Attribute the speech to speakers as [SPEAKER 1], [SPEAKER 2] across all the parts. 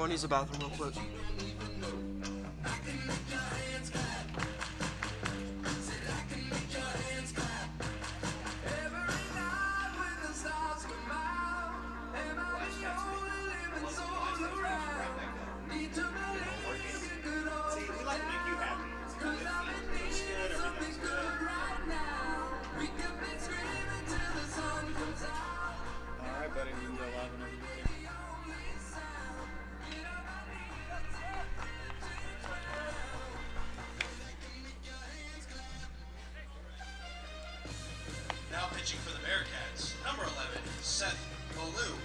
[SPEAKER 1] Go and use the bathroom real quick.
[SPEAKER 2] Now pitching for the Bearcats, number 11, Thibodaux.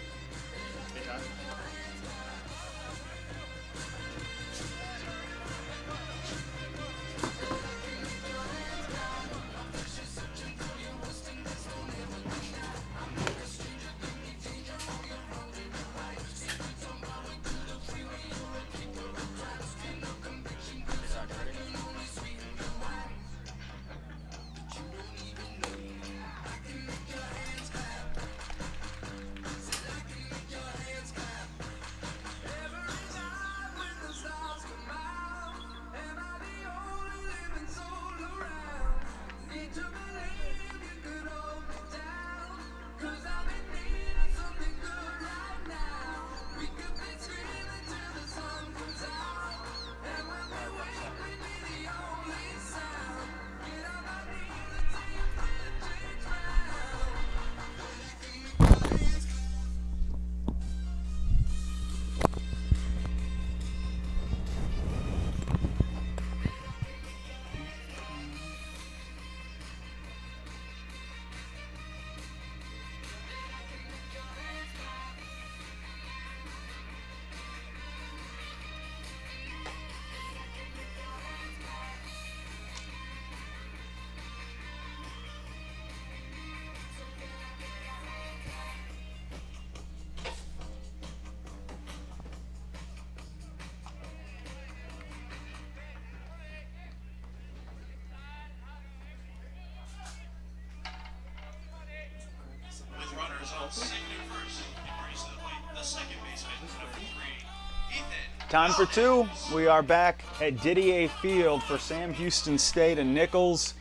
[SPEAKER 3] Time for two. We are back at Didier Field for Sam Houston State and Nicholls.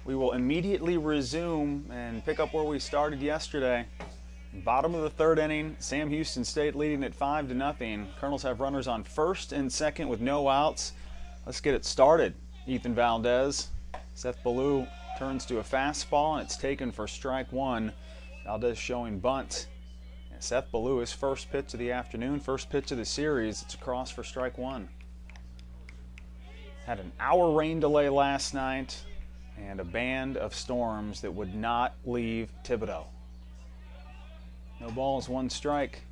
[SPEAKER 3] We will immediately resume and pick up where we started yesterday. Bottom of the third inning, Sam Houston State leading at 5-0. Colonels have runners on first and second with no outs. Let's get it started. Ethan Valdez. Thibodaux turns to a fastball, and it's taken for strike one. Valdez showing bunt. And Thibodaux, his first pitch of the afternoon, first pitch of the series. It's across for strike one. Had an hour rain delay last night and a band of storms that would not leave Thibodaux. No balls, one strike.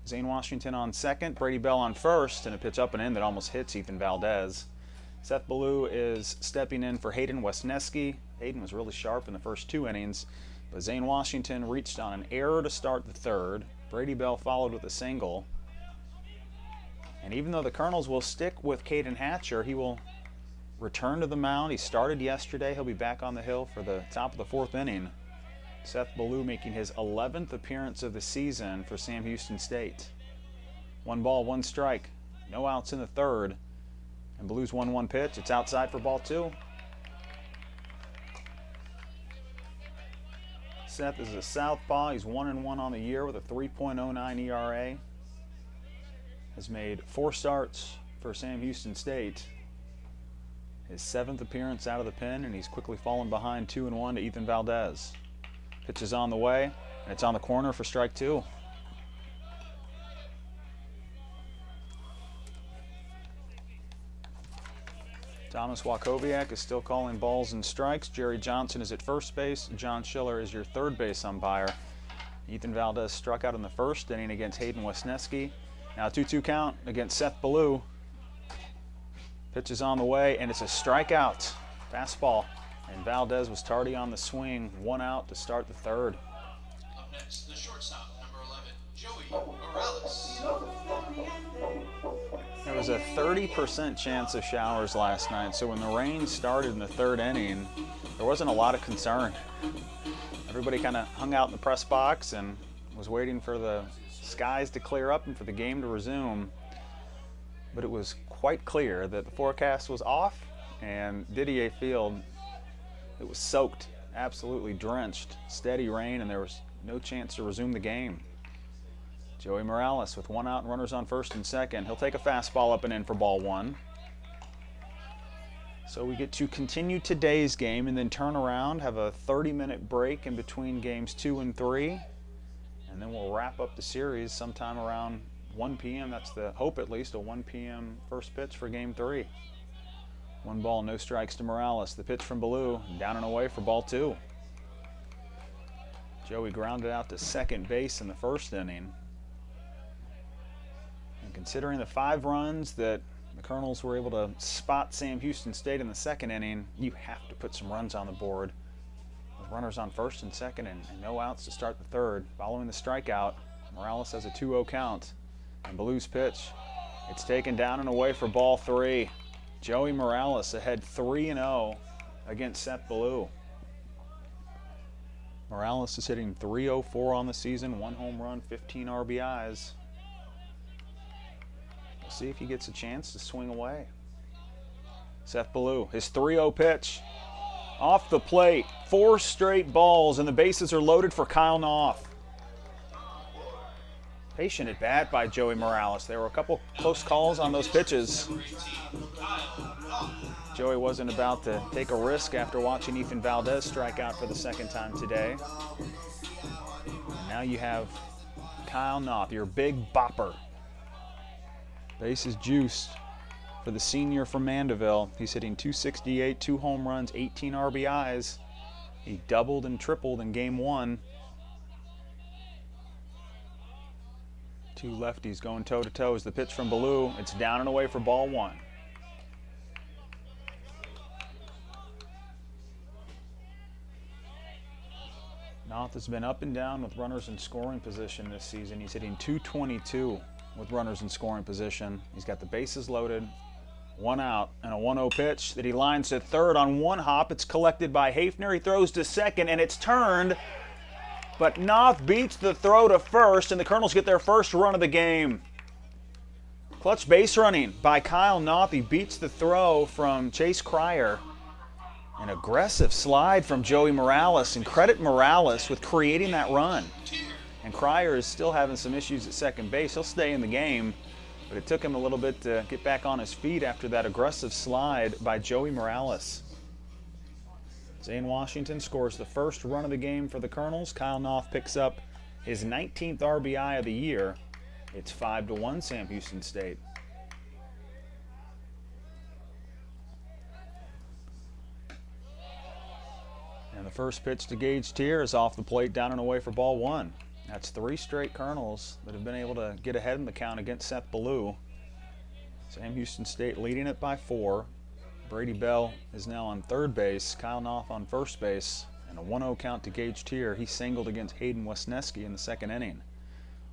[SPEAKER 3] Zane Washington on second, Brady Bell on first, and a pitch up and in that almost hits Ethan Valdez. Thibodaux is stepping in for Hayden Wesneski. Hayden was really sharp in the first two innings, but Zane Washington reached on an error to start the third. Brady Bell followed with a single. And even though the Colonels will stick with Caden Hatcher, he will return to the mound. He started yesterday. He'll be back on the hill for the top of the fourth inning. Thibodaux making his 11th appearance of the season for Sam Houston State. 1 ball, 1 strike. No outs in the third. And Blues 1-1 pitch. It's outside for ball 2. Seth is a southpaw. He's 1-1 on the year with a 3.09 ERA. Has made 4 starts for Sam Houston State. His 7th appearance out of the pen, and he's quickly fallen behind 2-1 to Ethan Valdez. Pitch is on the way, and it's on the corner for strike 2. Thomas Wachowiak is still calling balls and strikes. Jerry Johnson is at first base. John Schiller is your third base umpire. Ethan Valdez struck out in the first inning against Hayden Wesneski. Now 2-2 count against Thibodaux. Pitch is on the way, and it's a strikeout. Fastball. And Valdez was tardy on the swing. 1 out to start the third.
[SPEAKER 2] Up next, the shortstop, number 11, Joey Morales.
[SPEAKER 3] There was a 30% chance of showers last night, so when the rain started in the third inning, there wasn't a lot of concern. Everybody kind of hung out in the press box and was waiting for the skies to clear up and for the game to resume. but it was quite clear that the forecast was off, and Didier Field, it was soaked, absolutely drenched, steady rain, and there was no chance to resume the game. Joey Morales with 1 out and runners on first and second. He'll take a fastball up and in for ball 1. So we get to continue today's game and then turn around, have a 30-minute break in between games 2 and 3, and then we'll wrap up the series sometime around 1 p.m. That's the hope, at least, a 1 p.m. first pitch for game 3. 1 ball, no strikes to Morales. The pitch from Thibodaux, down and away for ball 2. Joey grounded out to second base in the first inning. And considering the 5 runs that the Colonels were able to spot Sam Houston State in the second inning, you have to put some runs on the board. With runners on first and second and no outs to start the third. Following the strikeout, Morales has a 2-0 count. And Thibodaux's pitch, it's taken down and away for ball 3. Joey Morales ahead 3-0 against Seth Thibodaux. Morales is hitting .304 on the season, 1 home run, 15 RBIs. We'll see if he gets a chance to swing away. Seth Thibodaux, his 3-0 pitch. Off the plate, 4 straight balls, and the bases are loaded for Kyle Knopf. Patient at bat by Joey Morales. There were a couple close calls on those pitches. Joey wasn't about to take a risk after watching Ethan Valdez strike out for the second time today. And now you have Kyle Knopf, your big bopper. Bases juiced for the senior from Mandeville. He's hitting .268, 2 home runs, 18 RBIs. He doubled and tripled in game 1. 2 lefties going toe-to-toe as the pitch from Thibodaux. It's down and away for ball 1. Knopf has been up and down with runners in scoring position this season. He's hitting .222 with runners in scoring position. He's got the bases loaded, 1 out, and a 1-0 pitch that he lines to third on 1 hop. It's collected by Hafner. He throws to second, and it's turned. But Knopf beats the throw to first, and the Colonels get their first run of the game. Clutch base running by Kyle Knopf. He beats the throw from Chase Cryer. An aggressive slide from Joey Morales, and credit Morales with creating that run. And Cryer is still having some issues at second base. He'll stay in the game, but it took him a little bit to get back on his feet after that aggressive slide by Joey Morales. Zane Washington scores the first run of the game for the Colonels. Kyle Knopf picks up his 19th RBI of the year. It's 5-1 Sam Houston State. And the first pitch to Gage Tier is off the plate, down and away for ball 1. That's 3 straight Colonels that have been able to get ahead in the count against Seth Thibodaux. Sam Houston State leading it by 4. Brady Bell is now on third base, Kyle Knopf on first base, and a 1-0 count to Gage Tier. He singled against Hayden Wesneski in the second inning.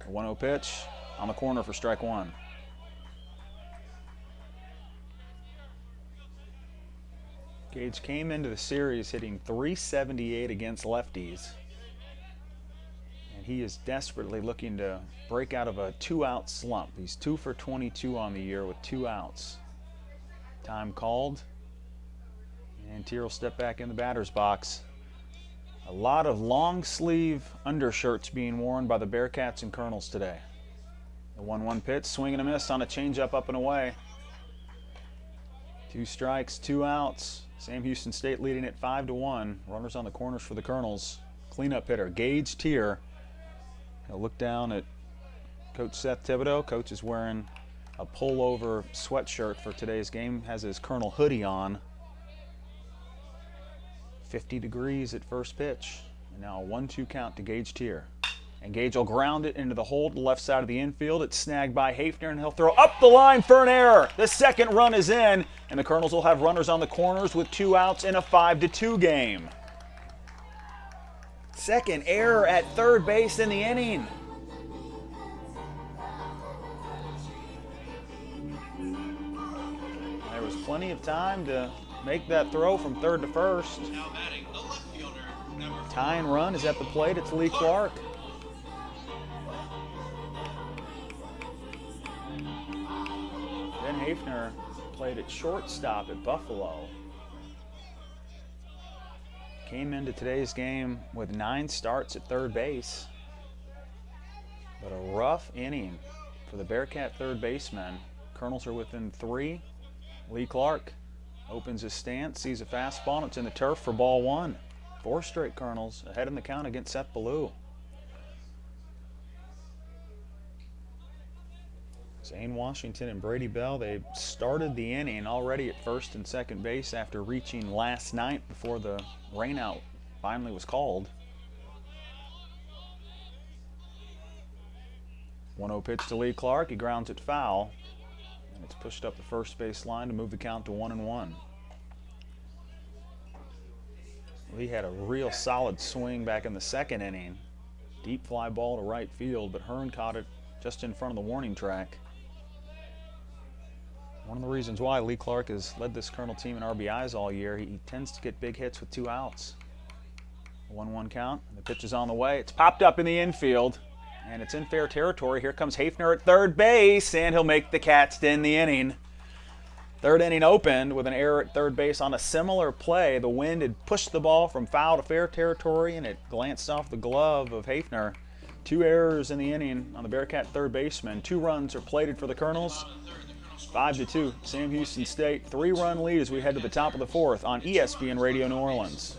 [SPEAKER 3] A 1-0 pitch on the corner for strike 1. Gage came into the series hitting .378 against lefties. And he is desperately looking to break out of a 2-out slump. He's 2 for 22 on the year with 2 outs. Time called, and Tier will step back in the batter's box. A lot of long sleeve undershirts being worn by the Bearcats and Colonels today. The 1-1 pitch, swing and a miss on a changeup up and away. 2 strikes, 2 outs. Sam Houston State leading it 5-1. Runners on the corners for the Colonels. Cleanup hitter Gage Tier. He'll look down at Coach Seth Thibodaux. Coach is wearing a pullover sweatshirt for today's game. Has his Colonel hoodie on. 50 degrees at first pitch. And now a 1-2 count to Gage Tier. And Gage will ground it into the hole to the left side of the infield. It's snagged by Hafner, and he'll throw up the line for an error. The second run is in, and the Colonels will have runners on the corners with 2 outs in a 5-2 game. Second error at third base in the inning. There was plenty of time to make that throw from third to first.
[SPEAKER 2] Now batting, the left fielder, number 4.
[SPEAKER 3] Tying run is at the plate. It's Lee Clark. Then Hafner played at shortstop at Buffalo. Came into today's game with 9 starts at third base. But a rough inning for the Bearcat third baseman. Colonels are within 3. Lee Clark opens his stance, sees a fastball, and it's in the turf for ball 1. 4 straight Colonels ahead in the count against Thibodaux. Zane Washington and Brady Bell, they started the inning already at first and second base after reaching last night before the rainout finally was called. 1-0 pitch to Lee Clark. He grounds it foul, and it's pushed up the first base line to move the count to 1-1. Lee had a real solid swing back in the second inning. Deep fly ball to right field, but Hearn caught it just in front of the warning track. One of the reasons why Lee Clark has led this Colonel team in RBIs all year, he tends to get big hits with 2 outs. 1-1 count. The pitch is on the way. It's popped up in the infield, and it's in fair territory. Here comes Hafner at third base, and he'll make the Cats to end the inning. Third inning opened with an error at third base on a similar play. The wind had pushed the ball from foul to fair territory, and it glanced off the glove of Hafner. 2 errors in the inning on the Bearcat third baseman. 2 runs are plated for the Colonels. 5-2, Sam Houston State. 3-run lead as we head to the top of the 4th on ESPN Radio New Orleans.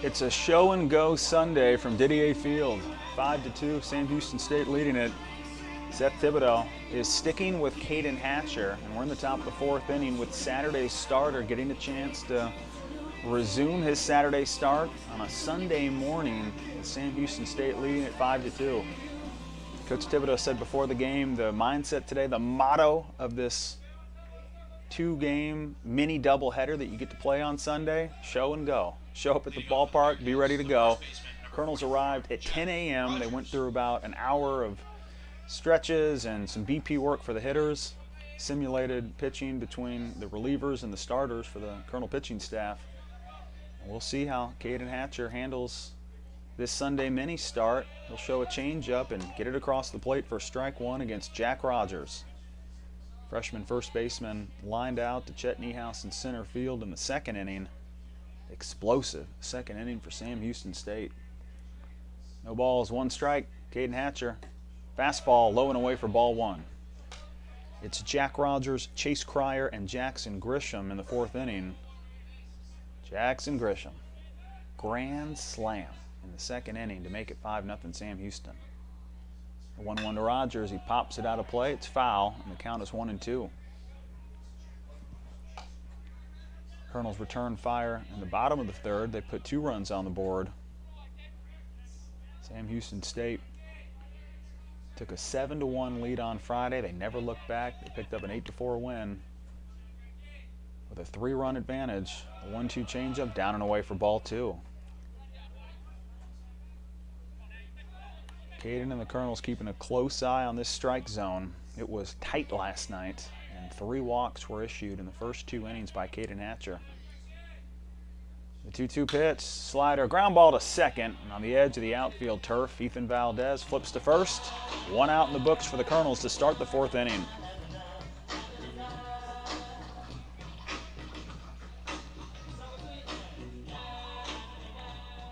[SPEAKER 3] It's a show and go Sunday from Didier Field. 5-2, Sam Houston State leading it. Seth Thibodaux is sticking with Caden Hatcher, and we're in the top of the 4th inning with Saturday's starter getting a chance to resume his Saturday start on a Sunday morning with Sam Houston State leading at 5-2. Coach Thibodaux said before the game, the mindset today, the motto of this 2-game mini doubleheader that you get to play on Sunday, show and go. Show up at the ballpark, be ready to go. Colonels arrived at 10 a.m. They went through about an hour of stretches and some BP work for the hitters, simulated pitching between the relievers and the starters for the Colonel pitching staff. And we'll see how Caden Hatcher handles this Sunday mini start. He'll show a changeup and get it across the plate for strike 1 against Jack Rogers. Freshman first baseman lined out to Chet Niehaus in center field in the second inning. Explosive second inning for Sam Houston State. No balls, 1 strike. Caden Hatcher. Fastball low and away for ball 1. It's Jack Rogers, Chase Cryer, and Jackson Grisham in the 4th inning. Jackson Grisham. Grand slam in the second inning to make it 5-0 Sam Houston. The 1-1 to Rogers. He pops it out of play. It's foul, and the count is 1-2. Colonels return fire in the bottom of the 3rd. They put 2 runs on the board. Sam Houston State took a 7-1 lead on Friday. They never looked back. They picked up an 8-4 win with a 3-run advantage. A 1-2 changeup down and away for ball 2. Caden and the Colonels keeping a close eye on this strike zone. It was tight last night, and 3 walks were issued in the first 2 innings by Caden Hatcher. The 2-2 pitch, slider, ground ball to second, and on the edge of the outfield turf, Ethan Valdez flips to first. 1 out in the books for the Colonels to start the 4th inning.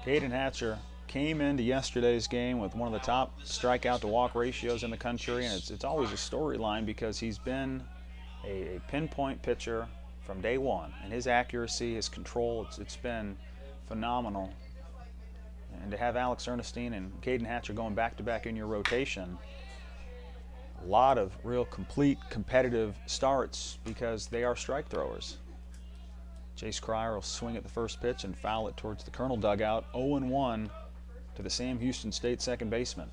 [SPEAKER 3] Caden Hatcher came into yesterday's game with one of the top strikeout-to-walk ratios in the country, and it's always a storyline because he's been a pinpoint pitcher from day one, and his accuracy, his control, it's been phenomenal. And to have Alex Ernestine and Caden Hatcher going back-to-back in your rotation, a lot of real complete competitive starts because they are strike throwers. Chase Cryer will swing at the first pitch and foul it towards the Colonel dugout, 0-1 to the Sam Houston State second baseman.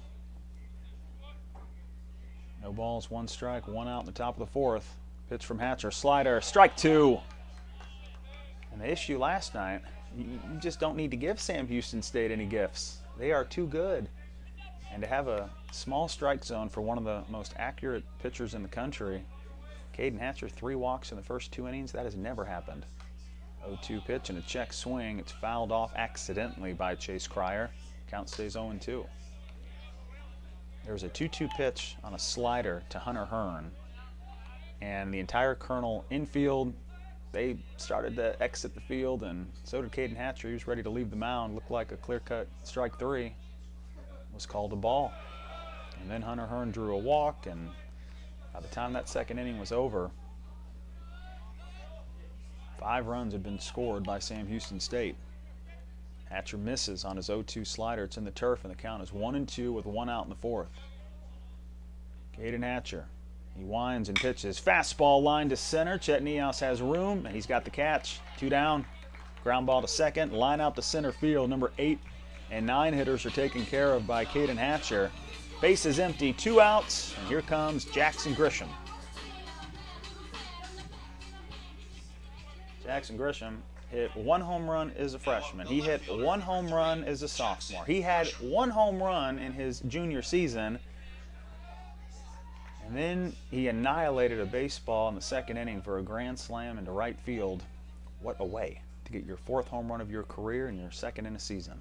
[SPEAKER 3] No balls, 1 strike, 1 out in the top of the 4th. Pitch from Hatcher, slider, strike 2. And the issue last night, you just don't need to give Sam Houston State any gifts. They are too good. And to have a small strike zone for one of the most accurate pitchers in the country, Caden Hatcher, 3 walks in the first 2 innings, that has never happened. 0-2 pitch and a check swing. It's fouled off accidentally by Chase Cryer. Count stays 0-2. There was a 2-2 pitch on a slider to Hunter Hearn. And the entire Colonel infield, they started to exit the field, and so did Caden Hatcher. He was ready to leave the mound. Looked like a clear-cut strike 3. Was called a ball. And then Hunter Hearn drew a walk, and by the time that second inning was over, 5 runs had been scored by Sam Houston State. Hatcher misses on his 0-2 slider. It's in the turf, and the count is 1-2 with 1 out in the 4th. Caden Hatcher, he winds and pitches. Fastball line to center. Chet Niehaus has room, and he's got the catch. 2 down. Ground ball to second. Line out to center field. Number 8 and 9 hitters are taken care of by Caden Hatcher. Base is empty. 2 outs, and here comes Jackson Grisham. Jackson Grisham hit 1 home run as a freshman. He hit 1 home run as a sophomore. He had 1 home run in his junior season. And then he annihilated a baseball in the second inning for a grand slam into right field. What a way to get your 4th home run of your career and your 2nd in a season.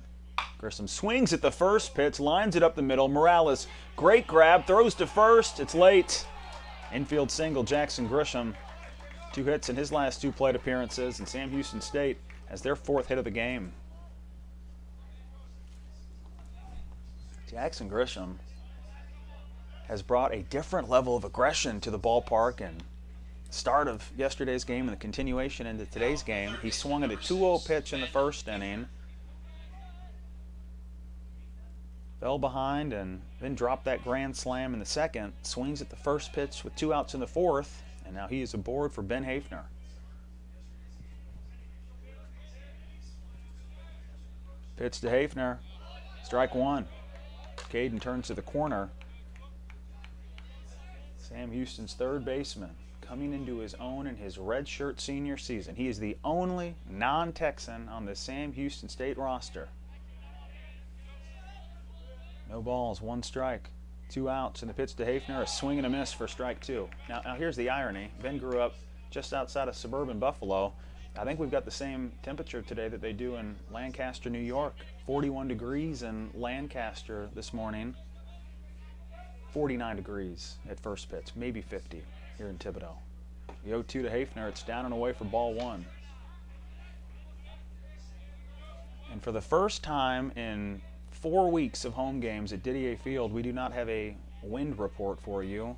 [SPEAKER 3] Grisham swings at the first pitch, lines it up the middle. Morales, great grab, throws to first. It's late. Infield single, Jackson Grisham. 2 hits in his last 2 plate appearances, and Sam Houston State has their 4th hit of the game. Jackson Grisham has brought a different level of aggression to the ballpark, and start of yesterday's game and the continuation into today's game. He swung at a 2-0 pitch in the first inning, fell behind, and then dropped that grand slam in the second. Swings at the first pitch with 2 outs in the 4th. And now he is aboard for Ben Hafner. Pitch to Hafner. Strike 1. Caden turns to the corner. Sam Houston's 3rd baseman coming into his own in his redshirt senior season. He is the only non-Texan on the Sam Houston State roster. No balls, 1 strike. 2 outs, and the pitch to Hafner, a swing and a miss for strike 2. Now here's the irony. Ben grew up just outside of suburban Buffalo. I think we've got the same temperature today that they do in Lancaster, New York. 41 degrees in Lancaster this morning. 49 degrees at first pitch, maybe 50 here in Thibodaux. The 0-2 to Hafner, it's down and away for ball 1. And for the first time in 4 weeks of home games at Didier Field, we do not have a wind report for you.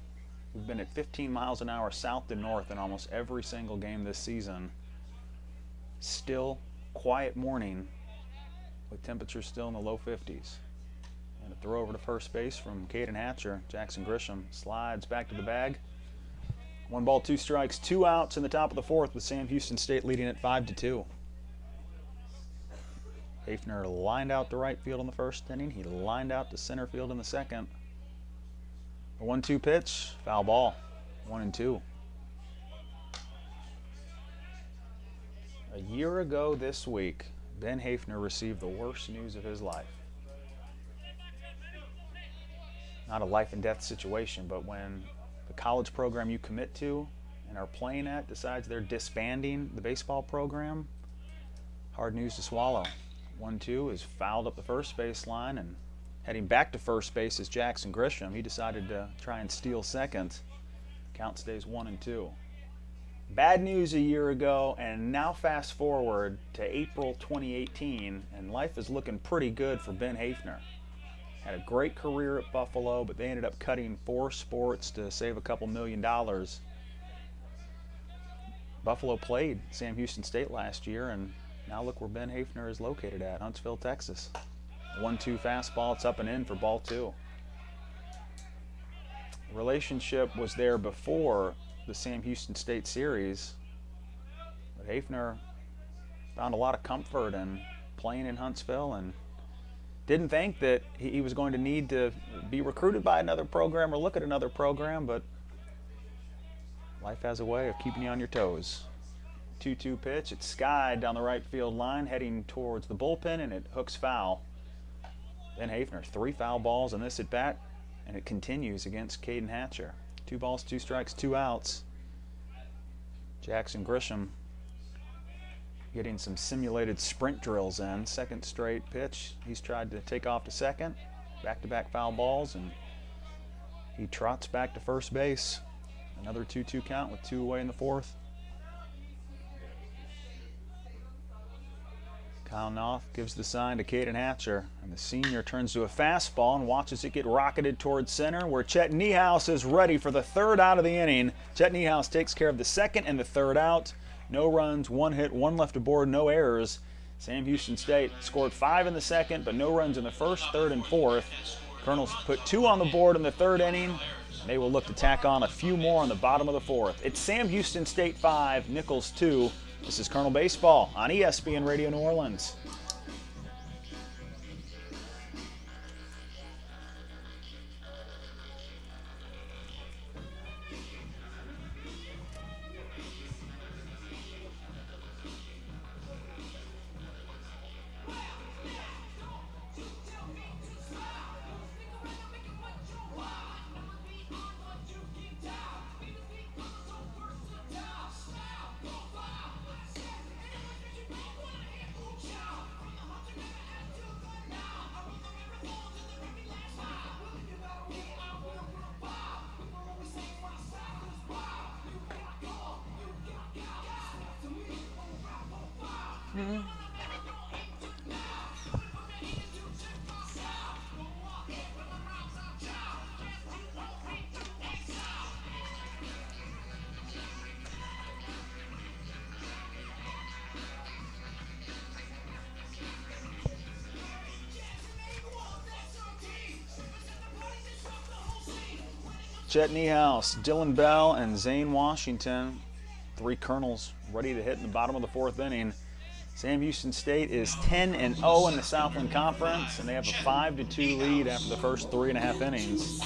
[SPEAKER 3] We've been at 15 miles an hour south to north in almost every single game this season. Still quiet morning with temperatures still in the low 50s. And a throw over to first base from Caden Hatcher. Jackson Grisham slides back to the bag. 1 ball, 2 strikes, 2 outs in the top of the 4th with Sam Houston State leading at 5-2. Hafner lined out to right field in the first inning. He lined out to center field in the second. A 1-2 pitch, foul ball, 1-2. A year ago this week, Ben Hafner received the worst news of his life. Not a life and death situation, but when the college program you commit to and are playing at decides they're disbanding the baseball program, hard news to swallow. 1-2 is fouled up the first baseline, and heading back to first base is Jackson Grisham. He decided to try and steal second. Count stays 1-2. Bad news a year ago, and now fast forward to April 2018, and life is looking pretty good for Ben Hafner. Had a great career at Buffalo, but they ended up cutting 4 sports to save a couple $1,000,000. Buffalo played Sam Houston State last year, and now look where Ben Hafner is located at, Huntsville, Texas. 1-2 fastball, it's up and in for ball 2. The relationship was there before the Sam Houston State series, but Hafner found a lot of comfort in playing in Huntsville and didn't think that he was going to need to be recruited by another program or look at another program, but life has a way of keeping you on your toes. 2-2 pitch, it's skied down the right field line, heading towards the bullpen, and it hooks foul. Ben Hafner, 3 foul balls in this at bat, and it continues against Caden Hatcher. 2 balls, 2 strikes, 2 outs. Jackson Grisham getting some simulated sprint drills in. Second straight pitch. He's tried to take off to second. Back-to-back foul balls, and he trots back to first base. Another 2-2 count with 2 away in the 4th. Kyle Knopf gives the sign to Caden Hatcher, and the senior turns to a fastball and watches it get rocketed towards center, where Chet Niehaus is ready for the 3rd out of the inning. Chet Niehaus takes care of the 2nd and the 3rd out. No runs, 1 hit, 1 left aboard, no errors. Sam Houston State scored 5 in the 2nd, but no runs in the 1st, 3rd, and 4th. Colonels put 2 on the board in the 3rd inning. They will look to tack on a few more on the bottom of the 4th. It's Sam Houston State 5, Nicholls 2. This is Colonel Baseball on ESPN Radio New Orleans. Chet Niehaus, Dylan Bell, and Zane Washington, 3 Colonels ready to hit in the bottom of the 4th inning. Sam Houston State is 10-0 in the Southland Conference, and they have a 5-2 lead after the first 3.5 innings.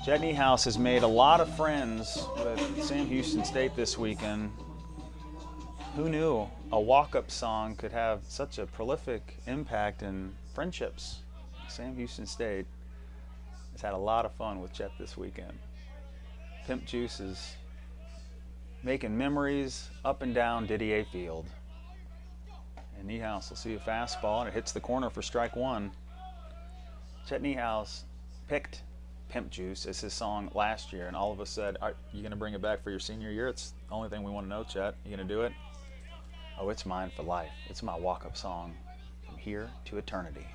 [SPEAKER 3] Chet Niehaus has made a lot of friends with Sam Houston State this weekend. Who knew a walk-up song could have such a prolific impact in friendships? Sam Houston State has had a lot of fun with Chet this weekend. Pimp Juice is making memories up and down Didier Field. And Niehaus will see a fastball, and it hits the corner for strike 1. Chet Niehaus picked Pimp Juice as his song last year, and all of us said, "Are you going to bring it back for your senior year? It's the only thing we want to know, Chet. You going to do it?" "Oh, it's mine for life. It's my walk-up song from here to eternity."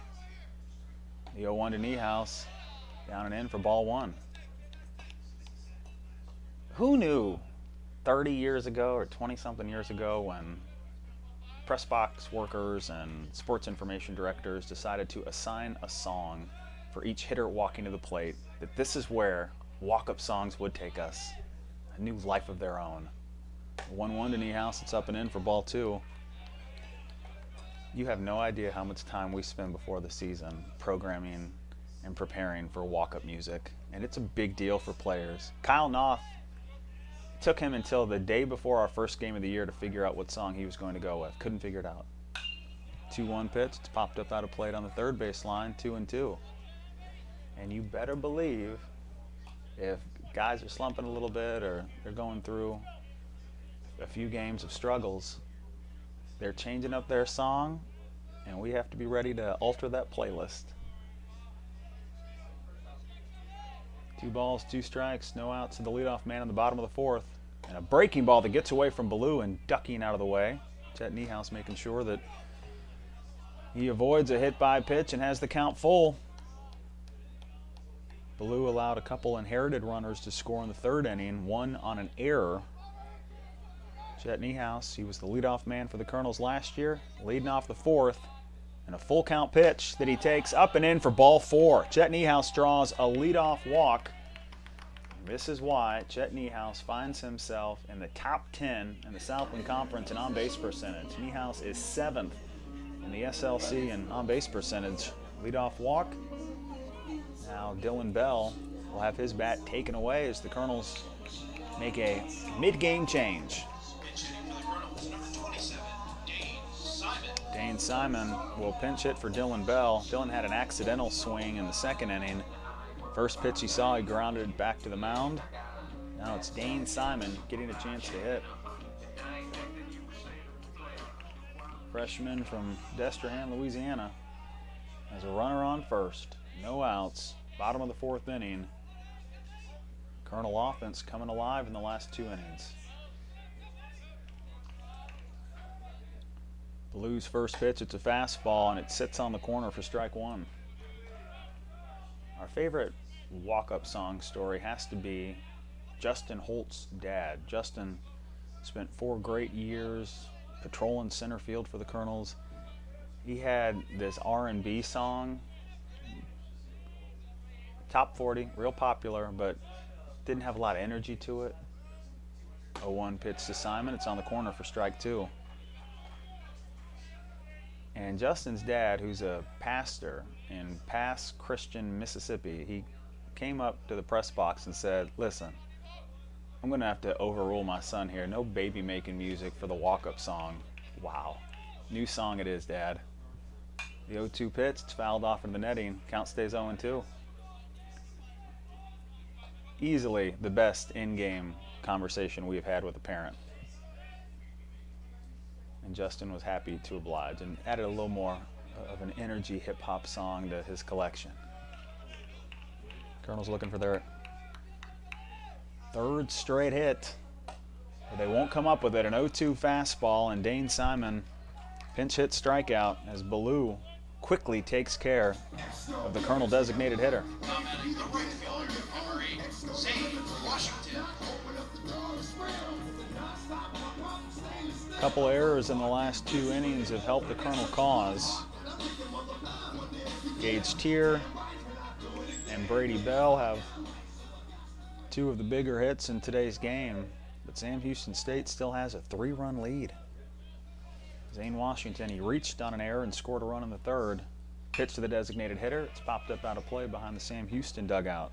[SPEAKER 3] The 0-1 to Niehaus. Down and in for ball 1. Who knew 30 years ago or 20-something years ago, when press box workers and sports information directors decided to assign a song for each hitter walking to the plate, that this is where walk-up songs would take us, a new life of their own. 1-1 to Niehaus. It's up and in for ball 2. You have no idea how much time we spend before the season programming and preparing for walk-up music, and it's a big deal for players. Kyle Knopf, took him until the day before our first game of the year to figure out what song he was going to go with. Couldn't figure it out. 2-1 pitch, it's popped up out of plate on the 3rd base line, 2-2. And you better believe if guys are slumping a little bit or they're going through a few games of struggles, they're changing up their song, and we have to be ready to alter that playlist. 2 balls, 2 strikes, no outs to the leadoff man in the bottom of the 4th. And a breaking ball that gets away from Ballou and ducking out of the way. Chet Niehaus making sure that he avoids a hit by pitch and has the count full. Ballou allowed a couple inherited runners to score in the third inning, one on an error. Chet Niehaus, he was the leadoff man for the Colonels last year, leading off the fourth. And a full count pitch that he takes up and in for ball 4. Chet Niehaus draws a leadoff walk. This is why Chet Niehaus finds himself in the top 10 in the Southland Conference in on-base percentage. Niehaus is 7th in the SLC in on-base percentage. Leadoff walk. Now Dylan Bell will have his bat taken away as the Colonels make a mid-game change. Dane Simon will pinch hit for Dylan Bell. Dylan had an accidental swing in the second inning. First pitch he saw, he grounded it back to the mound. Now it's Dane Simon getting a chance to hit. Freshman from Destrehan, Louisiana, has a runner on first. No outs. Bottom of the fourth inning. Colonel offense coming alive in the last 2 innings. Blues first pitch, it's a fastball, and it sits on the corner for strike 1. Our favorite walk-up song story has to be Justin Holt's dad. Justin spent 4 great years patrolling center field for the Colonels. He had this R&B song, top 40, real popular, but didn't have a lot of energy to it. 0-1 pitch to Simon, it's on the corner for strike 2. And Justin's dad, who's a pastor in Pass Christian, Mississippi, he came up to the press box and said, listen, I'm going to have to overrule my son here. No baby making music for the walk-up song. Wow. New song it is, Dad. The 0-2 pitch, it's fouled off in the netting. Count stays 0-2. Easily the best in-game conversation we've had with a parent. And Justin was happy to oblige and added a little more of an energy hip-hop song to his collection. Colonels looking for their 3rd straight hit. But they won't come up with it. An 0-2 fastball, and Dane Simon pinch hit strikeout as Ballou quickly takes care of the Colonel designated hitter. Couple errors in the last 2 innings have helped the Colonel cause. Gage Tier and Brady Bell have 2 of the bigger hits in today's game, but Sam Houston State still has a 3-run lead. Zane Washington, he reached on an error and scored a run in the 3rd. Pitch to the designated hitter. It's popped up out of play behind the Sam Houston dugout.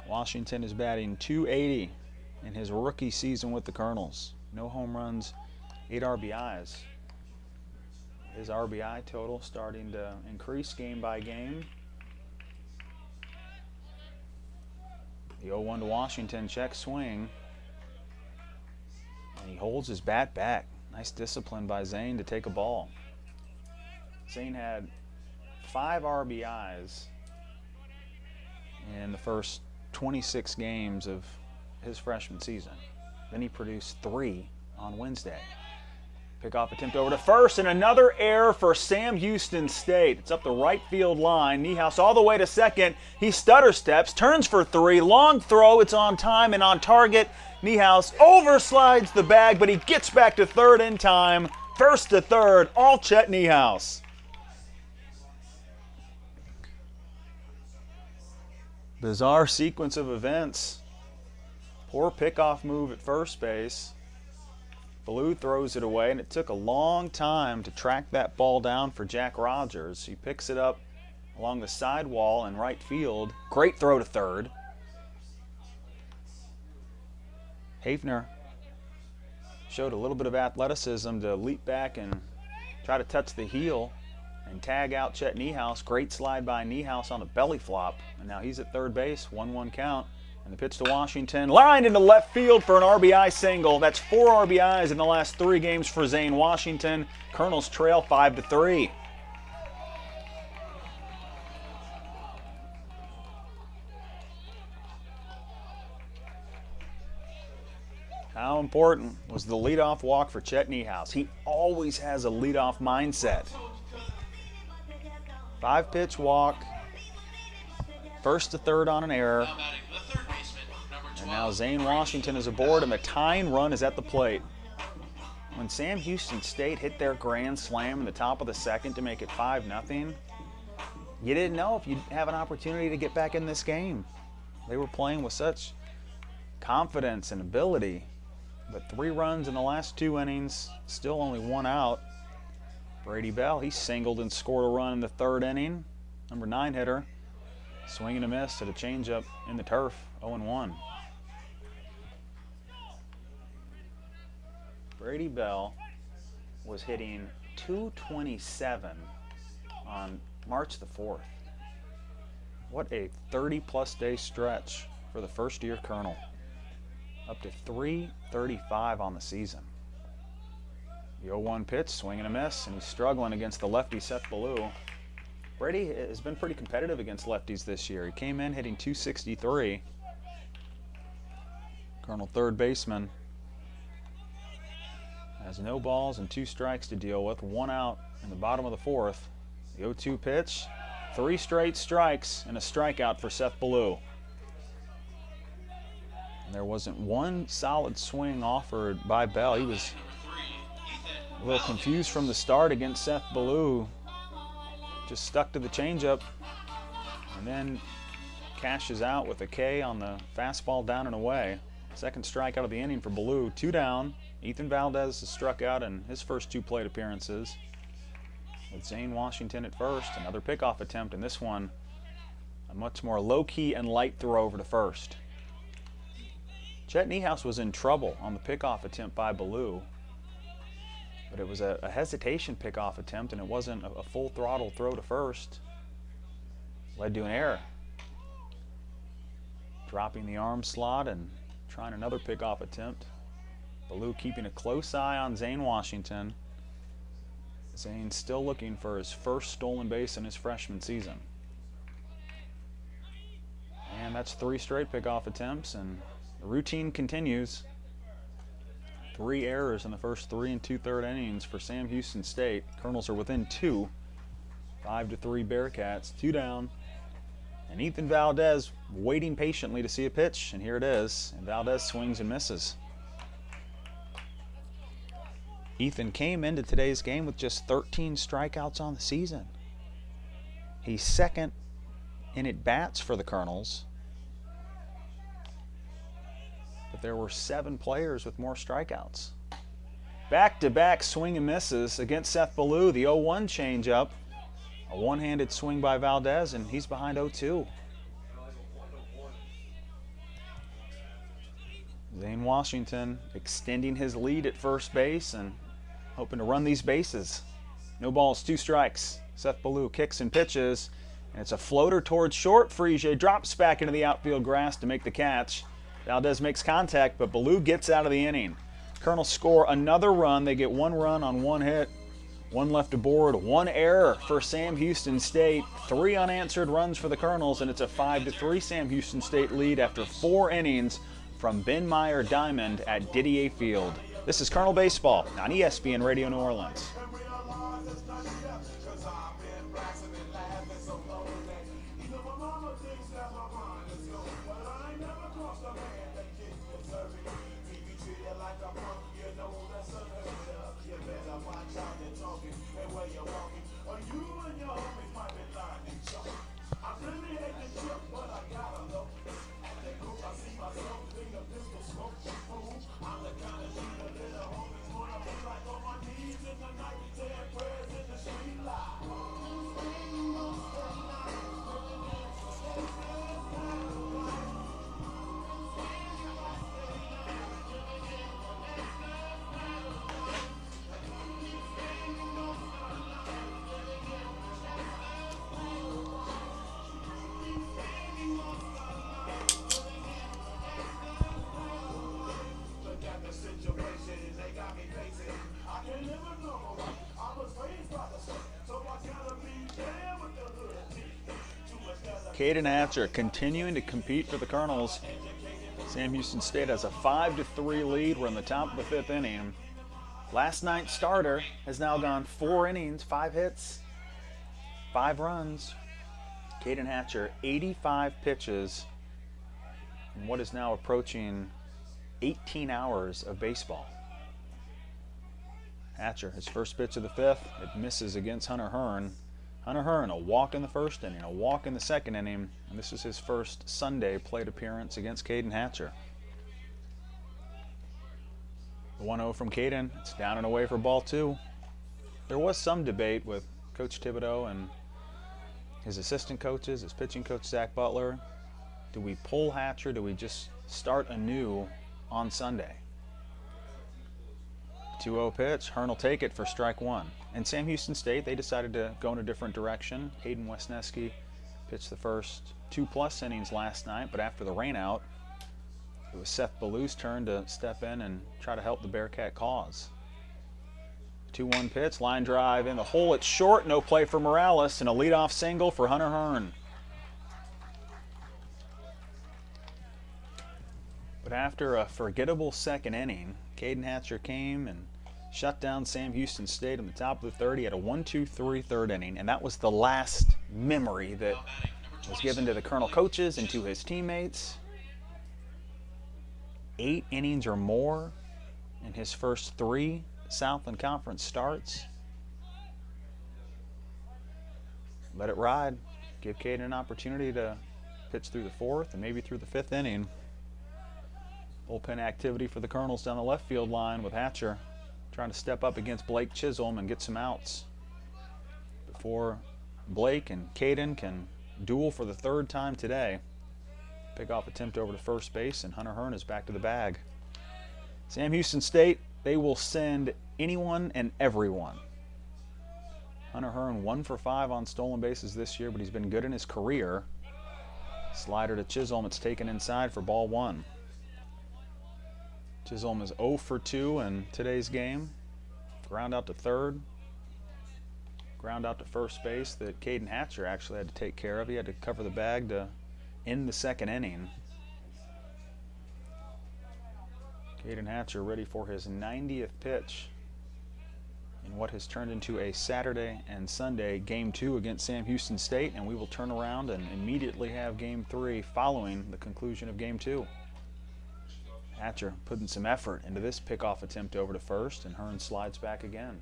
[SPEAKER 3] Washington is batting .280 in his rookie season with the Colonels. No home runs, 8 RBIs. His RBI total starting to increase game by game. The 0-1 to Washington, check swing. And he holds his bat back. Nice discipline by Zane to take a ball. Zane had 5 RBIs in the first 26 games of his freshman season. Then he produced 3 on Wednesday. Pickoff attempt over to first, and another error for Sam Houston State. It's up the right field line. Niehaus all the way to second. He stutter steps, turns for 3. Long throw. It's on time and on target. Niehaus overslides the bag, but he gets back to third in time. First to third, all Chet Niehaus. Bizarre sequence of events. Poor pickoff move at first base. Ballou throws it away, and it took a long time to track that ball down for Jack Rogers. He picks it up along the side wall in right field. Great throw to third. Hafner showed a little bit of athleticism to leap back and try to touch the heel and tag out Chet Niehaus. Great slide by Niehaus on the belly flop. And now he's at third base, 1-1 count. And the pitch to Washington, lined into left field for an RBI single. That's 4 RBIs in the last 3 games for Zane Washington. Colonels trail 5-3. How important was the leadoff walk for Chet Nicholls? He always has a leadoff mindset. 5-pitch walk, first to third on an error. And now Zane Washington is aboard, and the tying run is at the plate. When Sam Houston State hit their grand slam in the top of the second to make it 5-0, you didn't know if you'd have an opportunity to get back in this game. They were playing with such confidence and ability. But 3 runs in the last 2 innings, still only 1 out. Brady Bell, he singled and scored a run in the 3rd inning. Number 9 hitter, swing and a miss at a changeup in the turf, 0-1. Brady Bell was hitting .227 on March the 4th. What a 30-plus day stretch for the first-year Colonel. Up to .335 on the season. The 0-1 pitch, swing and a miss, and he's struggling against the lefty Seth Ballou. Brady has been pretty competitive against lefties this year. He came in hitting .263. Colonel third baseman has no balls and 2 strikes to deal with, 1 out in the bottom of the 4th. The 0-2 pitch, 3 straight strikes and a strikeout for Seth Ballou. And there wasn't one solid swing offered by Bell. He was a little confused from the start against Seth Ballou. Just stuck to the changeup and then cashes out with a K on the fastball down and away. Second strikeout of the inning for Ballou. 2 down. Ethan Valdez has struck out in his first 2 plate appearances. With Zane Washington at first. Another pickoff attempt, and this one a much more low-key and light throw over to first. Chet Nicholls was in trouble on the pickoff attempt by Ballou. But it was a hesitation pickoff attempt, and it wasn't a full throttle throw to first. Led to an error. Dropping the arm slot and trying another pickoff attempt. Ballou keeping a close eye on Zane Washington. Zane still looking for his first stolen base in his freshman season. And that's 3 straight pickoff attempts, and the routine continues. 3 errors in the first 3 2/3 innings for Sam Houston State. Colonels are within 2. 5-3 Bearcats, 2 down. And Ethan Valdez waiting patiently to see a pitch, and here it is. And Valdez swings and misses. Ethan came into today's game with just 13 strikeouts on the season. He's second in at-bats for the Colonels. But there were 7 players with more strikeouts. Back-to-back swing and misses against Seth Ballou. The 0-1 changeup. A one-handed swing by Valdez, and he's behind 0-2. Zane Washington extending his lead at first base and hoping to run these bases. No balls, 2 strikes. Seth Ballou kicks and pitches, and it's a floater towards short. Frege drops back into the outfield grass to make the catch. Valdez makes contact, but Ballou gets out of the inning. Colonels score another run. They get 1 run on 1 hit. 1 left aboard, 1 error for Sam Houston State. 3 unanswered runs for the Colonels, and it's a 5-3 Sam Houston State lead after 4 innings from Ben Meyer Diamond at Didier Field. This is Colonel Baseball on ESPN Radio New Orleans. Caden Hatcher continuing to compete for the Colonels. Sam Houston State has a 5-3 lead. We're in the top of the 5th inning. Last night's starter has now gone 4 innings, 5 hits, 5 runs. Caden Hatcher, 85 pitches in what is now approaching 18 hours of baseball. Hatcher, his first pitch of the 5th, it misses against Hunter Hearn. Hunter Hearn, a walk in the 1st inning, a walk in the 2nd inning, and this is his first Sunday plate appearance against Caden Hatcher. The 1-0 from Caden, it's down and away for ball 2. There was some debate with Coach Thibodaux and his assistant coaches, his pitching coach Zach Butler. Do we pull Hatcher? Do we just start anew on Sunday? 2-0 pitch, Hearn will take it for strike 1. And Sam Houston State, they decided to go in a different direction. Hayden Wesneski pitched the first 2+ innings last night, but after the rainout, it was Seth Ballou's turn to step in and try to help the Bearcat cause. 2-1 pitch, line drive in the hole. It's short, no play for Morales, and a leadoff single for Hunter Hearn. But after a forgettable 2nd inning, Caden Hatcher came and shut down Sam Houston State in the top of the 3rd. He had a 1-2-3 3rd inning, and that was the last memory that was given to the Colonel coaches and to his teammates. 8 innings or more in his first 3 Southland Conference starts. Let it ride. Give Caden an opportunity to pitch through the 4th and maybe through the 5th inning. Bullpen activity for the Colonels down the left field line with Hatcher trying to step up against Blake Chisholm and get some outs before Blake and Caden can duel for the 3rd time today. Pickoff attempt over to first base, and Hunter Hearn is back to the bag. Sam Houston State, they will send anyone and everyone. Hunter Hearn 1 for 5 on stolen bases this year, but he's been good in his career. Slider to Chisholm, it's taken inside for ball 1. Chisholm is 0 for 2 in today's game. Ground out to 3rd. Ground out to first base that Caden Hatcher actually had to take care of. He had to cover the bag to end the 2nd inning. Caden Hatcher ready for his 90th pitch in what has turned into a Saturday and Sunday Game 2 against Sam Houston State, and we will turn around and immediately have Game 3 following the conclusion of Game 2. Hatcher putting some effort into this pickoff attempt over to first, and Hearn slides back again.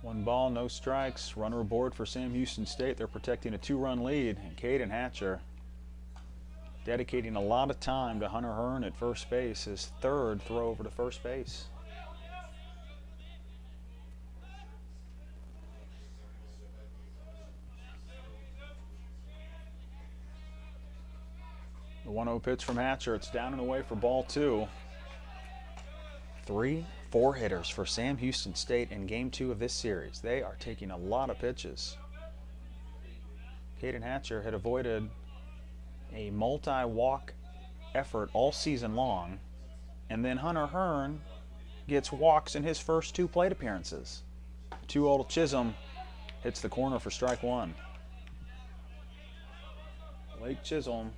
[SPEAKER 3] One ball, no strikes. Runner aboard for Sam Houston State. They're protecting a 2-run lead, and Caden Hatcher dedicating a lot of time to Hunter Hearn at first base, his 3rd throw over to first base. The 1-0 pitch from Hatcher. It's down and away for ball 2. 3 4-hitters for Sam Houston State in Game 2 of this series. They are taking a lot of pitches. Caden Hatcher had avoided a multi-walk effort all season long, and then Hunter Hearn gets walks in his first 2 plate appearances. 2-0 Chisholm hits the corner for strike 1. Blake Chisholm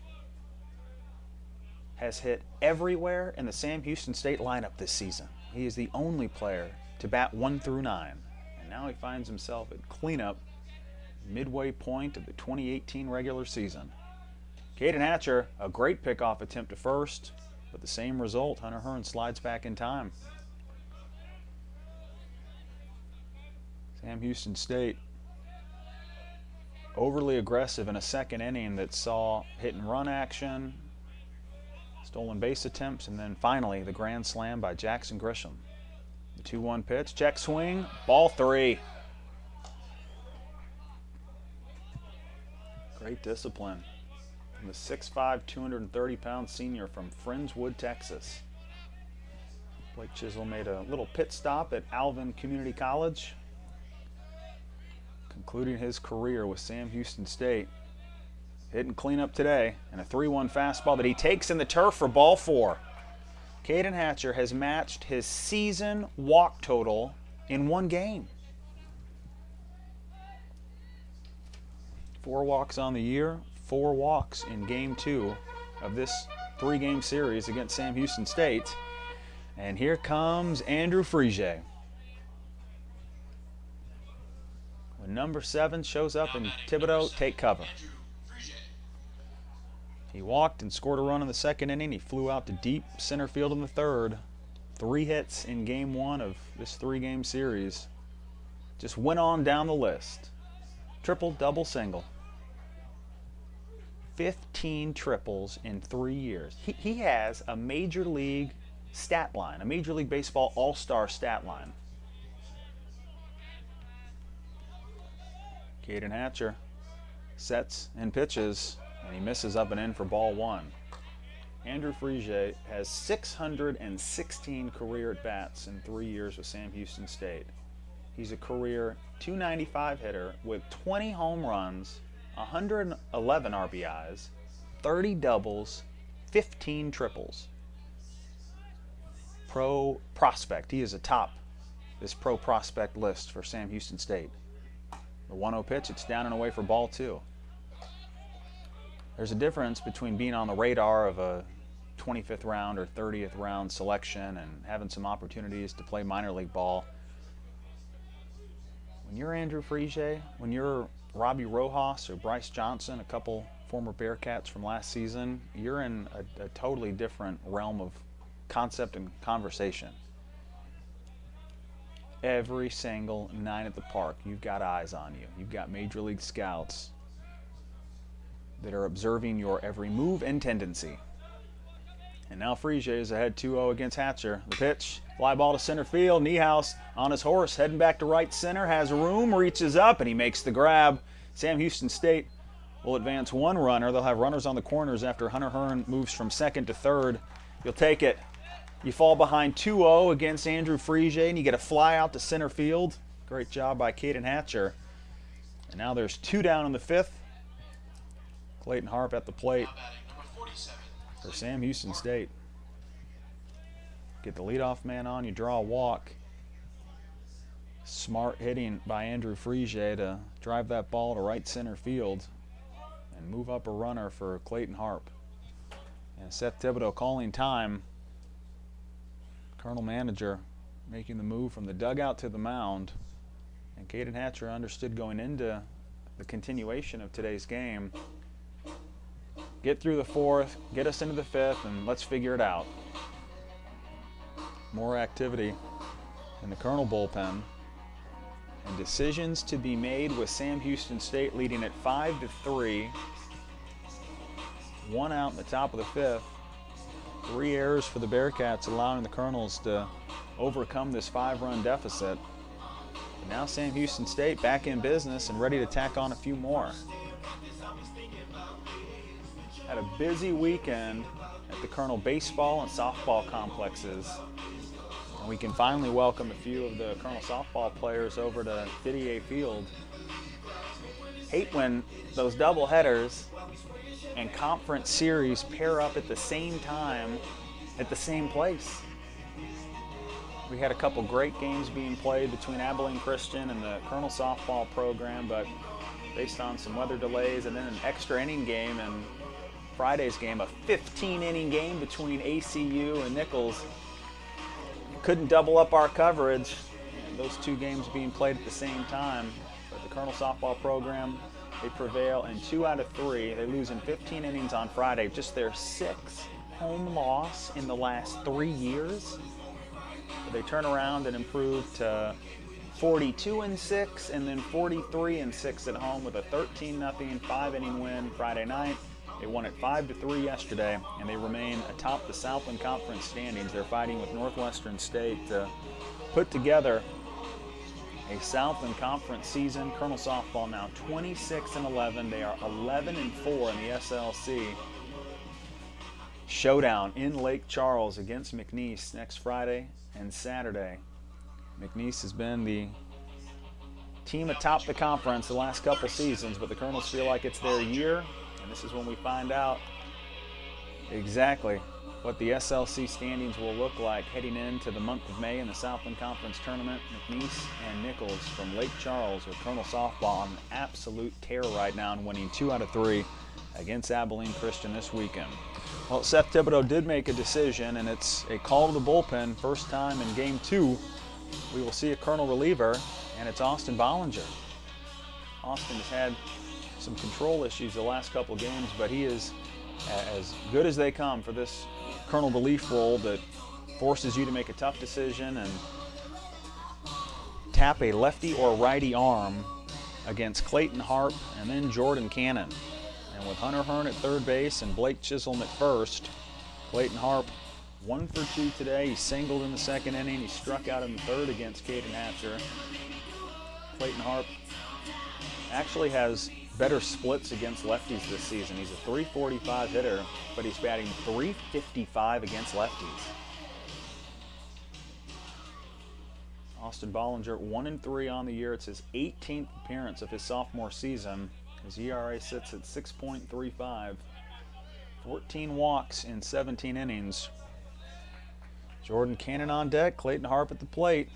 [SPEAKER 3] has hit everywhere in the Sam Houston State lineup this season. He is the only player to bat 1 through 9. And now he finds himself at cleanup midway point of the 2018 regular season. Caden Hatcher, a great pickoff attempt to first, but the same result. Hunter Hearn slides back in time. Sam Houston State overly aggressive in a 2nd inning that saw hit and run action, stolen base attempts, and then finally the grand slam by Jackson Grisham. The 2-1 pitch, check swing, ball 3. Great discipline from the 6'5", 230-pound senior from Friendswood, Texas. Blake Chisholm made a little pit stop at Alvin Community College, concluding his career with Sam Houston State. Hitting cleanup today, and a 3-1 fastball that he takes in the turf for ball 4. Caden Hatcher has matched his season walk total in 1 game. 4 walks on the year, 4 walks in Game 2 of this 3-game series against Sam Houston State. And here comes Andrew Frege. When number 7 shows up in Thibodaux, take cover. He walked and scored a run in the second inning. He flew out to deep center field in the third. 3 hits in Game 1 of this 3-game series. Just went on down the list. Triple, double, single. 15 triples in 3 years. He has a Major League stat line, a Major League Baseball all-star stat line. Caden Hatcher sets and pitches, and he misses up and in for ball 1. Andrew Frege has 616 career at-bats in 3 years with Sam Houston State. He's a career .295 hitter with 20 home runs, 111 RBIs, 30 doubles, 15 triples. Pro prospect. He is atop this pro prospect list for Sam Houston State. The 1-0 pitch, it's down and away for ball 2. There's a difference between being on the radar of a 25th round or 30th round selection and having some opportunities to play minor league ball. When you're Andrew Frege, when you're Robbie Rojas or Bryce Johnson, a couple former Bearcats from last season, you're in a totally different realm of concept and conversation. Every single night at the park, you've got eyes on you. You've got Major League scouts that are observing your every move and tendency. And now Frege is ahead 2-0 against Hatcher. The pitch, fly ball to center field. Nicholls on his horse, heading back to right center, has room, reaches up, and he makes the grab. Sam Houston State will advance 1 runner. They'll have runners on the corners after Hunter Hearn moves from second to third. You'll take it. You fall behind 2-0 against Andrew Frege, and you get a fly out to center field. Great job by Caden Hatcher. And now there's 2 down in the 5th. Clayton Harp at the plate for Sam Houston State. Get the leadoff man on, you draw a walk. Smart hitting by Andrew Frege to drive that ball to right center field and move up a runner for Clayton Harp. And Seth Thibodaux calling time. Colonel Manager making the move from the dugout to the mound. And Caden Hatcher understood going into the continuation of today's game. Get through the 4th, get us into the 5th, and let's figure it out. More activity in the Colonel bullpen. And decisions to be made with Sam Houston State leading at 5-3. 1 out in the top of the 5th. 3 errors for the Bearcats, allowing the Colonels to overcome this 5-run deficit. But now Sam Houston State back in business and ready to tack on a few more. Had a busy weekend at the Colonel baseball and softball complexes. And we can finally welcome a few of the Colonel softball players over to Didier Field. Hate when those double headers and conference series pair up at the same time at the same place. We had a couple great games being played between Abilene Christian and the Colonel softball program, but based on some weather delays and then an extra inning game and Friday's game, a 15-inning game between ACU and Nicholls. Couldn't double up our coverage. And those 2 games being played at the same time. But the Colonel softball program, they prevail in 2 out of 3. They lose in 15 innings on Friday, just their 6th home loss in the last 3 years. But they turn around and improve to 42-6 and then 43-6 at home with a 13-0 5-inning win Friday night. They won it 5-3 yesterday, and they remain atop the Southland Conference standings. They're fighting with Northwestern State to put together a Southland Conference season. Colonel softball now 26-11. They are 11-4 in the SLC. Showdown in Lake Charles against McNeese next Friday and Saturday. McNeese has been the team atop the conference the last couple seasons, but the Colonels feel like it's their year. And this is when we find out exactly what the SLC standings will look like heading into the month of May in the Southland Conference Tournament. McNeese and Nicholls from Lake Charles with Colonel Softball on an absolute tear right now and winning 2 out of 3 against Abilene Christian this weekend. Well, Seth Thibodaux did make a decision, and it's a call to the bullpen. First time in Game 2 we will see a Colonel reliever, and it's Austin Bollinger. Austin has had some control issues the last couple of games, but he is as good as they come for this Colonel relief role that forces you to make a tough decision and tap a lefty or righty arm against Clayton Harp and then Jordan Cannon. And with Hunter Hearn at third base and Blake Chisholm at first, Clayton Harp 1 for 2 today. He singled in the second inning. He struck out in the third against Caden Hatcher. Clayton Harp actually has better splits against lefties this season. He's a .345 hitter, but he's batting .355 against lefties. Austin Bollinger 1-3 on the year. It's his 18th appearance of his sophomore season. His ERA sits at 6.35. 14 walks in 17 innings. Jordan Cannon on deck, Clayton Harp at the plate.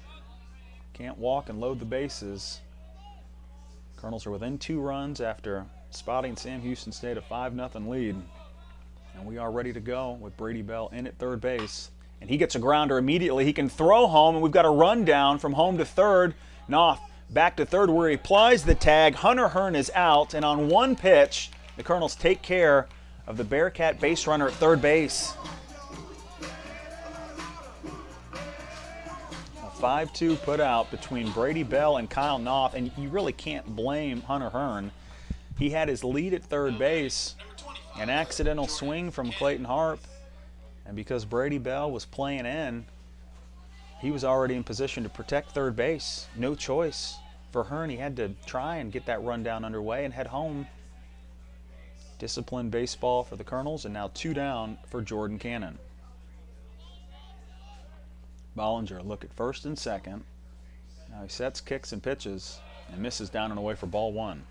[SPEAKER 3] Can't walk and load the bases. Colonels are within 2 runs after spotting Sam Houston State a 5-0 lead. And we are ready to go with Brady Bell in at third base. And he gets a grounder immediately. He can throw home, and we've got a run down from home to third. Knopf back to third where he applies the tag. Hunter Hearn is out, and on one pitch, the Colonels take care of the Bearcat base runner at third base. 5-2 put out between Brady Bell and Kyle Knopf, and you really can't blame Hunter Hearn. He had his lead at third base, an accidental swing from Clayton Harp, and because Brady Bell was playing in, he was already in position to protect third base. No choice for Hearn. He had to try and get that rundown underway and head home. Disciplined baseball for the Colonels, and now 2 down for Jordan Cannon. Bollinger look at first and second. Now he sets, kicks, and pitches and misses down and away for ball 1.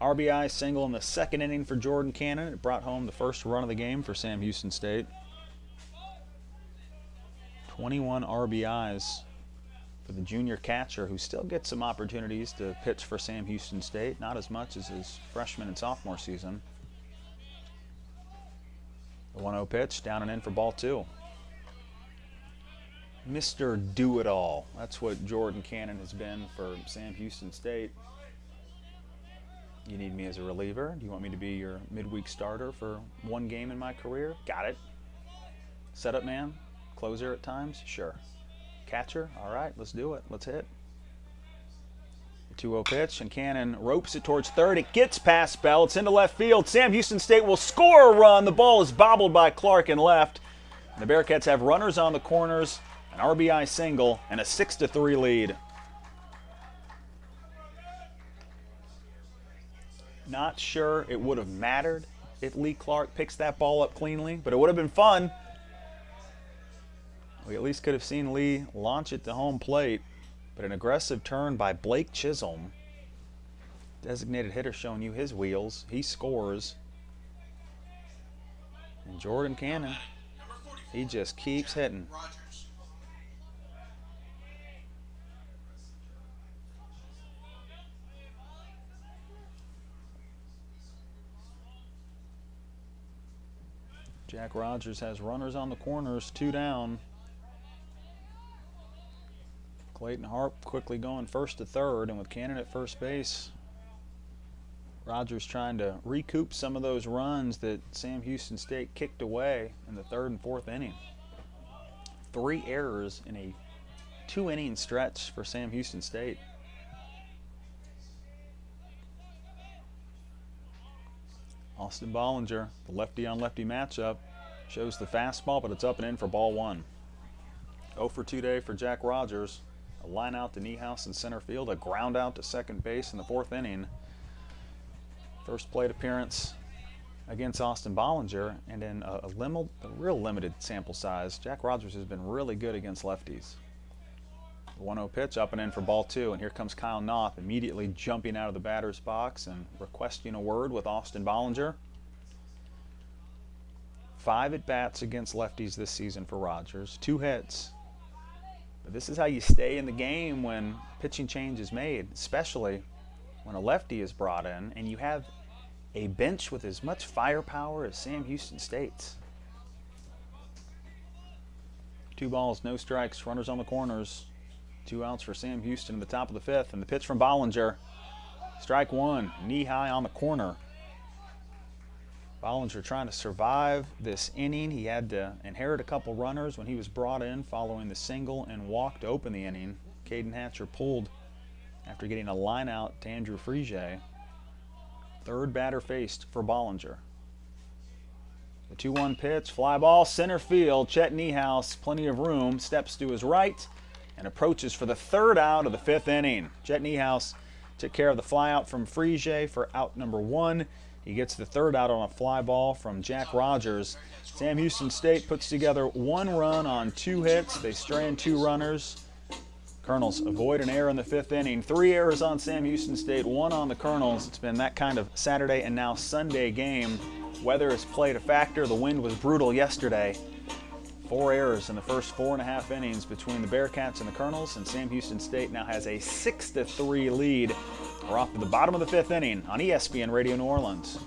[SPEAKER 3] RBI single in the second inning for Jordan Cannon. It brought home the first run of the game for Sam Houston State. 21 RBIs for the junior catcher, who still gets some opportunities to pitch for Sam Houston State, not as much as his freshman and sophomore season. The 1-0 pitch, down and in for ball 2. Mr. Do-It-All. That's what Jordan Cannon has been for Sam Houston State. You need me as a reliever? Do you want me to be your midweek starter for 1 game in my career? Got it. Setup man? Closer at times? Sure. Catcher? All right, let's do it. Let's hit. The 2-0 pitch, and Cannon ropes it towards third. It gets past Bell. It's into left field. Sam Houston State will score a run. The ball is bobbled by Clark in left. And the Bearcats have runners on the corners, an RBI single, and a 6-3 lead. Not sure it would have mattered if Lee Clark picks that ball up cleanly, but it would have been fun. We at least could have seen Lee launch it to home plate, but an aggressive turn by Blake Chisholm. Designated hitter showing you his wheels. He scores. And Jordan Cannon, he just keeps hitting. Jack Rogers has runners on the corners, 2 down. Clayton Harp quickly going first to third, and with Cannon at first base, Rogers trying to recoup some of those runs that Sam Houston State kicked away in the 3rd and 4th inning. 3 errors in a 2-inning stretch for Sam Houston State. Austin Bollinger, the lefty-on-lefty matchup, shows the fastball, but it's up and in for ball 1. 0 for 2 day for Jack Rogers. A line out to Niehaus in center field, a ground out to second base in the 4th inning. First plate appearance against Austin Bollinger, and in a real limited sample size, Jack Rogers has been really good against lefties. 1-0 pitch, up and in for ball 2, and here comes Kyle Knopf immediately jumping out of the batter's box and requesting a word with Austin Bollinger. 5 at-bats against lefties this season for Rogers, 2 hits. But this is how you stay in the game when pitching change is made, especially when a lefty is brought in and you have a bench with as much firepower as Sam Houston State's. 2 balls, no strikes, runners on the corners. 2 outs for Sam Houston in the top of the 5th. And the pitch from Bollinger. Strike 1, knee high on the corner. Bollinger trying to survive this inning. He had to inherit a couple runners when he was brought in following the single and walk to open the inning. Caden Hatcher pulled after getting a line out to Andrew Frege. 3rd batter faced for Bollinger. The 2-1 pitch, fly ball, center field. Chet Niehaus, plenty of room, steps to his right and approaches for the 3rd out of the 5th inning. Chet Niehaus took care of the fly out from Frege for out number 1. He gets the 3rd out on a fly ball from Jack Rogers. Sam Houston State puts together 1 run on 2 hits. They strand 2 runners. Colonels avoid an error in the 5th inning. 3 errors on Sam Houston State, 1 on the Colonels. It's been that kind of Saturday and now Sunday game. Weather has played a factor. The wind was brutal yesterday. 4 errors in the first 4.5 innings between the Bearcats and the Colonels, and Sam Houston State now has a 6-3 lead. We're off to the bottom of the 5th inning on ESPN Radio New Orleans.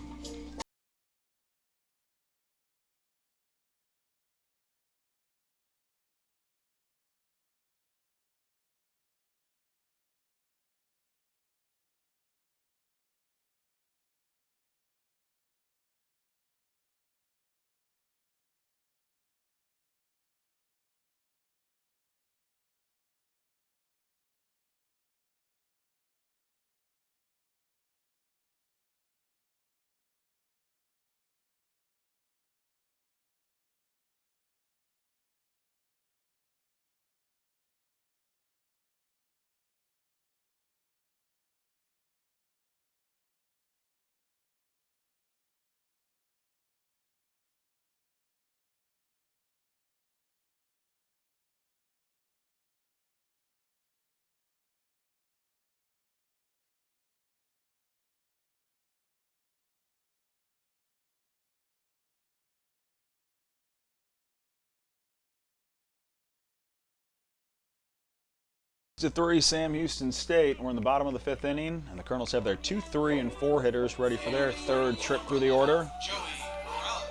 [SPEAKER 3] To 3, Sam Houston State. We're in the bottom of the 5th inning, and the Colonels have their 2, 3, and 4 hitters ready for their 3rd trip through the order.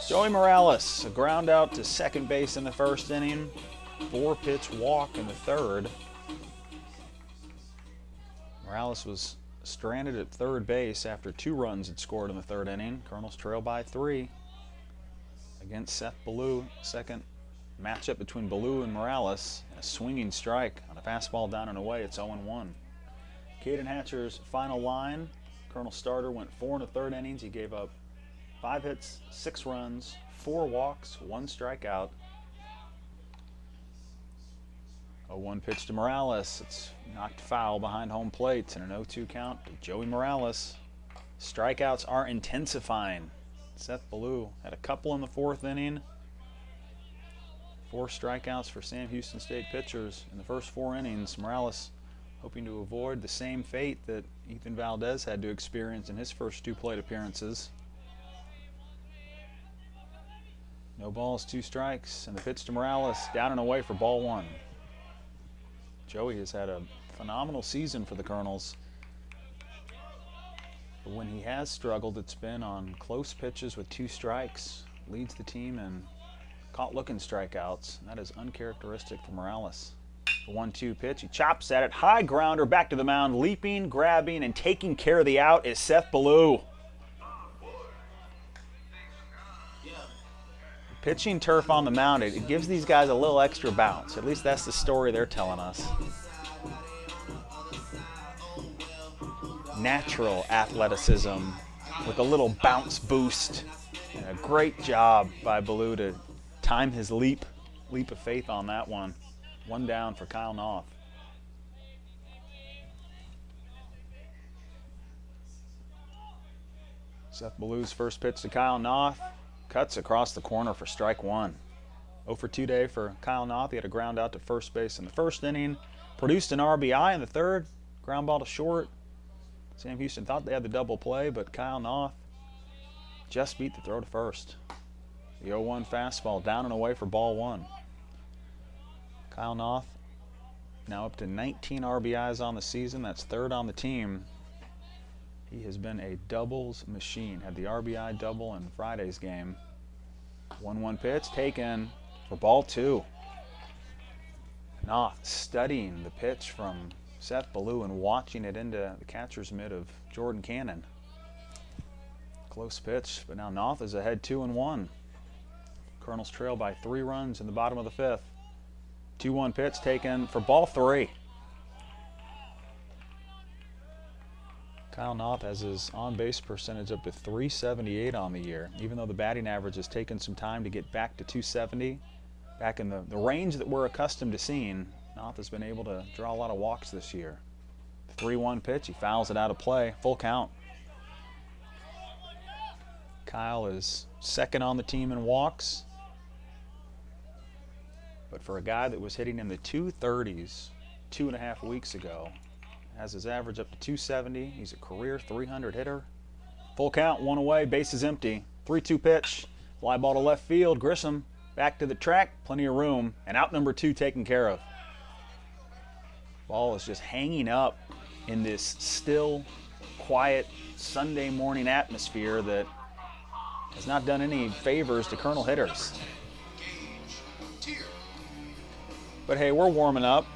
[SPEAKER 3] Joey Morales, a ground out to second base in the 1st inning, 4-pitch walk in the 3rd. Morales was stranded at 3rd base after 2 runs had scored in the 3rd inning. Colonels trail by 3 against Seth Ballou. 2nd matchup between Ballou and Morales. A swinging strike on a fastball down and away. It's 0-1. Caden Hatcher's final line. Colonel starter went 4 1/3 innings. He gave up 5 hits, 6 runs, 4 walks, 1 strikeout. 0-1 pitch to Morales. It's knocked foul behind home plate and an 0-2 count to Joey Morales. Strikeouts are intensifying. Seth Ballou had a couple in the 4th inning. 4 strikeouts for Sam Houston State pitchers in the first 4 innings. Morales hoping to avoid the same fate that Ethan Valdez had to experience in his first 2 plate appearances. No balls, 2 strikes, and the pitch to Morales down and away for ball 1. Joey has had a phenomenal season for the Colonels. But when he has struggled, it's been on close pitches with 2 strikes. Leads the team in caught-looking strikeouts. And that is uncharacteristic for Morales. The 1-2 pitch, he chops at it. High grounder back to the mound. Leaping, grabbing, and taking care of the out is Seth Ballou. Pitching turf on the mound, it gives these guys a little extra bounce. At least that's the story they're telling us. Natural athleticism with a little bounce boost. And a great job by Ballou to time his leap of faith on that one. 1 down for Kyle Noth. Seth Ballou's first pitch to Kyle Noth. Cuts across the corner for strike 1. 0 for 2 day for Kyle Noth. He had a ground out to first base in the 1st inning. Produced an RBI in the 3rd. Ground ball to short. Sam Houston thought they had the double play, but Kyle Noth just beat the throw to first. The 0-1 fastball down and away for ball one. Kyle Noth now up to 19 RBIs on the season. That's third on the team. He has been a doubles machine. Had the RBI double in Friday's game. 1-1 pitch taken for ball two. Noth studying the pitch from Thibodaux and watching it into the catcher's mitt of Jordan Cannon. Close pitch, but now Noth is ahead 2-1. Colonels trail by 3 runs in the bottom of the 5th. 2-1 pitch taken for ball 3. Kyle Noth has his on-base percentage up to .378 on the year, even though the batting average has taken some time to get back to .270. Back in the range that we're accustomed to seeing, Noth has been able to draw a lot of walks this year. 3-1 pitch, he fouls it out of play, full count. Kyle is second on the team in walks. But for a guy that was hitting in the 230s 2.5 weeks ago, has his average up to 270. He's a career 300 hitter. Full count, 1 away, bases empty. 3-2 pitch, fly ball to left field. Grissom back to the track, plenty of room, and out number 2 taken care of. Ball is just hanging up in this still, quiet Sunday morning atmosphere that has not done any favors to Colonel hitters. But hey, we're warming up.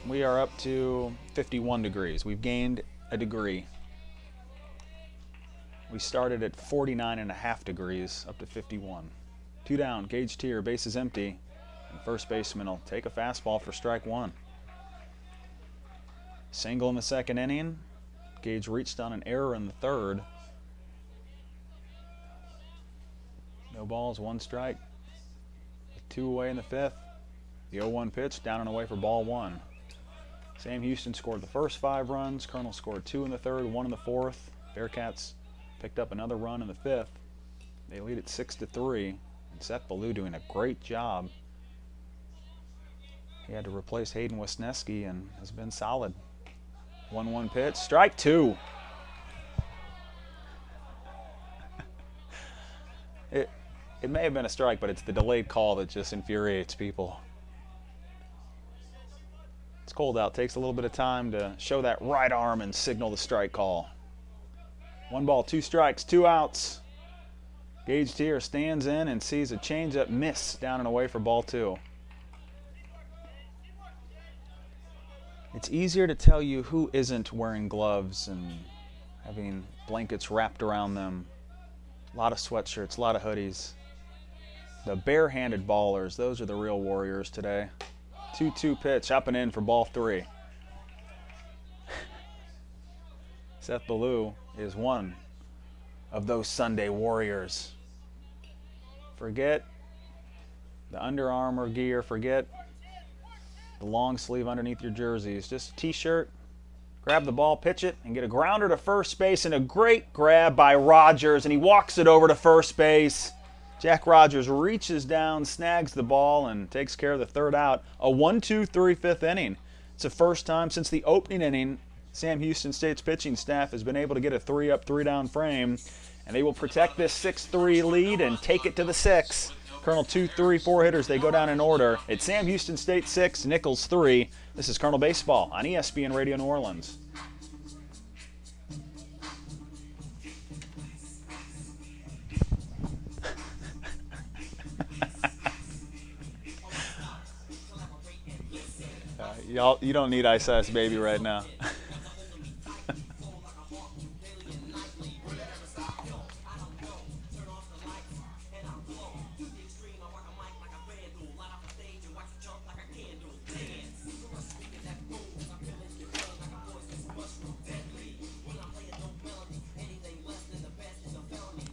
[SPEAKER 3] We are up to 51 degrees. We've gained a degree. We started at 49.5 degrees, up to 51. 2 down, Gage Tier, base is empty. And first baseman will take a fastball for strike 1. Single in the 2nd inning. Gage reached on an error in the 3rd. No balls, 1 strike. 2 away in the 5th. The 0-1 pitch, down and away for ball 1. Sam Houston scored the first 5 runs. Colonel scored 2 in the 3rd, 1 in the 4th. Bearcats picked up another run in the 5th. They lead at 6-3. And Thibodaux doing a great job. He had to replace Hayden Wisniewski and has been solid. 1-1 pitch, strike 2. It may have been a strike, but it's the delayed call that just infuriates people. It's cold out. Takes a little bit of time to show that right arm and signal the strike call. 1 ball, 2 strikes, 2 outs. Gage Tier stands in and sees a changeup miss down and away for ball 2. It's easier to tell you who isn't wearing gloves and having blankets wrapped around them. A lot of sweatshirts, a lot of hoodies. The bare-handed ballers, those are the real warriors today. 2-2 pitch, up and in for ball 3. Thibodaux is one of those Sunday warriors. Forget the Under Armour gear, forget the long sleeve underneath your jerseys. Just a t-shirt, grab the ball, pitch it, and get a grounder to first base, and a great grab by Rogers, and he walks it over to first base. Jack Rogers reaches down, snags the ball, and takes care of the 3rd out. A 1-2-3 5th inning. It's the first time since the opening inning Sam Houston State's pitching staff has been able to get a 3-up, 3-down frame, and they will protect this 6-3 lead and take it to the 6. Colonel 2, 3, 4 hitters, they go down in order. It's Sam Houston State 6, Nicholls 3. This is Colonel Baseball on ESPN Radio New Orleans. Y'all, you don't need Ice Ice Baby right now.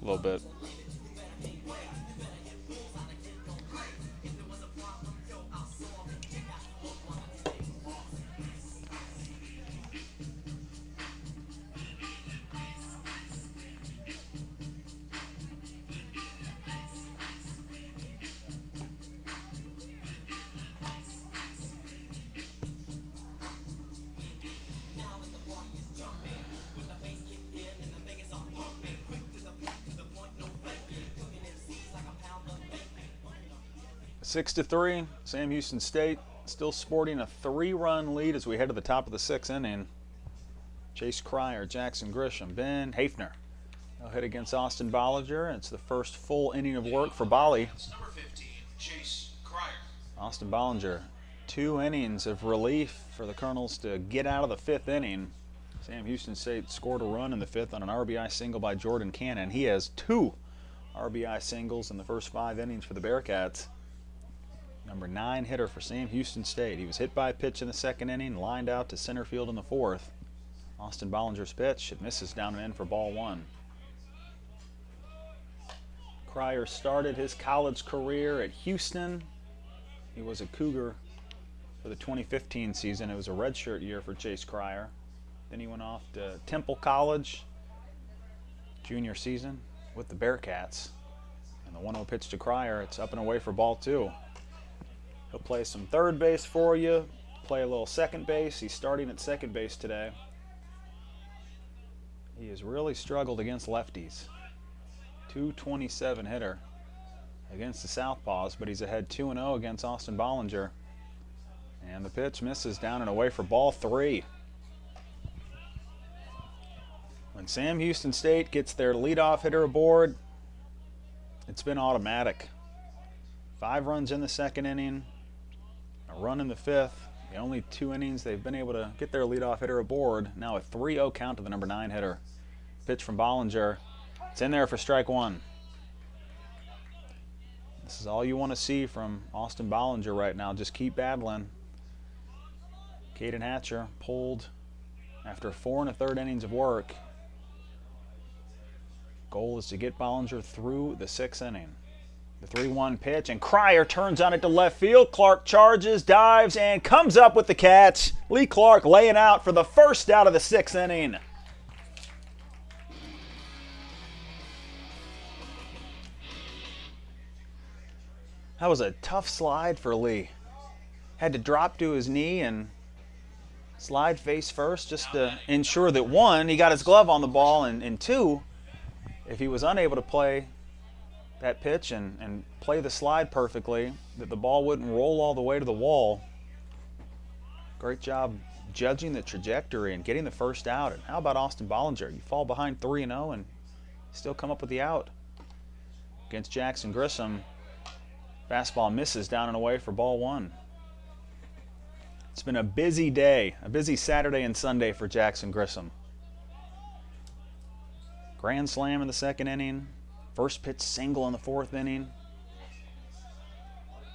[SPEAKER 3] A little bit. 6-3, Sam Houston State still sporting a 3-run lead as we head to the top of the 6th inning. Chase Cryer, Jackson Grisham, Ben Hafner. No hit against Austin Bollinger. It's the first full inning of work for Bolly.
[SPEAKER 2] Number 15, Chase Cryer.
[SPEAKER 3] Austin Bollinger, 2 innings of relief for the Colonels to get out of the 5th inning. Sam Houston State scored a run in the 5th on an RBI single by Jordan Cannon. He has 2 RBI singles in the first 5 innings for the Bearcats. Number 9 hitter for Sam Houston State. He was hit by a pitch in the 2nd inning, lined out to center field in the 4th. Austin Bollinger's pitch, it misses down and in for ball 1. Cryer started his college career at Houston. He was a Cougar for the 2015 season. It was a redshirt year for Chase Cryer. Then he went off to Temple College, junior season with the Bearcats. And the 1-0 pitch to Cryer, it's up and away for ball 2. He'll play some third base for you, play a little second base. He's starting at second base today. He has really struggled against lefties. 227 hitter against the Southpaws, but he's ahead 2-0 against Austin Bollinger. And the pitch misses down and away for ball 3. When Sam Houston State gets their leadoff hitter aboard, it's been automatic. 5 runs in the 2nd inning, a run in the 5th. The only 2 innings they've been able to get their leadoff hitter aboard. Now a 3-0 count to the number 9 hitter. Pitch from Bollinger. It's in there for strike 1. This is all you want to see from Austin Bollinger right now. Just keep battling. Caden Hatcher pulled after 4 1/3 innings of work. Goal is to get Bollinger through the 6th inning. The 3-1 pitch, and Cryer turns on it to left field. Clark charges, dives, and comes up with the catch. Lee Clark laying out for the first out of the 6th inning. That was a tough slide for Lee. Had to drop to his knee and slide face first just to ensure that 1, he got his glove on the ball, and 2, if he was unable to play that pitch and play the slide perfectly, that the ball wouldn't roll all the way to the wall. Great job judging the trajectory and getting the first out. And how about Austin Bollinger? You fall behind 3-0 and still come up with the out. Against Jackson Grisham, fastball misses down and away for ball 1. It's been a busy day, a busy Saturday and Sunday for Jackson Grisham. Grand slam in the 2nd inning. First pitch single in the 4th inning.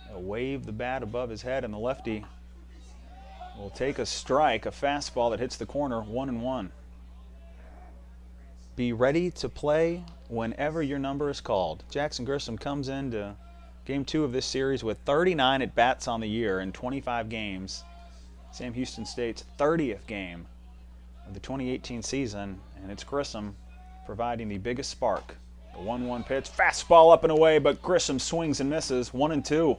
[SPEAKER 3] He'll wave the bat above his head, and the lefty will take a strike, a fastball that hits the corner, 1-1. Be ready to play whenever your number is called. Jackson Grisham comes into Game 2 of this series with 39 at-bats on the year in 25 games. Sam Houston State's 30th game of the 2018 season, and it's Grisham providing the biggest spark. The 1-1 pitch, fastball up and away, but Grisham swings and misses, 1-2.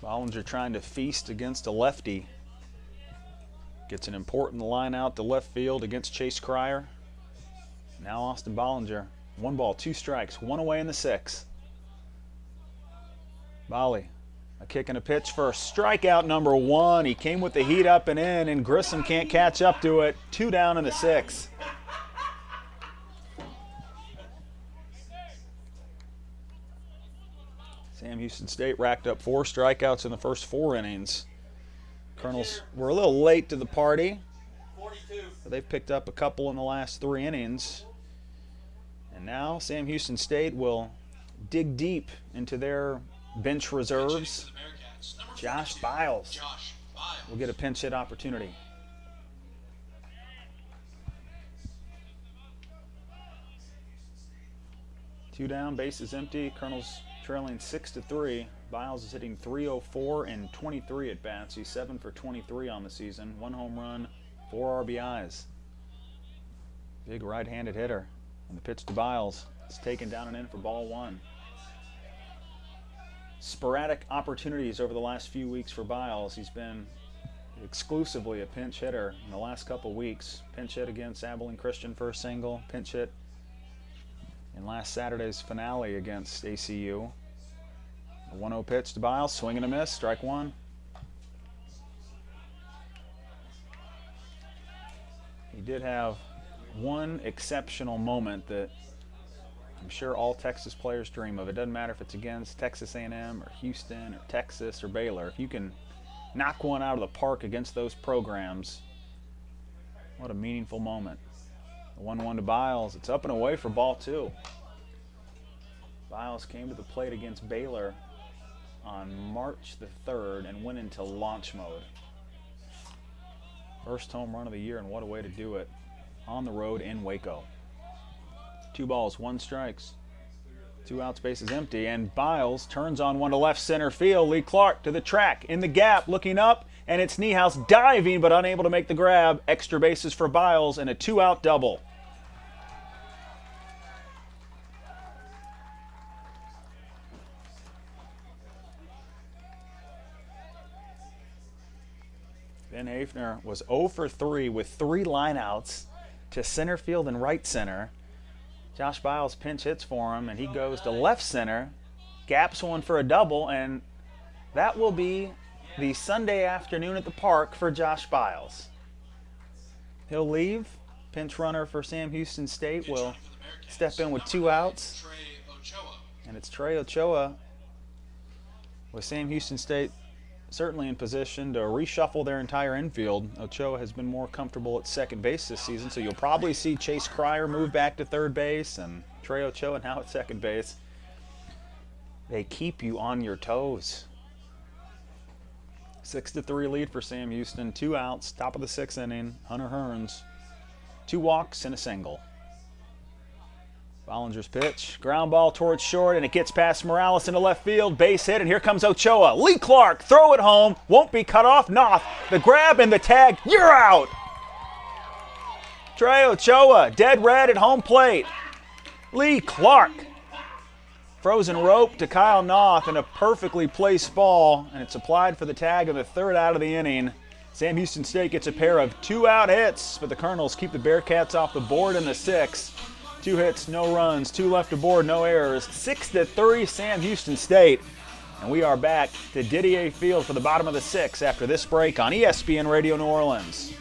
[SPEAKER 3] Bollinger trying to feast against a lefty. Gets an important line out to left field against Chase Cryer. Now Austin Bollinger, 1 ball, 2 strikes, 1 away in the 6th. Bolly, a kick and a pitch for strikeout number 1. He came with the heat up and in, and Grisham can't catch up to it. 2 down in the 6th. Sam Houston State racked up 4 strikeouts in the first 4 innings. Colonels were a little late to the party, but they've picked up a couple in the last 3 innings. And now Sam Houston State will dig deep into their bench reserves. Josh Biles will get a pinch hit opportunity. Two down, bases empty. Colonels trailing 6-3. Biles is hitting .304 and 23 at bats. He's 7 for 23 on the season. 1 home run, 4 RBIs. Big right-handed hitter. And the pitch to Biles. It's taken down and in for ball 1. Sporadic opportunities over the last few weeks for Biles. He's been exclusively a pinch hitter in the last couple weeks. Pinch hit against Abilene Christian for a single. Pinch hit in last Saturday's finale against ACU. A 1-0 pitch to Biles, swing and a miss, strike one. He did have one exceptional moment that I'm sure all Texas players dream of. It doesn't matter if it's against Texas A&M or Houston or Texas or Baylor. If you can knock one out of the park against those programs, what a meaningful moment. The 1-1 to Biles. It's up and away for ball two. Biles came to the plate against Baylor on March the 3rd and went into launch mode. First home run of the year, and what a way to do it on the road in Waco. 2 balls, 1 strikes. 2 outs, bases empty, and Biles turns on one to left center field. Lee Clark to the track, in the gap, looking up, and it's Nicholls diving but unable to make the grab. Extra bases for Biles and a 2-out double. Ben Hafner was 0 for 3 with 3 lineouts to center field and right center. Josh Biles pinch hits for him, and he goes to left center, gaps one for a double, and that will be the Sunday afternoon at the park for Josh Biles. He'll leave. Pinch runner for Sam Houston State will step in with 2 outs. And it's Trey Ochoa with Sam Houston State certainly in position to reshuffle their entire infield. Ochoa has been more comfortable at second base this season, so you'll probably see Chase Cryer move back to third base and Trey Ochoa now at second base. They keep you on your toes. 6-3 lead for Sam Houston. 2 outs, top of the 6th inning. Hunter Hearns, 2 walks and a single. Bollinger's pitch, ground ball towards short, and it gets past Morales into left field. Base hit, and here comes Ochoa. Lee Clark, throw it home, won't be cut off. Knopf, the grab and the tag, you're out! Trey Ochoa, dead red at home plate. Lee Clark, frozen rope to Kyle Knopf, and a perfectly placed ball, and it's applied for the tag on the 3rd out of the inning. Sam Houston State gets a pair of 2-out hits, but the Colonels keep the Bearcats off the board in the 6th. 2 hits, no runs, 2 left aboard, no errors. 6-3 Sam Houston State. And we are back to Didier Field for the bottom of the 6th after this break on ESPN Radio New Orleans.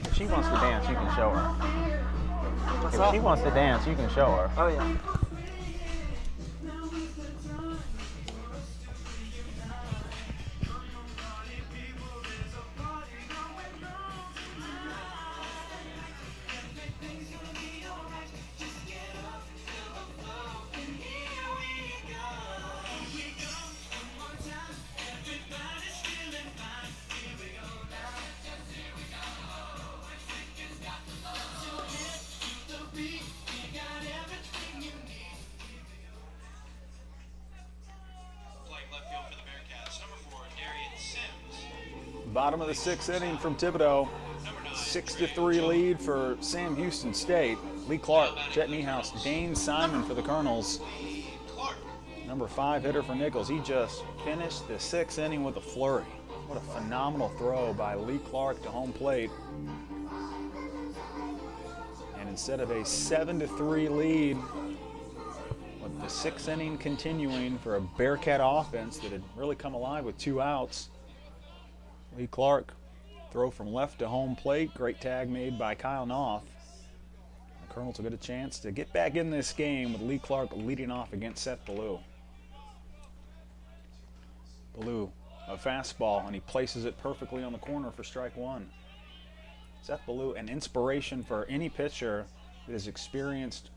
[SPEAKER 3] If she wants to dance, you can show her. If she wants to dance, you can show her.
[SPEAKER 1] Oh, yeah.
[SPEAKER 3] Bottom of the 6th inning from Thibodaux. 6-3 lead for Sam Houston State. Lee Clark, Jet Nicholls, Dane Simon for the Colonels. Number 5 hitter for Nicholls. He just finished the 6th inning with a flurry. What a phenomenal throw by Lee Clark to home plate. And instead of a 7-3 lead, with the 6th inning continuing for a Bearcat offense that had really come alive with 2 outs, Lee Clark, throw from left to home plate. Great tag made by Kyle Knopf. The Colonels will get a chance to get back in this game with Lee Clark leading off against Seth Ballou. Ballou, a fastball, and he places it perfectly on the corner for strike 1. Seth Ballou, an inspiration for any pitcher that has experienced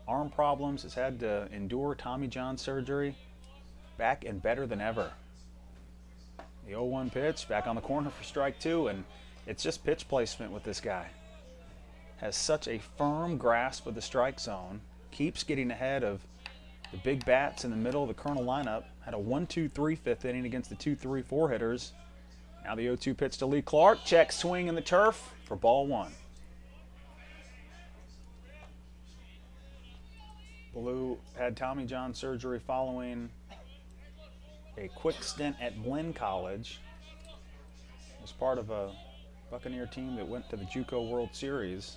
[SPEAKER 3] arm problems, has had to endure Tommy John surgery, back and better than ever. The 0-1 pitch, back on the corner for strike 2, and it's just pitch placement with this guy. Has such a firm grasp of the strike zone, keeps getting ahead of The big bats in the middle of the Colonel lineup had a 1-2-3 fifth inning against the 2-3-4 hitters. Now the 0-2 pitch to Lee Clark. Check swing in the turf for ball one. Blue had Tommy John surgery following a quick stint at Blinn College. Was part of a Buccaneer team that went to the JUCO World Series.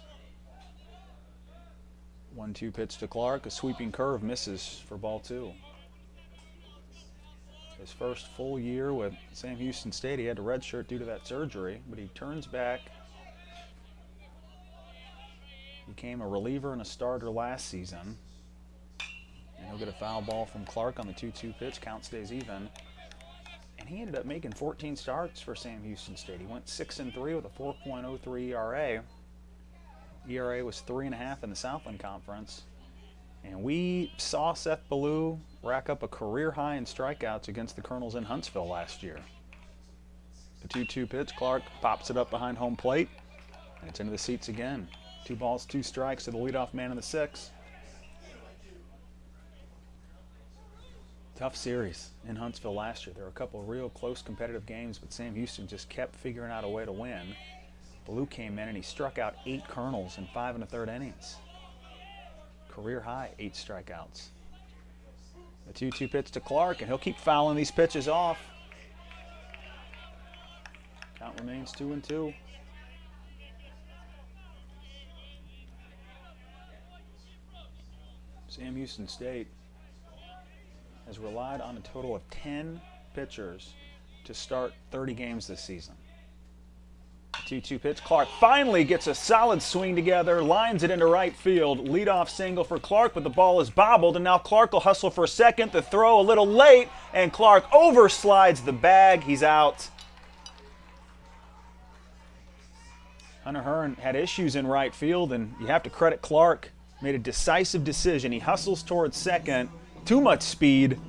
[SPEAKER 3] 1-2 pitch to Clark. A sweeping curve misses for ball two. His first full year with Sam Houston State, he had to redshirt due to that surgery, but he turns back. Became a reliever and a starter last season. And he'll get a foul ball from Clark on the 2-2 pitch. Count stays even. And he ended up making 14 starts for Sam Houston State. He went 6-3 with a 4.03 ERA. ERA was 3.5 in the Southland Conference. And we saw Seth Ballou rack up a career high in strikeouts against the Colonels in Huntsville last year. The 2-2 pitch, Clark pops it up behind home plate, and it's into the seats again. 2 balls, 2 strikes to the leadoff man in the 6th. Tough series in Huntsville last year. There were a couple of real close competitive games, but Sam Houston just kept figuring out a way to win. Ballou came in and he struck out 8 Colonels in 5 1/3 innings. Career high, 8 strikeouts. The 2-2 pitch to Clark, and he'll keep fouling these pitches off. Count remains 2-2. Sam Houston State has relied on a total of 10 pitchers to start 30 games this season. 2-2 pitch. Clark finally gets a solid swing together, lines it into right field. Leadoff single for Clark, but the ball is bobbled, and now Clark will hustle for second. The throw a little late, and Clark overslides the bag. He's out. Hunter Hearn had issues in right field, and you have to credit Clark. Made a decisive decision. He hustles towards second. Too much speed.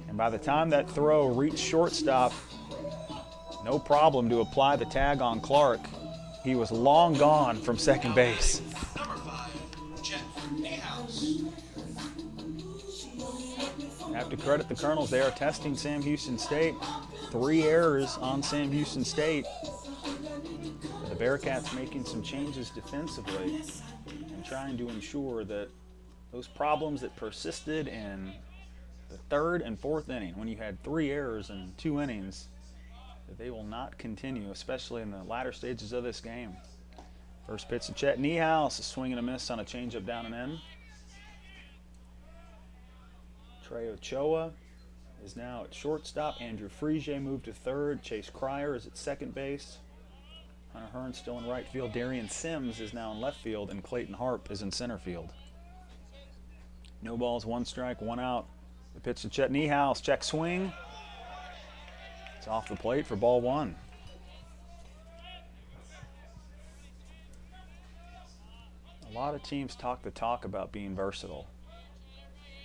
[SPEAKER 3] And by the time that throw reached shortstop, no problem to apply the tag on Clark. He was long gone from second base.
[SPEAKER 2] Number 5, Jeff Nicholls.
[SPEAKER 3] You have to credit the Colonels. They are testing Sam Houston State. 3 errors on Sam Houston State. The Bearcats making some changes defensively and trying to ensure that those problems that persisted in the 3rd and 4th inning, when you had 3 errors in 2 innings, that they will not continue, especially in the latter stages of this game. First pitch to Chet Niehaus, a swing and a miss on a changeup down and in. Trey Ochoa is now at shortstop. Andrew Frege moved to 3rd. Chase Cryer is at second base. Hunter Hearn still in right field. Darian Sims is now in left field, and Clayton Harp is in center field. No balls, 1 strike, 1 out. The pitch to Chet Niehaus, check swing. It's off the plate for ball 1. A lot of teams talk the talk about being versatile.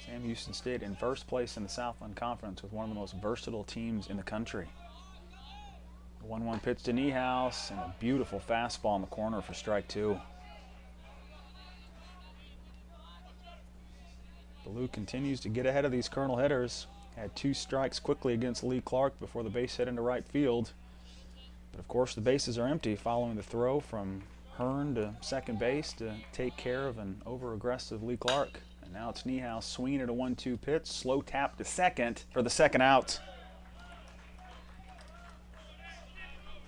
[SPEAKER 3] Sam Houston State in first place in the Southland Conference with one of the most versatile teams in the country. 1-1 pitch to Niehaus, and a beautiful fastball in the corner for strike 2. Ballou continues to get ahead of these Colonel hitters. Had 2 strikes quickly against Lee Clark before the base hit into right field. But of course the bases are empty following the throw from Hearn to second base to take care of an over-aggressive Lee Clark. And now it's Niehaus swinging at a 1-2 pitch. Slow tap to second for the second out.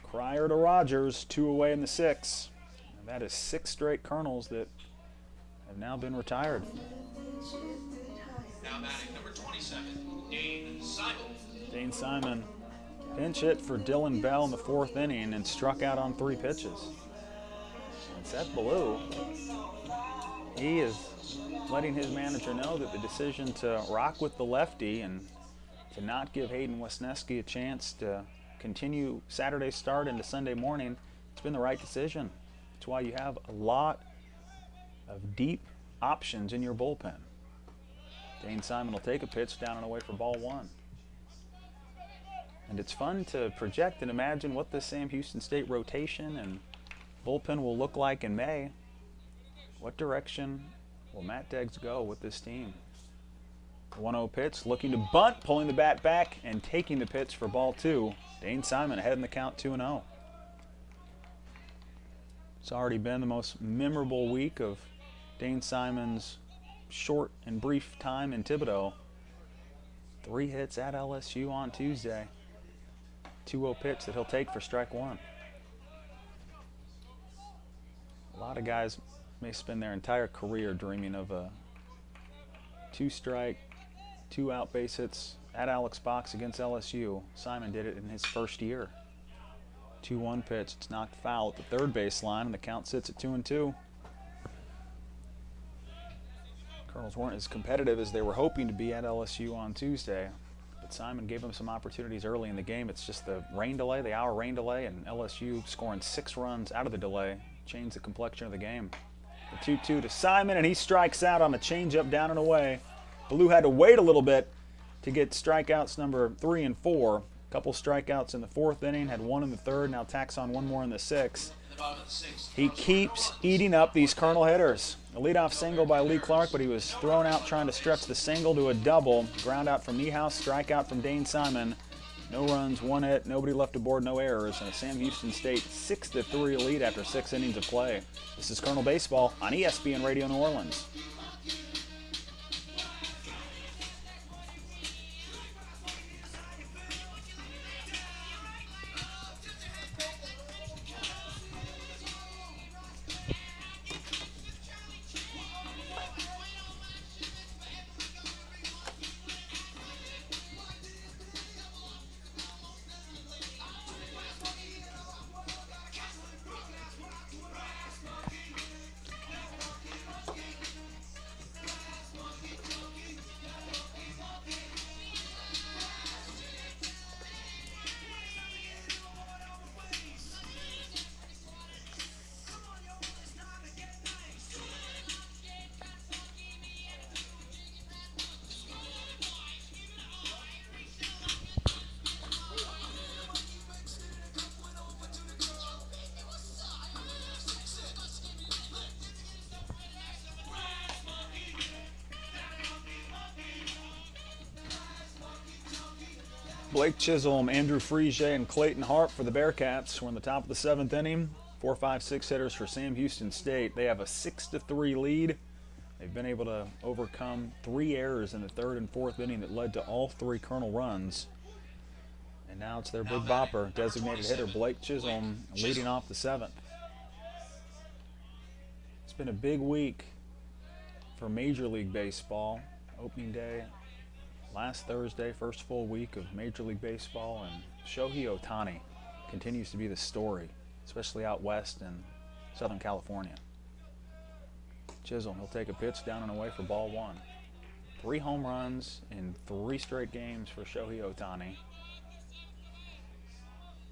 [SPEAKER 3] Cryer to Rogers, 2 away in the 6th. And that is 6 straight Colonels that have now been retired.
[SPEAKER 2] Now batting number 27, Dane Simon.
[SPEAKER 3] Dane Simon pinch hit for Dylan Bell in the 4th inning and struck out on 3 pitches. And Seth Ballou, he is letting his manager know that the decision to rock with the lefty and to not give Hayden Wisniewski a chance to continue Saturday's start into Sunday morning, it's been the right decision. That's why you have a lot of deep options in your bullpen. Dane Simon will take a pitch down and away for ball 1. And it's fun to project and imagine what the Sam Houston State rotation and bullpen will look like in May. What direction will Matt Deggs go with this team? 1-0 pitch, looking to bunt, pulling the bat back, and taking the pitch for ball 2. Dane Simon ahead in the count 2-0. It's already been the most memorable week of Dane Simon's short and brief time in Thibodaux. 3 hits at LSU on Tuesday. 2-0 pitch that he'll take for strike 1. A lot of guys may spend their entire career dreaming of a 2-strike, 2-out base hits at Alex Box against LSU. Simon did it in his first year. 2-1 pitch. It's knocked foul at the third base line, and the count sits at 2-2. Colonels weren't as competitive as they were hoping to be at LSU on Tuesday, but Simon gave them some opportunities early in the game. It's just the rain delay, the hour rain delay, and LSU scoring 6 runs out of the delay changed the complexion of the game. The 2-2 to Simon, and he strikes out on a changeup down and away. Blue had to wait a little bit to get strikeouts number 3 and 4. A couple strikeouts in the 4th inning, had 1 in the 3rd, now tacks on 1 more in the 6th. He keeps eating up these Colonel hitters. A leadoff single by Lee Clark, but he was thrown out trying to stretch the single to a double. Ground out from Niehaus, strikeout from Dane Simon. No runs, 1 hit, nobody left aboard, no errors, and a Sam Houston State 6-3 lead after 6 innings of play. This is Colonel Baseball on ESPN Radio New Orleans. Blake Chisholm, Andrew Friese, and Clayton Harp for the Bearcats. We're in the top of the 7th inning. 4, 5, 6 hitters for Sam Houston State. They have a 6-3 lead. They've been able to overcome 3 errors in the 3rd and 4th inning that led to all 3 Colonel runs. And now it's their big bopper, designated hitter Blake Chisholm, leading off the 7th. It's been a big week for Major League Baseball. Opening day last Thursday, first full week of Major League Baseball, and Shohei Ohtani continues to be the story, especially out west in Southern California. Chisholm, he'll take a pitch down and away for ball 1. 3 home runs in 3 straight games for Shohei Ohtani.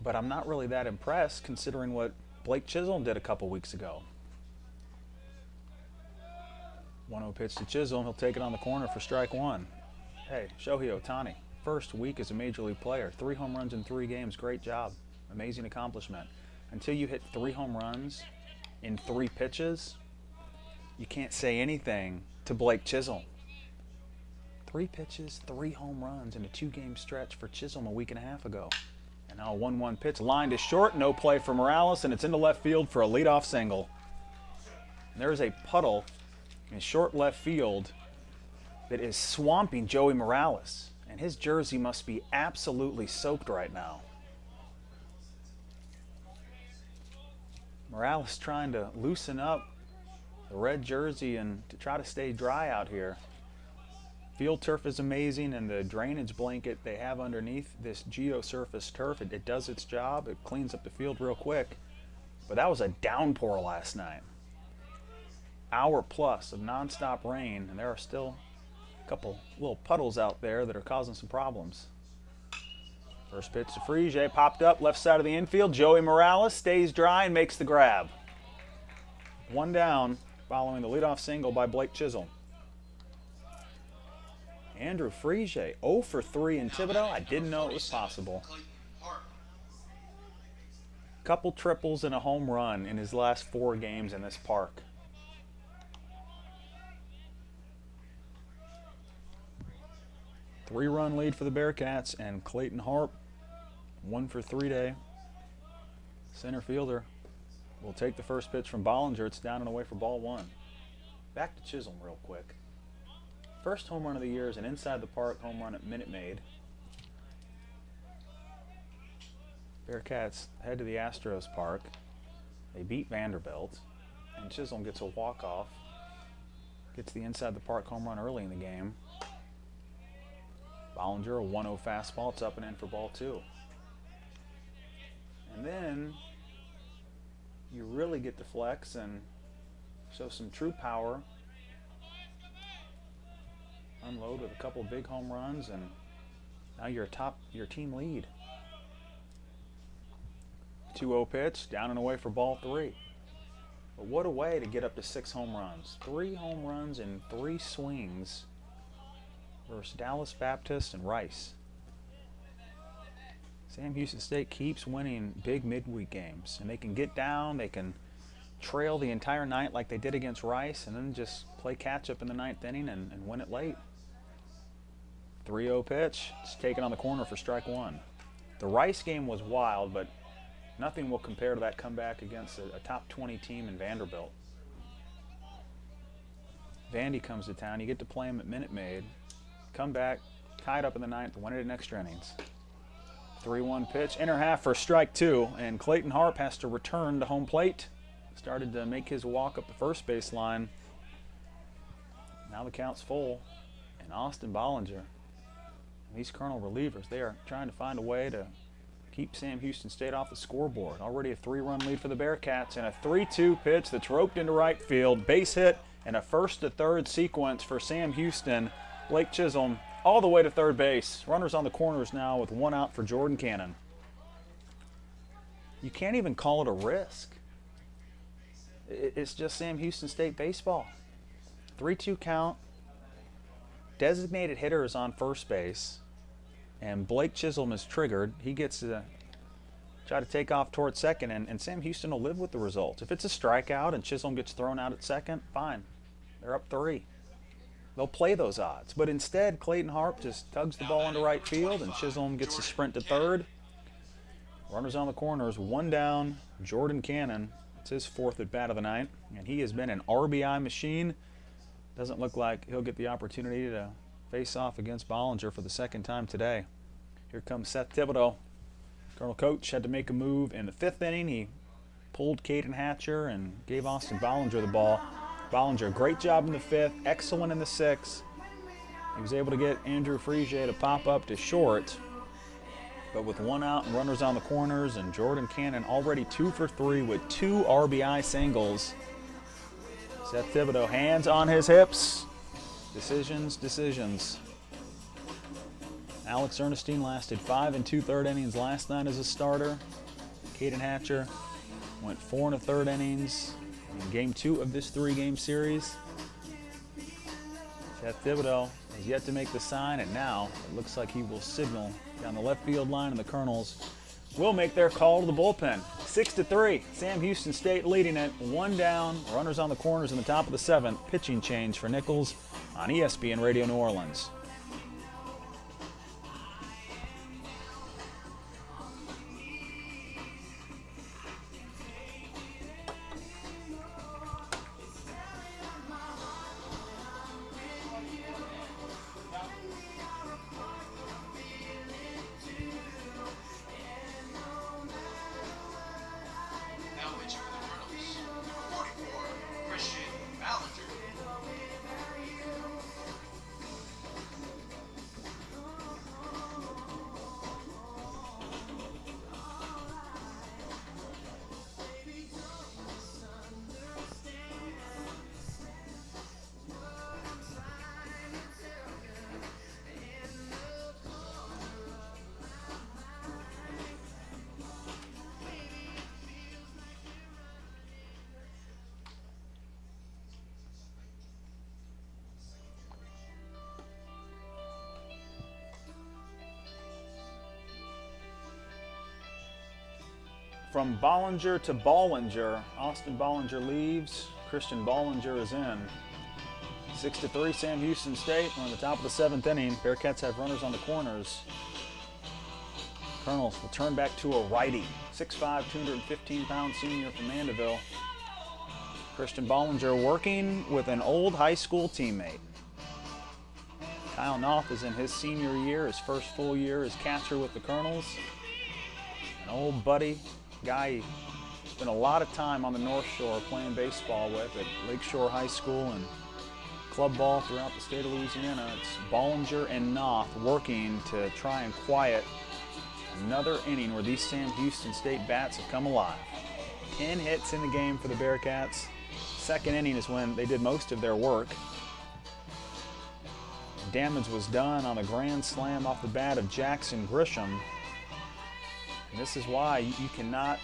[SPEAKER 3] But I'm not really that impressed considering what Blake Chisholm did a couple weeks ago. 1-0 pitch to Chisholm, he'll take it on the corner for strike 1. Hey, Shohei Ohtani, first week as a Major League player, 3 home runs in 3 games, great job, amazing accomplishment. Until you hit 3 home runs in 3 pitches, you can't say anything to Blake Chisholm. 3 pitches, 3 home runs in a 2-game stretch for Chisholm a week and a half ago. And now a 1-1 pitch, line to short, no play for Morales, and it's into left field for a leadoff single. And there is a puddle in short left field that is swamping Joey Morales, and his jersey must be absolutely soaked right now. Morales trying to loosen up the red jersey and to try to stay dry out here. Field turf is amazing, and the drainage blanket they have underneath this geosurface turf, it does its job. It cleans up the field real quick. But that was a downpour last night. Hour plus of nonstop rain, and there are still a couple little puddles out there that are causing some problems. First pitch to Friese, popped up left side of the infield. Joey Morales stays dry and makes the grab. 1 down following the leadoff single by Blake Chisholm. Andrew Friese, 0 for 3 in Thibodaux. I didn't know it was possible. Couple triples and a home run in his last 4 games in this park. 3-run lead for the Bearcats, and Clayton Harp, 1 for 3 day. Center fielder will take the first pitch from Bollinger. It's down and away for ball 1. Back to Chisholm real quick. First home run of the year is an inside the park home run at Minute Maid. Bearcats head to the Astros Park. They beat Vanderbilt, and Chisholm gets a walk-off. Gets the inside the park home run early in the game. Bollinger, a 1-0 fastball. It's up and in for ball 2. And then you really get to flex and show some true power. Unload with a couple of big home runs, and now you're atop your team lead. 2-0 pitch, down and away for ball 3. But what a way to get up to 6 home runs. 3 home runs in 3 swings versus Dallas Baptist and Rice. Sam Houston State keeps winning big midweek games, and they can get down, they can trail the entire night like they did against Rice, and then just play catch-up in the 9th inning and win it late. 3-0 pitch, it's taken on the corner for strike 1. The Rice game was wild, but nothing will compare to that comeback against a top 20 team in Vanderbilt. Vandy comes to town. You get to play him at Minute Maid. Come back, tied up in the 9th, win it in extra innings. 3-1 pitch, inner half for strike 2, and Clayton Harp has to return to home plate. Started to make his walk up the first base line. Now the count's full, and Austin Bollinger. And these Colonel relievers, they are trying to find a way to keep Sam Houston State off the scoreboard. Already a 3-run lead for the Bearcats, and a 3-2 pitch that's roped into right field. Base hit and a first to third sequence for Sam Houston. Blake Chisholm all the way to third base. Runners on the corners now with 1 out for Jordan Cannon. You can't even call it a risk. It's just Sam Houston State baseball. 3-2 count. Designated hitter is on first base, and Blake Chisholm is triggered. He gets to try to take off towards second, and Sam Houston will live with the result. If it's a strikeout and Chisholm gets thrown out at second, fine. They're up 3. They'll play those odds. But instead, Clayton Harp just tugs the ball into right field, and Chisholm gets to sprint to third. Runners on the corners, 1 down. Jordan Cannon, it's his 4th at bat of the night, and he has been an RBI machine. Doesn't look like he'll get the opportunity to face off against Bollinger for the 2nd time today. Here comes Seth Thibodaux. Colonel Coach had to make a move in the 5th inning. He pulled Caden Hatcher and gave Austin Bollinger the ball. Bollinger, great job in the 5th, excellent in the 6th. He was able to get Andrew Frigier to pop up to short. But with 1 out and runners on the corners, and Jordan Cannon already 2 for 3 with 2 RBI singles. Seth Thibodaux, hands on his hips. Decisions. Alex Ernestine lasted 5 2/3 innings last night as a starter. Caden Hatcher went 4 1/3 innings in game 2 of this 3-game series. Seth Thibodaux has yet to make the sign, and now it looks like he will signal down the left field line, and the Colonels will make their call to the bullpen. 6-3, Sam Houston State leading it, 1 down, runners on the corners in the top of the 7th. Pitching change for Nicholls on ESPN Radio New Orleans. From Bollinger to Bollinger, Austin Bollinger leaves. Christian Bollinger is in. 6-3, Sam Houston State. We're on the top of the 7th inning. Bearcats have runners on the corners. Colonels will turn back to a righty. 6'5", 215-pound senior from Mandeville. Christian Bollinger working with an old high school teammate. Kyle Knopf is in his senior year, his first full year as catcher with the Colonels. An old buddy, guy he spent a lot of time on the North Shore playing baseball with at Lakeshore High School and club ball throughout the state of Louisiana. It's Bollinger and Knopf working to try and quiet another inning where these Sam Houston State bats have come alive. 10 hits in the game for the Bearcats. Second inning is when they did most of their work. Damage was done on a grand slam off the bat of Jackson Grisham. And this is why you cannot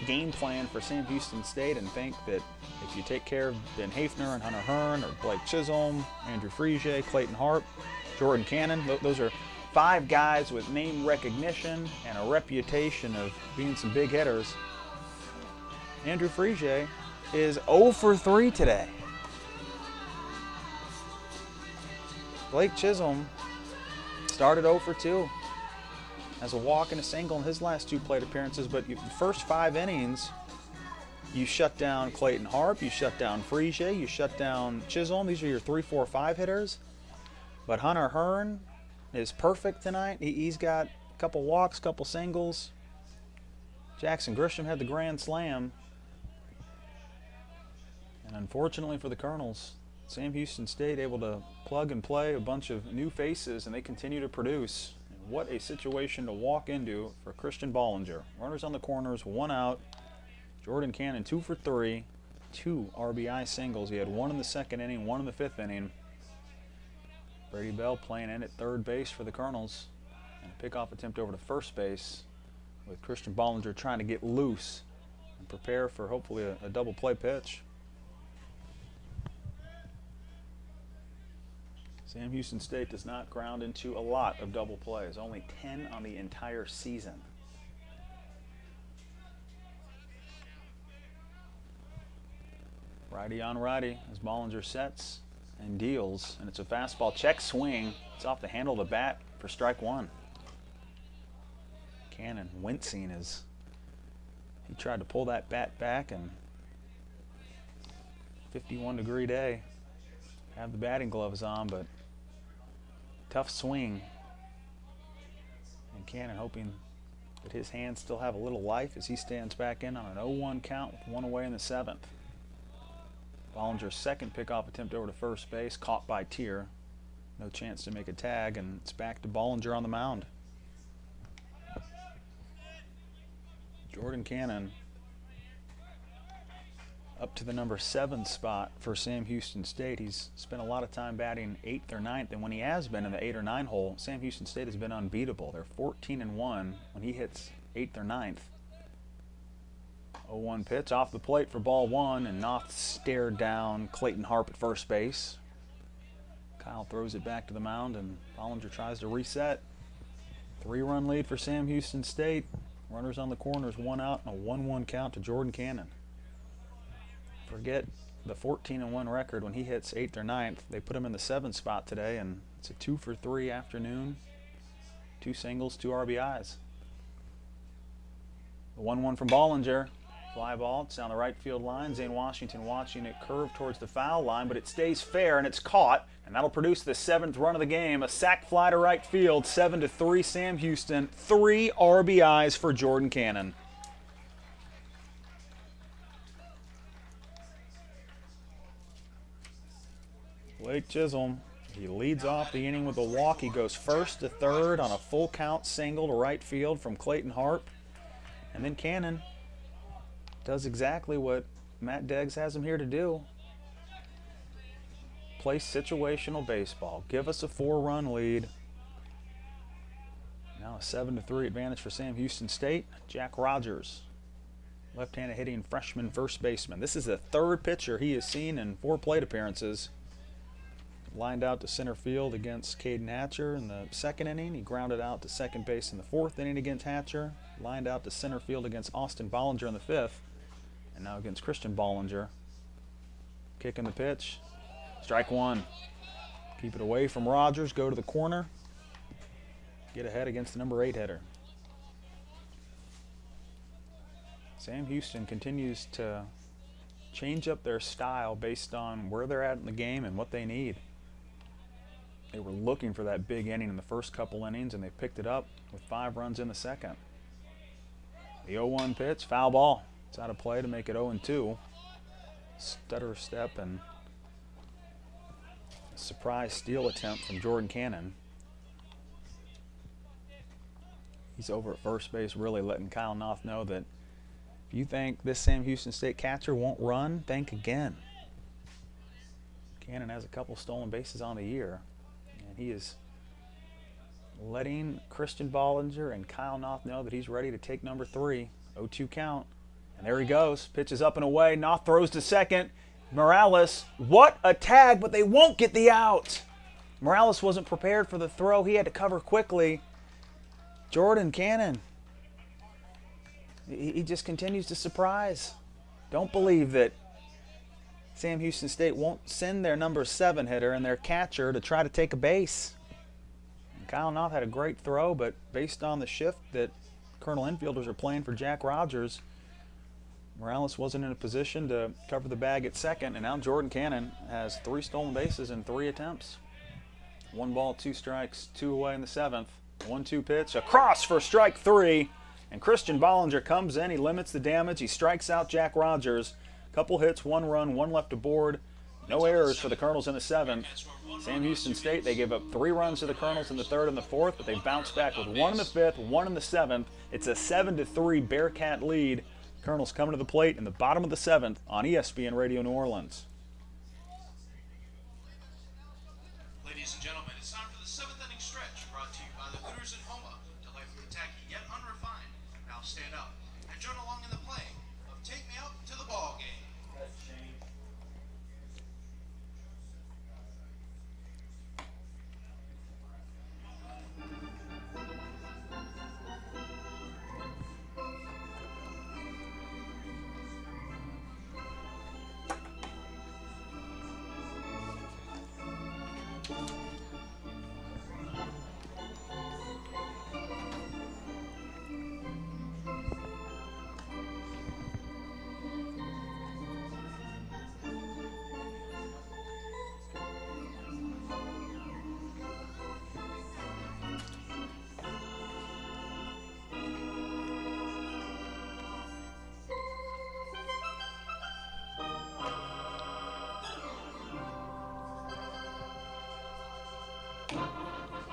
[SPEAKER 3] game plan for Sam Houston State and think that if you take care of Ben Hafner and Hunter Hearn or Blake Chisholm, Andrew Frigier, Clayton Harp, Jordan Cannon, those are 5 guys with name recognition and a reputation of being some big hitters. Andrew Frigier is 0 for 3 today. Blake Chisholm started 0 for 2. Has a walk and a single in his last 2 plate appearances, but the first 5 innings, you shut down Clayton Harp, you shut down Frigier, you shut down Chisholm. These are your 3, 4, 5 hitters. But Hunter Hearn is perfect tonight. He's got a couple walks, couple singles. Jackson Grisham had the grand slam. And unfortunately for the Colonels, Sam Houston State able to plug and play a bunch of new faces, and they continue to produce. And what a situation to walk into for Christian Bollinger. Runners on the corners, 1 out. Jordan Cannon 2 for 3, 2 RBI singles. He had 1 in the 2nd inning, 1 in the 5th inning. Brady Bell playing in at 3rd base for the Colonels. And a pickoff attempt over to 1st base with Christian Bollinger trying to get loose and prepare for hopefully a double play pitch. Sam Houston State does not ground into a lot of double plays, only 10 on the entire season. Righty on righty as Bollinger sets and deals, and it's a fastball check swing. It's off the handle of the bat for strike 1. Cannon wincing as he tried to pull that bat back, and 51-degree day. Have the batting gloves on, but tough swing. And Cannon hoping that his hands still have a little life as he stands back in on an 0-1 count with 1 away in the 7th. Bollinger's 2nd pickoff attempt over to 1st base, caught by Tier. No chance to make a tag, and it's back to Bollinger on the mound. Jordan Cannon up to the number 7 spot for Sam Houston State. He's spent a lot of time batting 8th or 9th, and when he has been in the 8 or 9 hole, Sam Houston State has been unbeatable. They're 14-1 when he hits 8th or 9th. 0-1 pitch off the plate for ball 1, and Knopf stared down Clayton Harp at 1st base. Kyle throws it back to the mound, and Bollinger tries to reset. 3-run lead for Sam Houston State. Runners on the corners, 1 out, and a 1-1 count to Jordan Cannon. Forget the 14-1 record when he hits 8th or 9th. They put him in the 7th spot today, and it's a 2 for 3 afternoon. 2 singles, 2 RBIs. The 1-1 from Bollinger. Fly ball, it's down the right field line. Zane Washington watching it curve towards the foul line, but it stays fair and it's caught, and that'll produce the 7th run of the game. A sac fly to right field, 7-3 Sam Houston. 3 RBIs for Jordan Cannon. Blake Chisholm, he leads off the inning with a walk. He goes 1st to 3rd on a full count single to right field from Clayton Harp. And then Cannon does exactly what Matt Deggs has him here to do. Play situational baseball. Give us a 4-run lead. Now a 7-3 advantage for Sam Houston State. Jack Rogers, left-handed hitting freshman 1st baseman. This is the 3rd pitcher he has seen in 4 plate appearances. Lined out to center field against Caden Hatcher in the 2nd inning. He grounded out to 2nd base in the 4th inning against Hatcher. Lined out to center field against Austin Bollinger in the 5th. And now against Christian Bollinger. Kicking the pitch. Strike one. Keep it away from Rogers. Go to the corner. Get ahead against the number 8 hitter. Sam Houston continues to change up their style based on where they're at in the game and what they need. They were looking for that big inning in the first couple innings, and they picked it up with 5 runs in the second. The 0-1 pitch, foul ball. It's out of play to make it 0-2. Stutter step and a surprise steal attempt from Jordan Cannon. He's over at first base, really letting Kyle Knopf know that if you think this Sam Houston State catcher won't run, think again. Cannon has a couple stolen bases on the year, and he is letting Christian Bollinger and Kyle Knopf know that he's ready to take number 3. 0-2 count. And there he goes. Pitches up and away. Knopf throws to second. Morales, what a tag, but they won't get the out. Morales wasn't prepared for the throw. He had to cover quickly. Jordan Cannon, he just continues to surprise. Don't believe that Sam Houston State won't send their number 7 hitter and their catcher to try to take a base. And Kyle Knopf had a great throw, but based on the shift that Colonel infielders are playing for Jack Rogers, Morales wasn't in a position to cover the bag at second, and now Jordan Cannon has 3 stolen bases in 3 attempts. 1 ball, 2 strikes, 2 away in the 7th. 1-2 pitch, across for strike 3, and Christian Bollinger comes in. He limits the damage. He strikes out Jack Rogers. Couple hits, 1 run, 1 left aboard. No errors for the Colonels in the 7th. Sam Houston State, they gave up 3 runs to the Colonels in the 3rd and the 4th, but they bounced back with 1 in the 5th, 1 in the 7th. It's a 7-3 Bearcat lead. Colonels coming to the plate in the bottom of the 7th on ESPN Radio New Orleans.
[SPEAKER 2] Ladies and gentlemen, it's time for the 7th inning stretch, brought to you by the Hooters and Homa. Delightfully tacky yet unrefined. Now stand up and join along in the playing of Take Me Out to the Ball Game.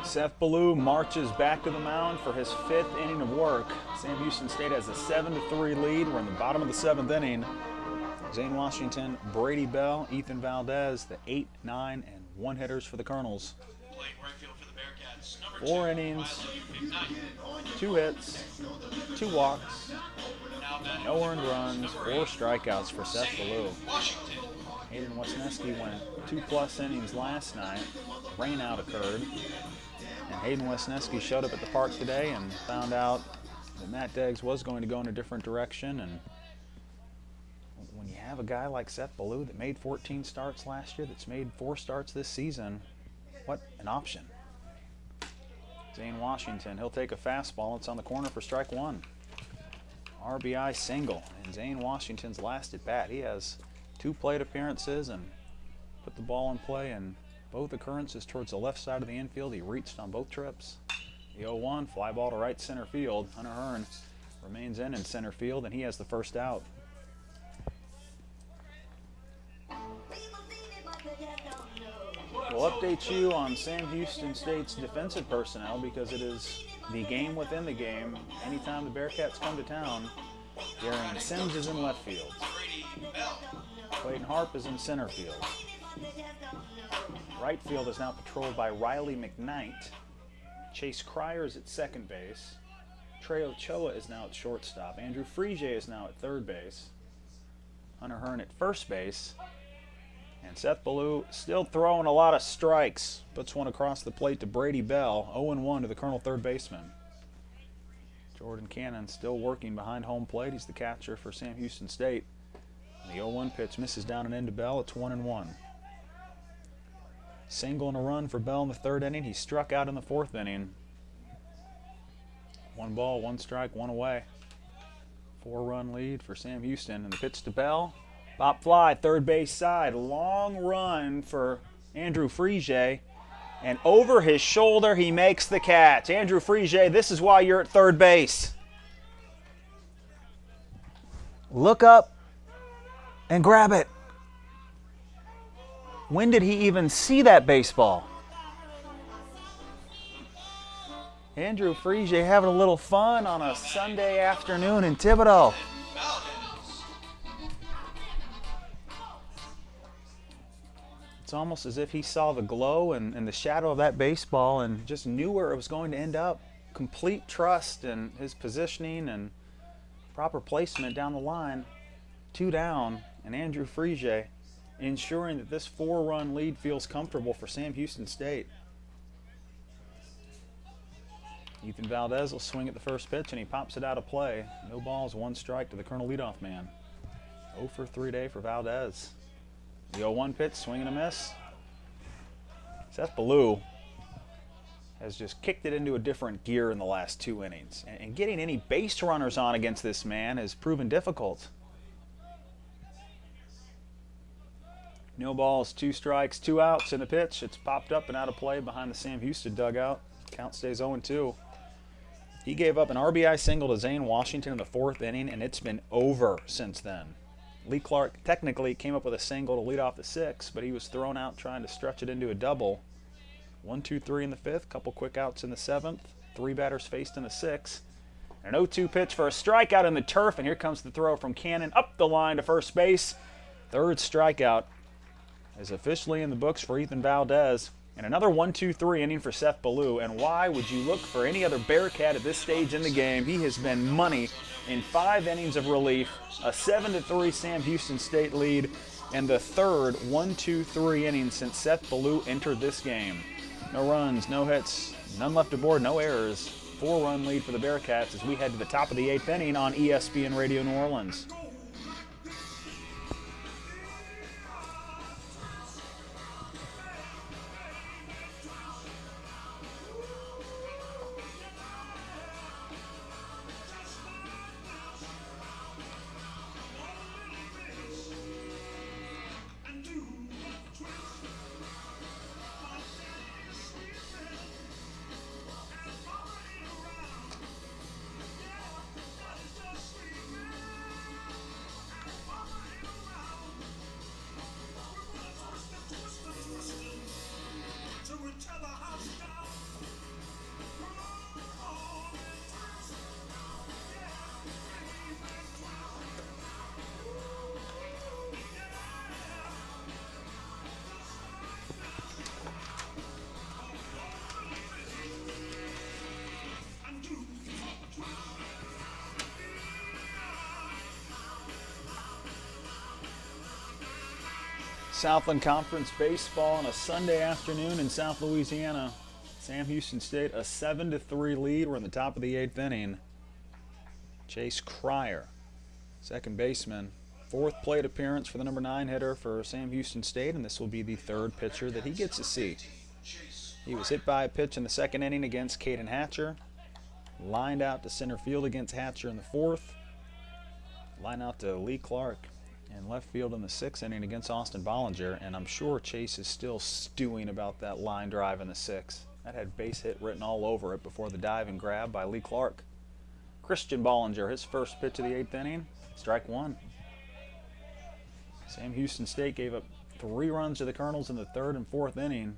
[SPEAKER 3] Seth Ballou marches back to the mound for his 5th inning of work. Sam Houston State has a 7-3 lead. We're in the bottom of the 7th inning. Zane Washington, Brady Bell, Ethan Valdez, the 8, 9, and 1 hitters for the Colonels.
[SPEAKER 2] Playing right field for the Bearcats, number
[SPEAKER 3] 4
[SPEAKER 2] 2,
[SPEAKER 3] innings,
[SPEAKER 2] Milo McKnight.
[SPEAKER 3] 2 hits, 2 walks,
[SPEAKER 2] Now batting
[SPEAKER 3] no earned runs, 4 strikeouts for Seth Ballou.
[SPEAKER 2] Washington.
[SPEAKER 3] Hayden Wesneski went 2+ innings last night. Rain out occurred. And Hayden Wesneski showed up at the park today and found out that Matt Deggs was going to go in a different direction. And when you have a guy like Seth Ballou that made 14 starts last year, that's made 4 starts this season, what an option. Zane Washington, he'll take a fastball. It's on the corner for strike 1. RBI single. And Zane Washington's last at bat. He has 2 plate appearances and put the ball in play in both occurrences towards the left side of the infield. He reached on both trips. The 0-1, fly ball to right center field. Hunter Hearn remains in center field, and he has the first out. We'll update you on Sam Houston State's defensive personnel because it is the game within the game. Anytime the Bearcats come to town, Darian Sims is in left field.
[SPEAKER 2] Brady Bell.
[SPEAKER 3] Clayton Harp is in center field. Right field is now patrolled by Riley McKnight. Chase Cryer is at second base. Trey Ochoa is now at shortstop. Andrew Frege is now at third base. Hunter Hearn at first base. And Seth Ballou still throwing a lot of strikes. Puts one across the plate to Brady Bell. 0-1 to the Colonel third baseman. Jordan Cannon still working behind home plate. He's the catcher for Sam Houston State. And the 0-1 pitch misses down and into Bell. It's 1-1. Single and a run for Bell in the third inning. He struck out in the fourth inning. 1 ball, 1 strike, 1 away. 4-run lead for Sam Houston. And the pitch to Bell. Pop fly, third base side. Long run for Andrew Frege. And over his shoulder, he makes the catch. Andrew Frege, this is why you're at third base. Look up and grab it. When did he even see that baseball? Andrew Frege having a little fun on a Sunday afternoon in Thibodaux. It's almost as if he saw the glow and the shadow of that baseball and just knew where it was going to end up. Complete trust in his positioning and proper placement down the line. 2 down, and Andrew Frege ensuring that this 4-run lead feels comfortable for Sam Houston State. Ethan Valdez will swing at the first pitch, and he pops it out of play. No balls, 1 strike to the Colonel leadoff man. 0 for 3 day for Valdez. The 0-1 pitch, swing and a miss. Thibodaux has just kicked it into a different gear in the last 2 innings. And getting any base runners on against this man has proven difficult. No balls, 2 strikes, 2 outs in the pitch. It's popped up and out of play behind the Sam Houston dugout. Count stays 0-2. He gave up an RBI single to Zane Washington in the 4th inning, and it's been over since then. Lee Clark technically came up with a single to lead off the 6th, but he was thrown out trying to stretch it into a double. 1-2-3 in the 5th, couple quick outs in the 7th, 3 batters faced in the 6th. An 0-2 pitch for a strikeout in the turf, and here comes the throw from Cannon up the line to first base. 3rd strikeout is officially in the books for Ethan Valdez. And another 1-2-3 inning for Thibodaux. And why would you look for any other Bearcat at this stage in the game? He has been money in 5 innings of relief, a 7-3 Sam Houston State lead, and the 3rd 1-2-3 inning since Thibodaux entered this game. No runs, no hits, none left aboard, no errors. 4-run lead for the Bearcats as we head to the top of the 8th inning on ESPN Radio New Orleans. Southland Conference baseball on a Sunday afternoon in South Louisiana. Sam Houston State, a 7-3 lead. We're in the top of the 8th inning. Chase Cryer, second baseman. 4th plate appearance for the number 9 hitter for Sam Houston State, and this will be the 3rd pitcher that he gets to see. He was hit by a pitch in the 2nd inning against Caden Hatcher. Lined out to center field against Hatcher in the 4th. Line out to Lee Clark in left field in the 6th inning against Austin Bollinger, and I'm sure Chase is still stewing about that line drive in the 6th. That had base hit written all over it before the dive and grab by Lee Clark. Christian Bollinger, his first pitch of the 8th inning, strike 1. Sam Houston State gave up 3 runs to the Colonels in the 3rd and 4th inning,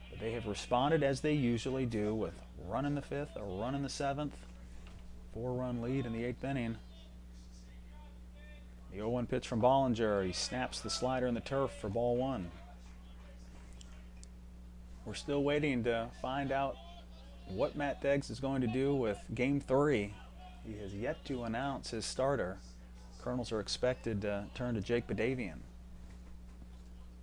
[SPEAKER 3] but they have responded as they usually do with a run in the 5th, a run in the 7th, 4-run lead in the 8th inning. The 0-1 pitch from Bollinger. He snaps the slider in the turf for ball 1. We're still waiting to find out what Matt Deggs is going to do with Game 3. He has yet to announce his starter. Colonels are expected to turn to Jake Badavian.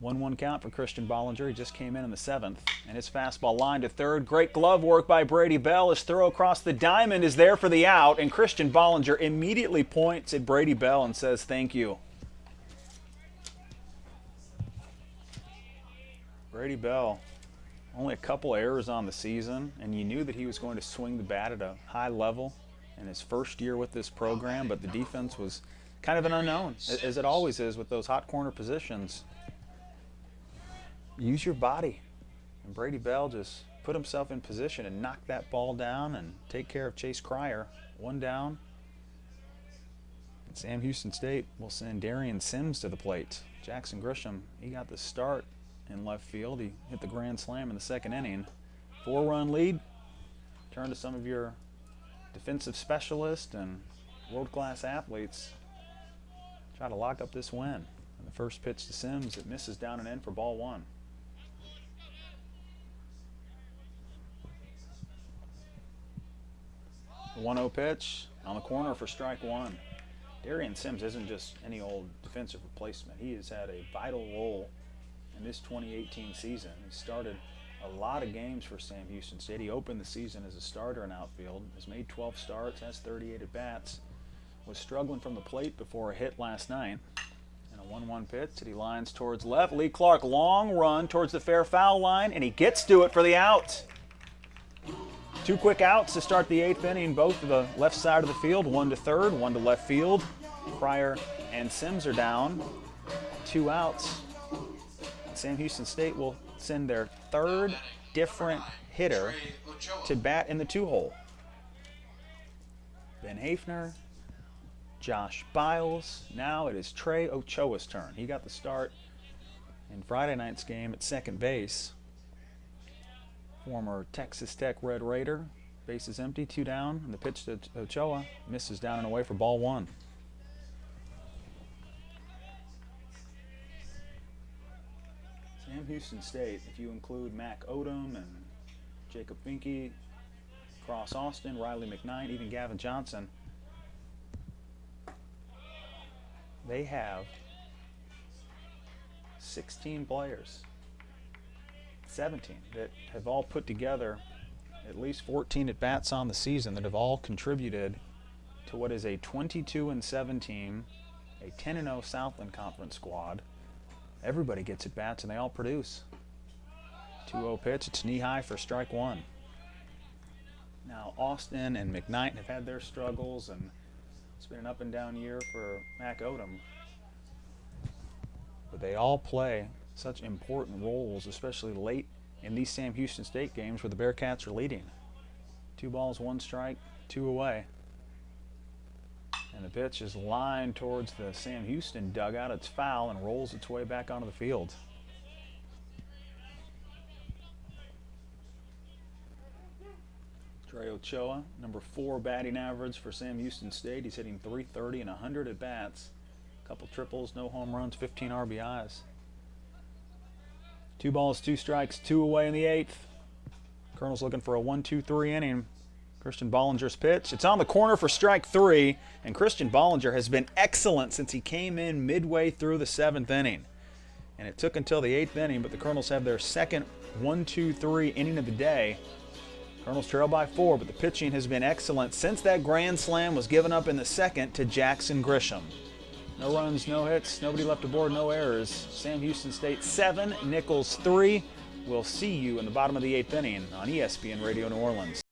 [SPEAKER 3] 1-1 count for Christian Bollinger. He just came in the 7th. And his fastball line to 3rd. Great glove work by Brady Bell. His throw across the diamond is there for the out. And Christian Bollinger immediately points at Brady Bell and says, "Thank you." Brady Bell, only a couple errors on the season, and you knew that he was going to swing the bat at a high level in his first year with this program, but the defense was kind of an unknown, as it always is with those hot corner positions. Use your body. And Brady Bell just put himself in position and knock that ball down and take care of Chase Cryer. One down. And Sam Houston State will send Darian Sims to the plate. Jackson Grisham, he got the start in left field. He hit the grand slam in the second inning. 4-run lead. Turn to some of your defensive specialists and world-class athletes. Try to lock up this win. And the first pitch to Sims, it misses down and in for ball one. The 1-0 pitch on the corner for strike one. Darian Sims isn't just any old defensive replacement. He has had a vital role in this 2018 season. He started a lot of games for Sam Houston State. He opened the season as a starter in outfield, has made 12 starts, has 38 at-bats, was struggling from the plate before a hit last night. And a 1-1 pitch that he lines towards left. Lee Clark, long run towards the fair foul line, and he gets to it for the out. Two quick outs to start the eighth inning, both to the left side of the field, one to third, one to left field. Cryer and Sims are down. 2 outs. Sam Houston State will send their third different hitter to bat in the 2-hole. Ben Hafner, Josh Biles. Now it is Trey Ochoa's turn. He got the start in Friday night's game at second base. Former Texas Tech Red Raider. Base is empty, 2 down, and the pitch to Ochoa misses down and away for ball one. Sam Houston State, if you include Mac Odom and Jacob Finke, Cross Austin, Riley McKnight, even Gavin Johnson, they have 16 players, 17, that have all put together at least 14 at-bats on the season, that have all contributed to what is a 22-7 team, a 10-0 Southland Conference squad. Everybody gets at-bats and they all produce. 2-0 pitch, it's knee-high for strike one. Now Austin and McKnight have had their struggles, and it's been an up-and-down year for Mac Odom. But they all play such important roles, especially late in these Sam Houston State games where the Bearcats are leading. 2 balls, 1 strike, 2 away. And the pitch is lined towards the Sam Houston dugout. It's foul and rolls its way back onto the field. Trey Ochoa, number 4 batting average for Sam Houston State. He's hitting .330 and 100 at-bats. A couple triples, no home runs, 15 RBIs. 2 balls, 2 strikes, 2 away in the 8th. Colonel's looking for a 1-2-3 inning. Christian Bollinger's pitch. It's on the corner for strike 3, and Christian Bollinger has been excellent since he came in midway through the 7th inning. And it took until the 8th inning, but the Colonels have their second 1-2-3 inning of the day. Colonels trail by 4, but the pitching has been excellent since that grand slam was given up in the second to Jackson Grisham. No runs, no hits, nobody left aboard, no errors. Sam Houston State 7, Nicholls 3. We'll see you in the bottom of the 8th inning on ESPN Radio New Orleans.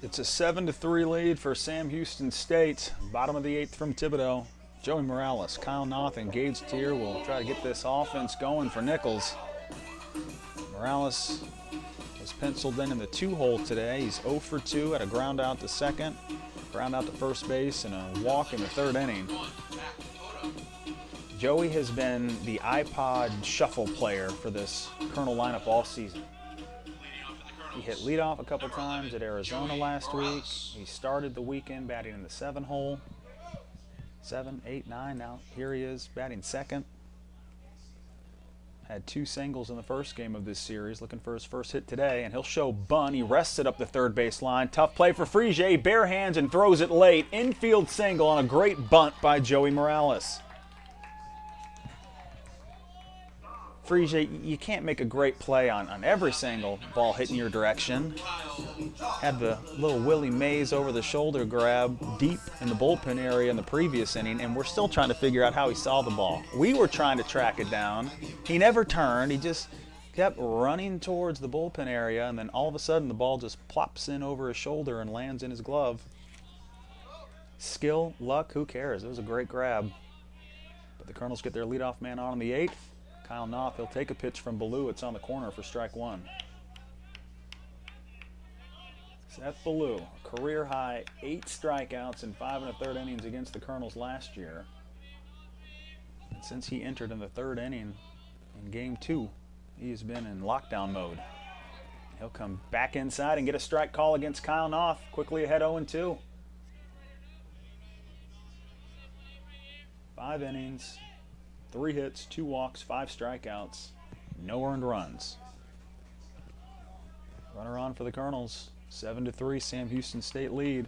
[SPEAKER 3] It's a 7-3 lead for Sam Houston State. Bottom of the 8th from Thibodaux. Joey Morales, Kyle Noth, and Gage Tier will try to get this offense going for Nicholls. Morales was penciled in the 2-hole today. He's 0 for 2 at a ground out to second, ground out to first base, and a walk in the 3rd inning. Joey has been the iPod shuffle player for this Colonel lineup all season. He hit leadoff a couple times at Arizona last week. He started the weekend batting in the 7-hole. 7, 8, 9. Now here he is batting second. Had 2 singles in the first game of this series. Looking for his first hit today, and he'll show bunt. He rests it up the third base line. Tough play for Frige. Bare hands and throws it late. Infield single on a great bunt by Joey Morales. Frige, you can't make a great play on every single ball hitting your direction. Had the little Willie Mays over the shoulder grab deep in the bullpen area in the previous inning, and we're still trying to figure out how he saw the ball. We were trying to track it down. He never turned. He just kept running towards the bullpen area, and then all of a sudden the ball just plops in over his shoulder and lands in his glove. Skill, luck, who cares? It was a great grab. But the Colonels get their leadoff man on in the 8th. Kyle Noth, he'll take a pitch from Ballou. It's on the corner for strike 1. Seth Ballou, career high 8 strikeouts in 5 1/3 innings against the Colonels last year. And since he entered in the 3rd inning in Game 2, he has been in lockdown mode. He'll come back inside and get a strike call against Kyle Noth. Quickly ahead 0-2. 5 innings. 3 hits, 2 walks, 5 strikeouts, no earned runs. Runner on for the Colonels. 7-3, Sam Houston State lead.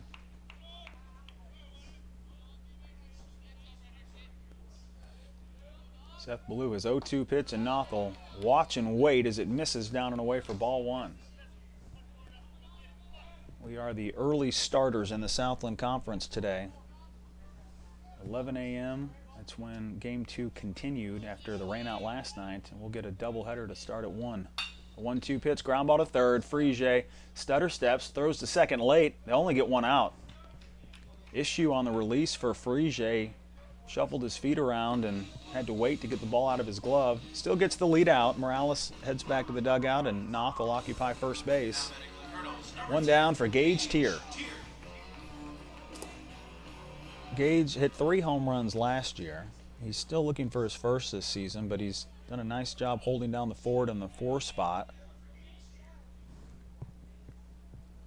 [SPEAKER 3] Seth Ballou, his 0-2 pitch, and Noth will watch and wait as it misses down and away for ball 1. We are the early starters in the Southland Conference today. 11 a.m. That's when Game 2 continued after the rain out last night, and we'll get a doubleheader to start at 1. A 1-2 pitch, ground ball to third. Frige stutter steps, throws to second late. They only get 1 out. Issue on the release for Frige. Shuffled his feet around and had to wait to get the ball out of his glove. Still gets the lead out. Morales heads back to the dugout, and Noth will occupy first base. 1 down for Gage Tier. Gage hit 3 home runs last year. He's still looking for his first this season, but he's done a nice job holding down the fort in the 4 spot.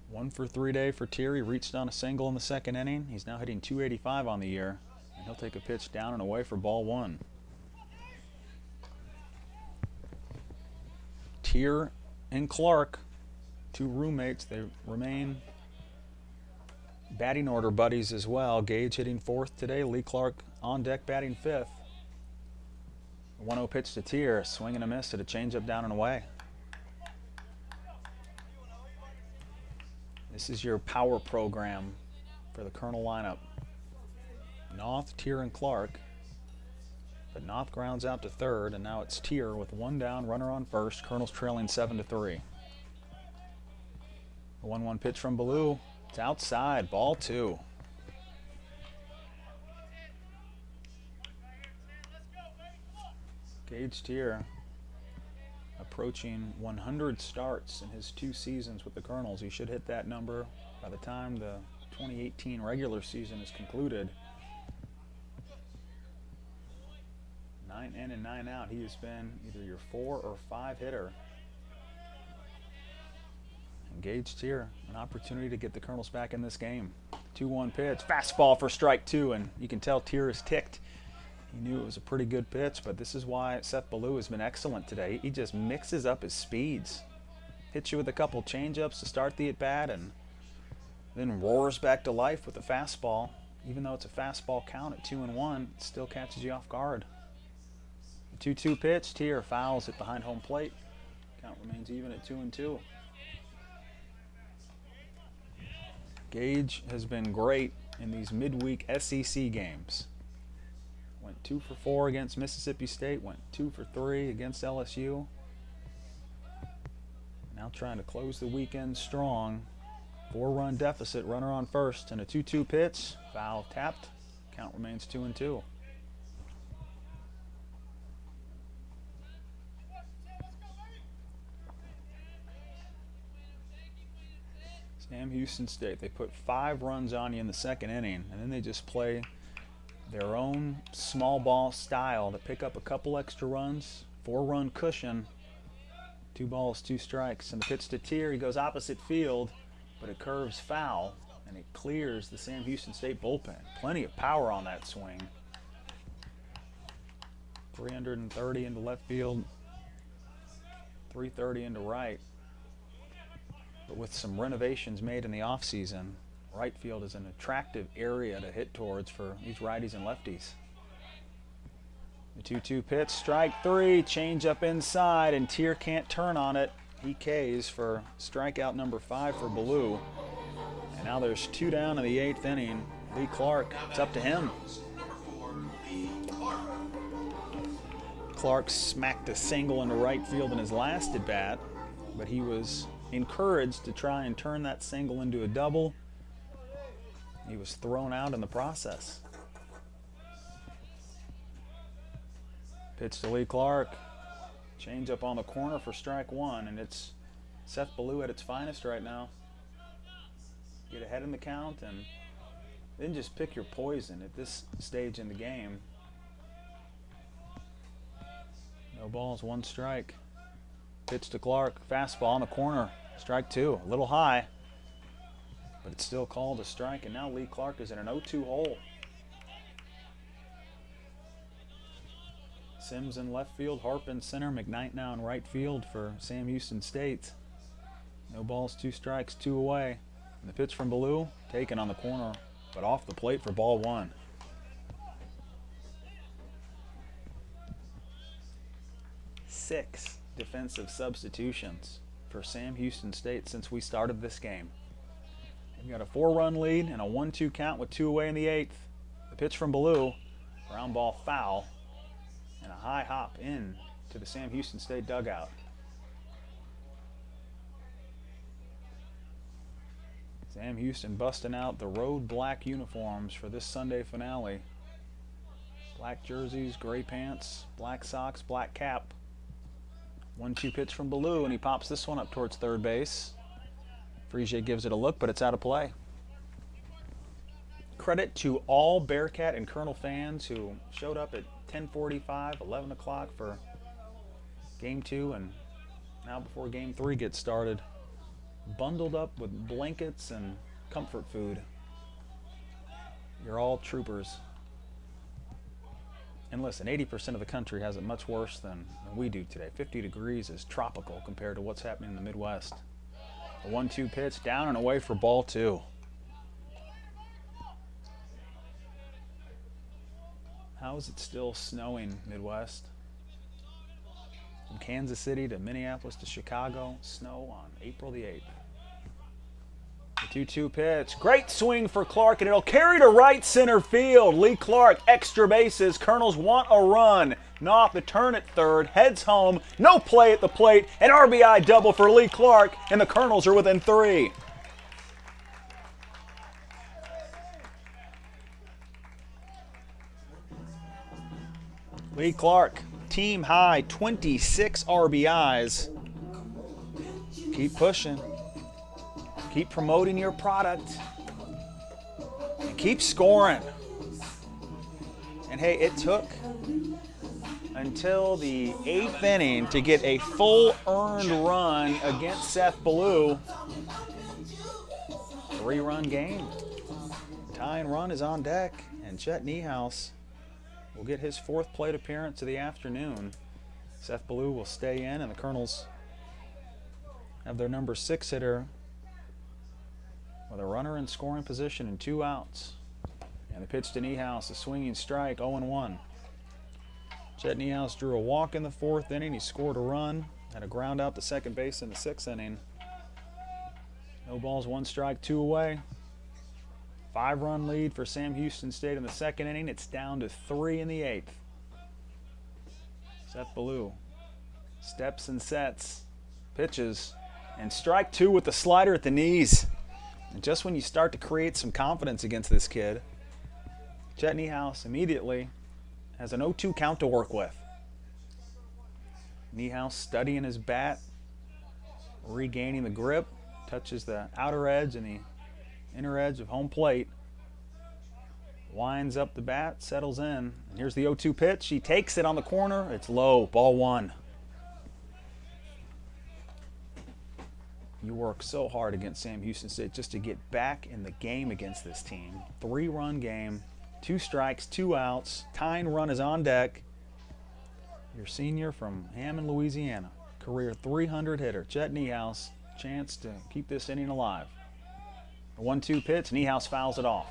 [SPEAKER 3] 1 for 3 day for Tier. He reached on a single in the 2nd inning. He's now hitting .285 on the year, and he'll take a pitch down and away for ball 1. Tier and Clark, 2 roommates, they remain batting order buddies as well. Gage hitting 4th today. Lee Clark on deck batting 5th. 1-0 pitch to Tier. Swing and a miss at a changeup down and away. This is your power program for the Colonel lineup. Noth, Tier, and Clark. But Noth grounds out to third, and now it's Tier with 1 down, runner on first. Colonel's trailing 7-3. A 1-1 pitch from Ballou. It's outside, ball 2. Gage Tier approaching 100 starts in his 2 seasons with the Colonels. He should hit that number by the time the 2018 regular season is concluded. 9 in and 9 out. He has been either your 4 or 5 hitter. Gage Tier, an opportunity to get the Colonels back in this game. 2-1 pitch, fastball for strike 2, and you can tell Tier is ticked. He knew it was a pretty good pitch, but this is why Seth Ballou has been excellent today. He just mixes up his speeds. Hits you with a couple changeups to start the at-bat, and then roars back to life with a fastball. Even though it's a fastball count at 2-1, it still catches you off guard. 2-2 pitch, Tier fouls it behind home plate. Count remains even at 2-2. Gage has been great in these midweek SEC games. Went 2 for 4 against Mississippi State, went 2 for 3 against LSU. Now trying to close the weekend strong. 4-run deficit, runner on first, and a 2-2 pitch. Foul tapped. Count remains 2-2. Sam Houston State, they put 5 runs on you in the second inning, and then they just play their own small ball style to pick up a couple extra runs, 4-run cushion, 2 balls, 2 strikes. And the pitch to Tier, he goes opposite field, but it curves foul, and it clears the Sam Houston State bullpen. Plenty of power on that swing. 330 into left field, 330 into right. But with some renovations made in the offseason, right field is an attractive area to hit towards for these righties and lefties. The 2-2 pitch, strike 3, change up inside, and Tier can't turn on it. He Ks for strikeout number 5 for Ballou. And now there's 2 down in the 8th inning. Lee Clark, it's up to him. Clark smacked a single into right field in his last at bat, but he was encouraged to try and turn that single into a double. He was thrown out in the process. Pitch to Lee Clark. Change up on the corner for strike 1, and it's Seth Ballou at its finest right now. Get ahead in the count and then just pick your poison at this stage in the game. No balls, 1 strike. Pitch to Clark, fastball on the corner, strike 2, a little high, but it's still called a strike, and now Lee Clark is in an 0-2 hole. Sims in left field, Harp in center, McKnight now in right field for Sam Houston State. No balls, 2 strikes, 2 away. And the pitch from Ballou, taken on the corner, but off the plate for ball 1. 6 defensive substitutions for Sam Houston State since we started this game. They've got a 4-run lead and a 1-2 count with 2 away in the 8th. The pitch from Ballou, ground ball foul, and a high hop in to the Sam Houston State dugout. Sam Houston busting out the road black uniforms for this Sunday finale. Black jerseys, gray pants, black socks, black cap. 1-2 pitch from Ballou, and he pops this one up towards third base. Frege gives it a look, but it's out of play. Credit to all Bearcat and Colonel fans who showed up at 10:45, 11 o'clock for Game 2, and now before Game 3 gets started, bundled up with blankets and comfort food. You're all troopers. And listen, 80% of the country has it much worse than we do today. 50 degrees is tropical compared to what's happening in the Midwest. A 1-2 pitch, down and away for ball 2. How is it still snowing Midwest? From Kansas City to Minneapolis to Chicago, snow on April the 8th. The 2-2 pitch. Great swing for Clark, and it'll carry to right center field. Lee Clark, extra bases. Colonels want a run. Knopf the turn at third, heads home. No play at the plate. An RBI double for Lee Clark, and the Colonels are within 3. Lee Clark, team high, 26 RBIs. Keep pushing. Keep promoting your product. And keep scoring. And hey, it took until the 8th inning to get a full earned run against Seth Ballou. 3-run game. Tying run is on deck, and Chet Niehaus will get his 4th plate appearance of the afternoon. Seth Ballou will stay in, and the Colonels have their number 6 hitter with a runner in scoring position and 2 outs. And the pitch to Niehaus, a swinging strike, 0-1. Chet Niehaus drew a walk in the 4th inning. He scored a run, had a ground out to second base in the 6th inning. No balls, 1 strike, 2 away. 5-run lead for Sam Houston State in the 2nd inning. It's down to 3 in the 8th. Seth Ballou steps and sets, pitches, and strike 2 with the slider at the knees. And just when you start to create some confidence against this kid, Chet Niehaus immediately has an 0-2 count to work with. Niehaus studying his bat, regaining the grip, touches the outer edge and the inner edge of home plate. Winds up the bat, settles in. And here's the 0-2 pitch. He takes it on the corner. It's low, ball one. You work so hard against Sam Houston State just to get back in the game against this team. 3-run game, 2 strikes, 2 outs. Tying run is on deck. Your senior from Hammond, Louisiana. Career 300 hitter, Chet Niehaus. Chance to keep this inning alive. A 1-2 pitch, Niehaus fouls it off.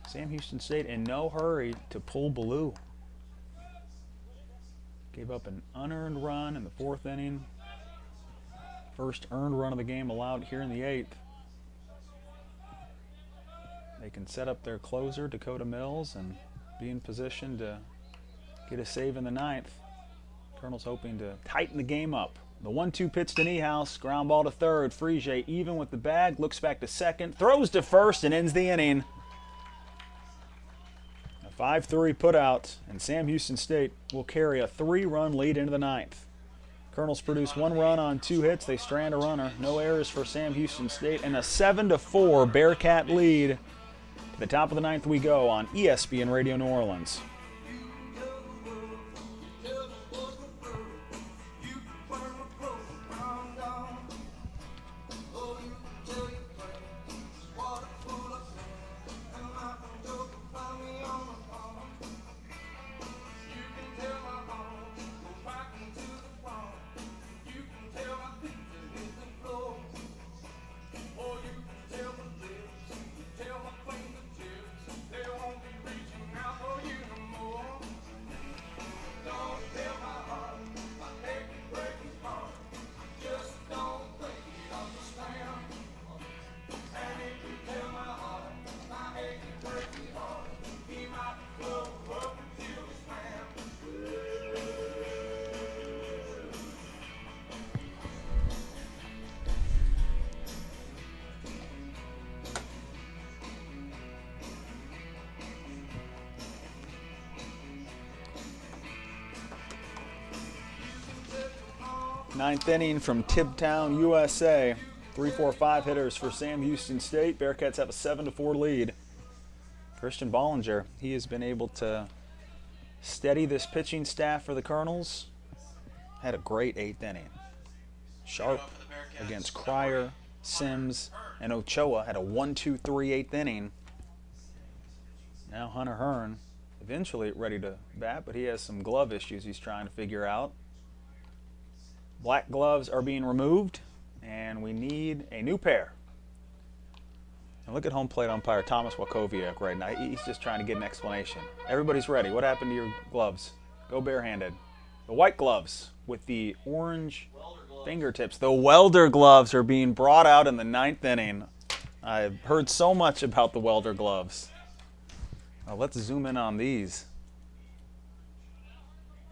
[SPEAKER 3] Sam Houston State in no hurry to pull Blue. Gave up an unearned run in the 4th inning. First earned run of the game allowed here in the 8th. They can set up their closer, Dakota Mills, and be in position to get a save in the 9th. Colonel's hoping to tighten the game up. The 1-2 pitch to Niehaus, ground ball to third. Frege even with the bag, looks back to second, throws to first, and ends the inning. A 5-3 putout, and Sam Houston State will carry a 3-run lead into the 9th. Colonels produce 1 run on 2 hits. They strand a runner. No errors for Sam Houston State, and a 7-4 Bearcat lead. To the top of the 9th we go on ESPN Radio New Orleans. Ninth inning from Thibodaux, USA. 3-4-5 hitters for Sam Houston State. Bearcats have a 7-4 lead. Christian Bollinger, he has been able to steady this pitching staff for the Colonels. Had a great 8th inning. Sharp against Cryer, Sims, and Ochoa had a 1-2-3 8th inning. Now Hunter Hearn eventually ready to bat, but he has some glove issues he's trying to figure out. Black gloves are being removed, and we need a new pair. And look at home plate umpire Thomas Wakowiak right now. He's just trying to get an explanation. Everybody's ready. What happened to your gloves? Go barehanded. The white gloves with the orange fingertips. The welder gloves are being brought out in the 9th inning. I've heard so much about the welder gloves. Now let's zoom in on these.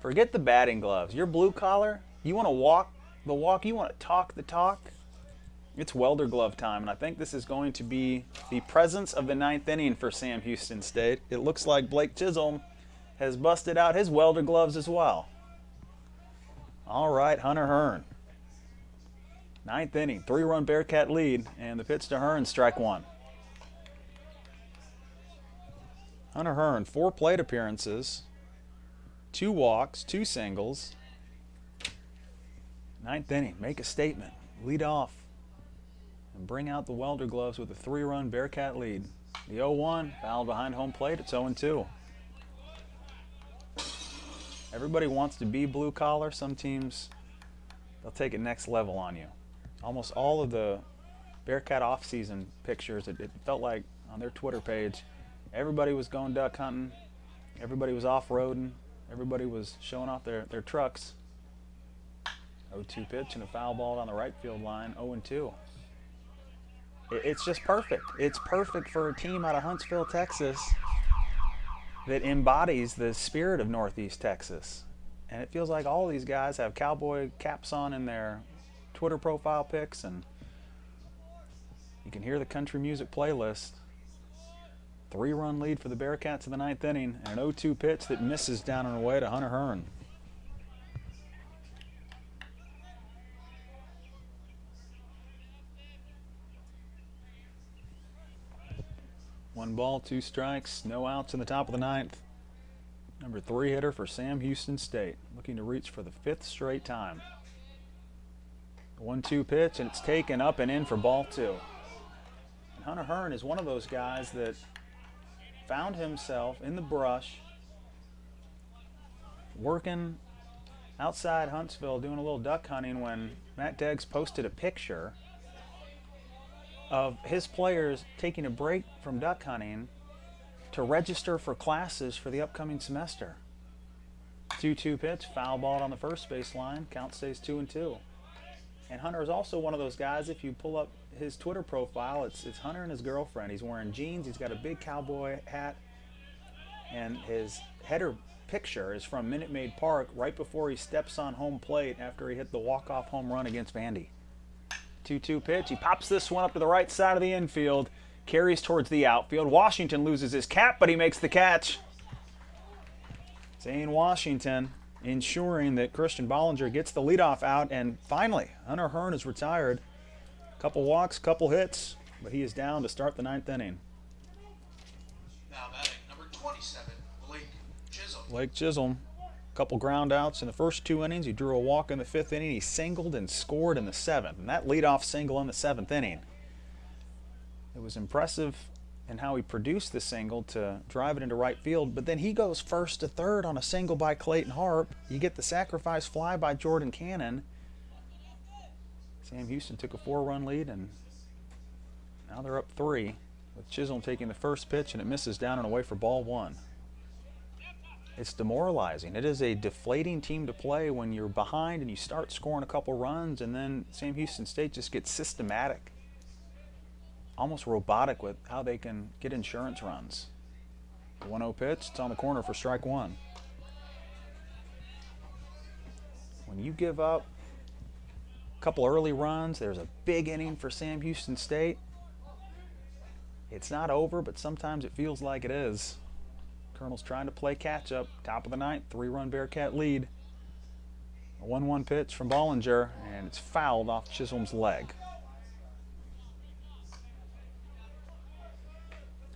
[SPEAKER 3] Forget the batting gloves. Your blue collar, you want to walk the walk, you want to talk the talk. It's welder glove time, and I think this is going to be the presence of the 9th inning for Sam Houston State. It looks like Blake Chisholm has busted out his welder gloves as well. All right, Hunter Hearn. 9th inning, 3-run Bearcat lead, and the pitch to Hearn, strike 1. Hunter Hearn, 4 plate appearances, 2 walks, 2 singles. 9th inning, make a statement, lead off, and bring out the welder gloves with a 3-run Bearcat lead. The 0-1, fouled behind home plate, it's 0-2. Everybody wants to be blue collar. Some teams, they'll take it next level on you. Almost all of the Bearcat off-season pictures, it felt like on their Twitter page, everybody was going duck hunting, everybody was off-roading, everybody was showing off their trucks. 0-2 pitch and a foul ball on the right field line, 0-2. It's just perfect. It's perfect for a team out of Huntsville, Texas that embodies the spirit of Northeast Texas. And it feels like all of these guys have cowboy caps on in their Twitter profile pics, and you can hear the country music playlist. 3-run lead for the Bearcats in the 9th inning, and an 0-2 pitch that misses down and away to Hunter Hearn. 1 ball, 2 strikes, no outs in the top of the ninth. Number 3 hitter for Sam Houston State, looking to reach for the 5th straight time. 1-2 pitch, and it's taken up and in for ball 2. And Hunter Hearn is one of those guys that found himself in the brush, working outside Huntsville, doing a little duck hunting when Matt Deggs posted a picture of his players taking a break from duck hunting to register for classes for the upcoming semester. 2-2 pitch, foul ball on the first base line, count stays 2-2. And Hunter is also one of those guys, if you pull up his Twitter profile, it's Hunter and his girlfriend. He's wearing jeans, he's got a big cowboy hat, and his header picture is from Minute Maid Park right before he steps on home plate after he hit the walk-off home run against Vandy. 2-2 pitch, he pops this one up to the right side of the infield, carries towards the outfield. Washington loses his cap, but he makes the catch. Zane Washington ensuring that Christian Bollinger gets the leadoff out, and finally, Hunter Hearn is retired. Couple walks, couple hits, but he is down to start the 9th inning.
[SPEAKER 2] Now batting, number 27, Blake Chisholm.
[SPEAKER 3] Blake Chisholm, couple ground outs in the first 2 innings. He drew a walk in the 5th inning. He singled and scored in the 7th, and that leadoff single in the 7th inning. It was impressive in how he produced the single to drive it into right field, but then he goes first to third on a single by Clayton Harp. You get the sacrifice fly by Jordan Cannon. Sam Houston took a 4-run lead, and now they're up 3, with Chisholm taking the first pitch, and it misses down and away for ball 1. It's demoralizing. It is a deflating team to play when you're behind and you start scoring a couple runs, and then Sam Houston State just gets systematic, almost robotic with how they can get insurance runs. The 1-0 pitch, it's on the corner for strike 1. When you give up a couple early runs, there's a big inning for Sam Houston State. It's not over, but sometimes it feels like it is. Colonel's trying to play catch up. Top of the ninth, 3-run Bearcat lead. A 1-1 pitch from Bollinger, and it's fouled off Chisholm's leg.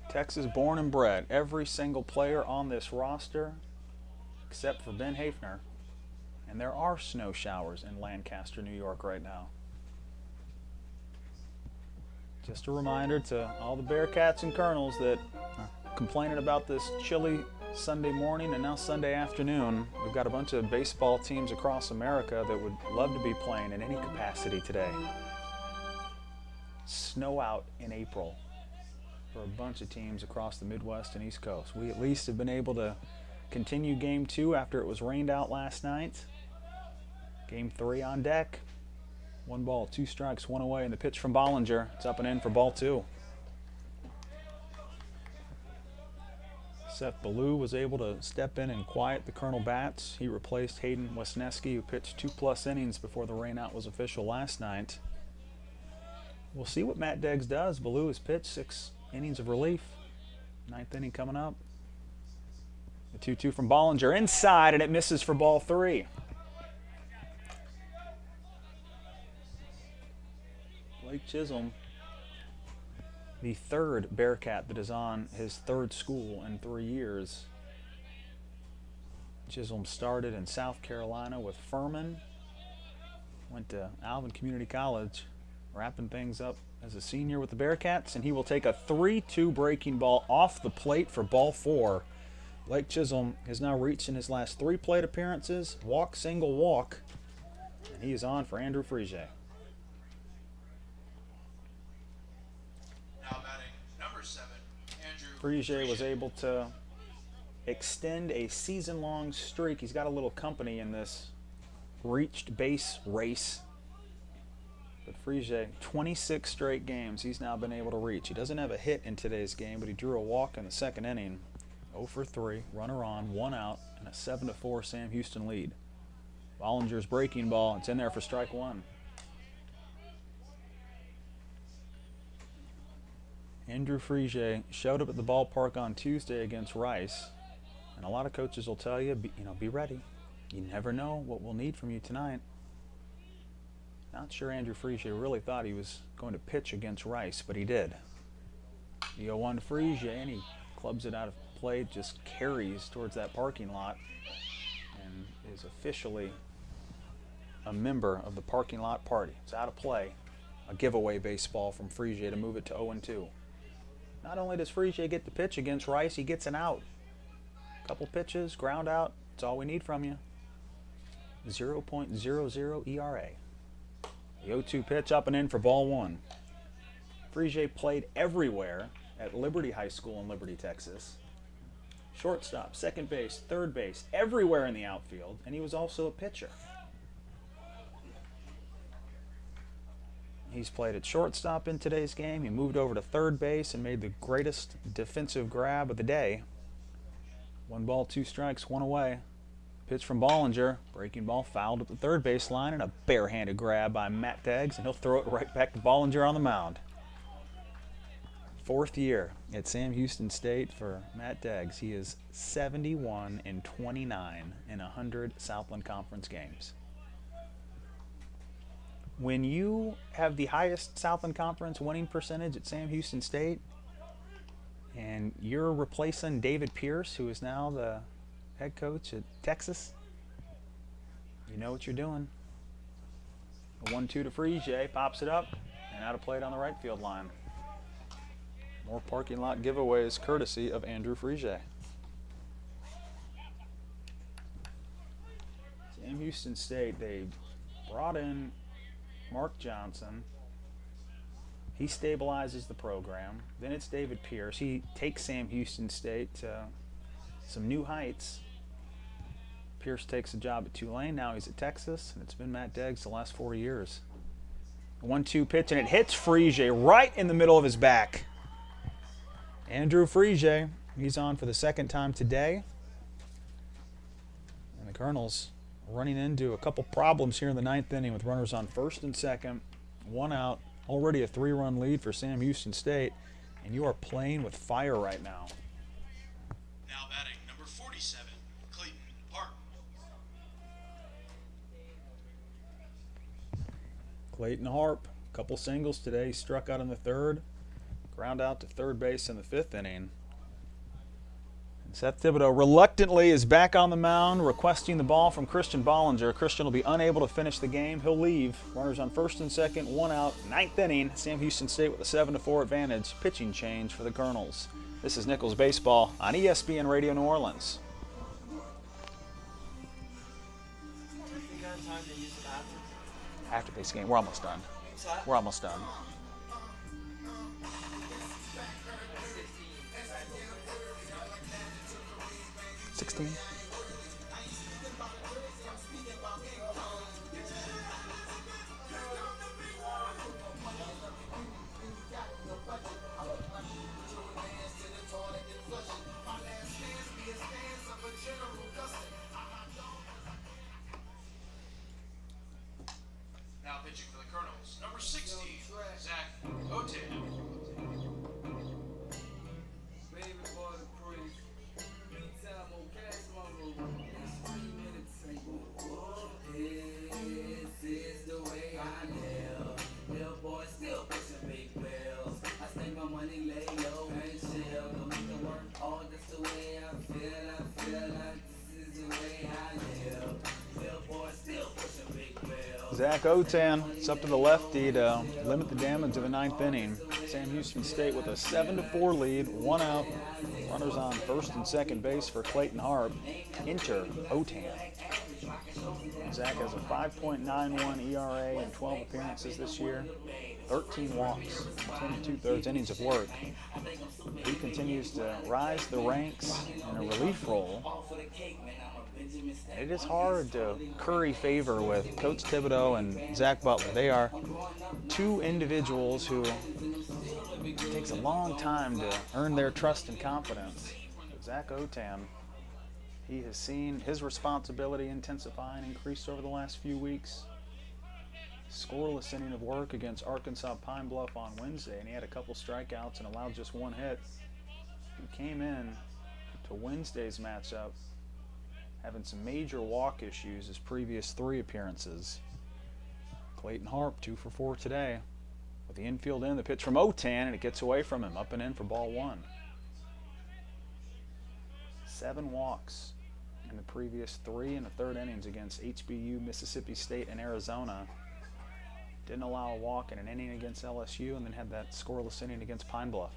[SPEAKER 3] Texas born and bred. Every single player on this roster, except for Ben Hafner. And there are snow showers in Lancaster, New York right now. Just a reminder to all the Bearcats and Colonels that are complaining about this chilly Sunday morning and now Sunday afternoon. We've got a bunch of baseball teams across America that would love to be playing in any capacity today. Snow out in April for a bunch of teams across the Midwest and East Coast. We at least have been able to continue Game 2 after it was rained out last night. Game 3 on deck. 1 ball, 2 strikes, 1 away, and the pitch from Bollinger. It's up and in for ball 2. Seth Ballou was able to step in and quiet the Colonel bats. He replaced Hayden Wesneski, who pitched 2+ innings before the rainout was official last night. We'll see what Matt Deggs does. Ballou has pitched 6 innings of relief. 9th inning coming up. The 2-2 from Bollinger inside, and it misses for ball 3. Blake Chisholm, the 3rd Bearcat that is on his 3rd school in 3 years. Chisholm started in South Carolina with Furman, went to Alvin Community College, wrapping things up as a senior with the Bearcats, and he will take a 3-2 breaking ball off the plate for ball 4. Blake Chisholm has now reached in his last 3 plate appearances, walk, single, walk, and he is on for Andrew Frigier.
[SPEAKER 2] Now batting, number 7, Andrew
[SPEAKER 3] Frigier was able to extend a season-long streak. He's got a little company in this reached base race. But Frigier, 26 straight games he's now been able to reach. He doesn't have a hit in today's game, but he drew a walk in the 2nd inning. 0 for 3, runner on, 1 out, and a 7-4 Sam Houston lead. Bollinger's breaking ball, it's in there for strike 1. Andrew Frigier showed up at the ballpark on Tuesday against Rice, and a lot of coaches will tell you, be ready. You never know what we'll need from you tonight. Not sure Andrew Frigier really thought he was going to pitch against Rice, but he did. The 0-1 to Frisier, and he clubs it out of play, just carries towards that parking lot, and is officially a member of the parking lot party. It's out of play. A giveaway baseball from Frisier to move it to 0-2. Not only does Frisier get the pitch against Rice, he gets an out. Couple pitches, ground out. That's all we need from you. 0.00 ERA. The 0-2 pitch up and in for ball one. Frisier played everywhere at Liberty High School in Liberty, Texas. Shortstop, second base, third base, everywhere in the outfield, and he was also a pitcher. He's played at shortstop in today's game. He moved over to third base and made the greatest defensive grab of the day. 1 ball, 2 strikes, 1 away. Pitch from Bollinger. Breaking ball fouled at the third base line, and a barehanded grab by Matt Deggs, and he'll throw it right back to Bollinger on the mound. 4th year at Sam Houston State for Matt Deggs. He is 71-29 in 100 Southland Conference games. When you have the highest Southland Conference winning percentage at Sam Houston State, and you're replacing David Pierce, who is now the head coach at Texas, you know what you're doing. A 1-2 to Frisier, pops it up, and out of play on the right field line. More parking lot giveaways courtesy of Andrew Frisier. Sam Houston State, they brought in Mark Johnson. He stabilizes the program. Then it's David Pierce. He takes Sam Houston State to some new heights. Pierce takes a job at Tulane. Now he's at Texas, and it's been Matt Deggs the last 4 years. 1-2 pitch, and it hits Frisier right in the middle of his back. Andrew Frisier, he's on for the second time today. And the Colonels running into a couple problems here in the 9th inning with runners on first and second. 1 out, already a 3-run lead for Sam Houston State, and you are playing with fire right now.
[SPEAKER 2] Now batting number 47, Clayton Park.
[SPEAKER 3] Clayton Harp, couple singles today, struck out in the 3rd. Ground out to third base in the 5th inning. And Seth Thibodaux reluctantly is back on the mound, requesting the ball from Christian Bollinger. Christian will be unable to finish the game. He'll leave. Runners on first and second, 1 out, 9th inning. Sam Houston State with a 7-4 advantage. Pitching change for the Colonels. This is Nicholls Baseball on ESPN Radio New Orleans. After this game, we're almost done. We're almost done. 16.
[SPEAKER 2] Now pitching for the Colonels, number 16, Zach Otan.
[SPEAKER 3] Zach Otan, it's up to the lefty to limit the damage of the 9th inning. Sam Houston State with a 7-4 lead, 1 out. Runners on first and second base for Clayton Harp. Enter Otan. Zach has a 5.91 ERA in 12 appearances this year, 13 walks, 10 2/3 innings of work. He continues to rise the ranks in a relief role. It is hard to curry favor with Coach Thibodaux and Zach Butler. They are two individuals who it takes a long time to earn their trust and confidence. But Zach Otan, he has seen his responsibility intensify and increase over the last few weeks. Scoreless inning of work against Arkansas Pine Bluff on Wednesday, and he had a couple strikeouts and allowed just 1 hit. He came in to Wednesday's matchup having some major walk issues his previous 3 appearances. Clayton Harp, 2 for 4 today. With the infield in, the pitch from Otan, and it gets away from him. Up and in for ball one. 7 walks in the previous 3 and a third innings against HBU, Mississippi State, and Arizona. Didn't allow a walk in an inning against LSU, and then had that scoreless inning against Pine Bluff.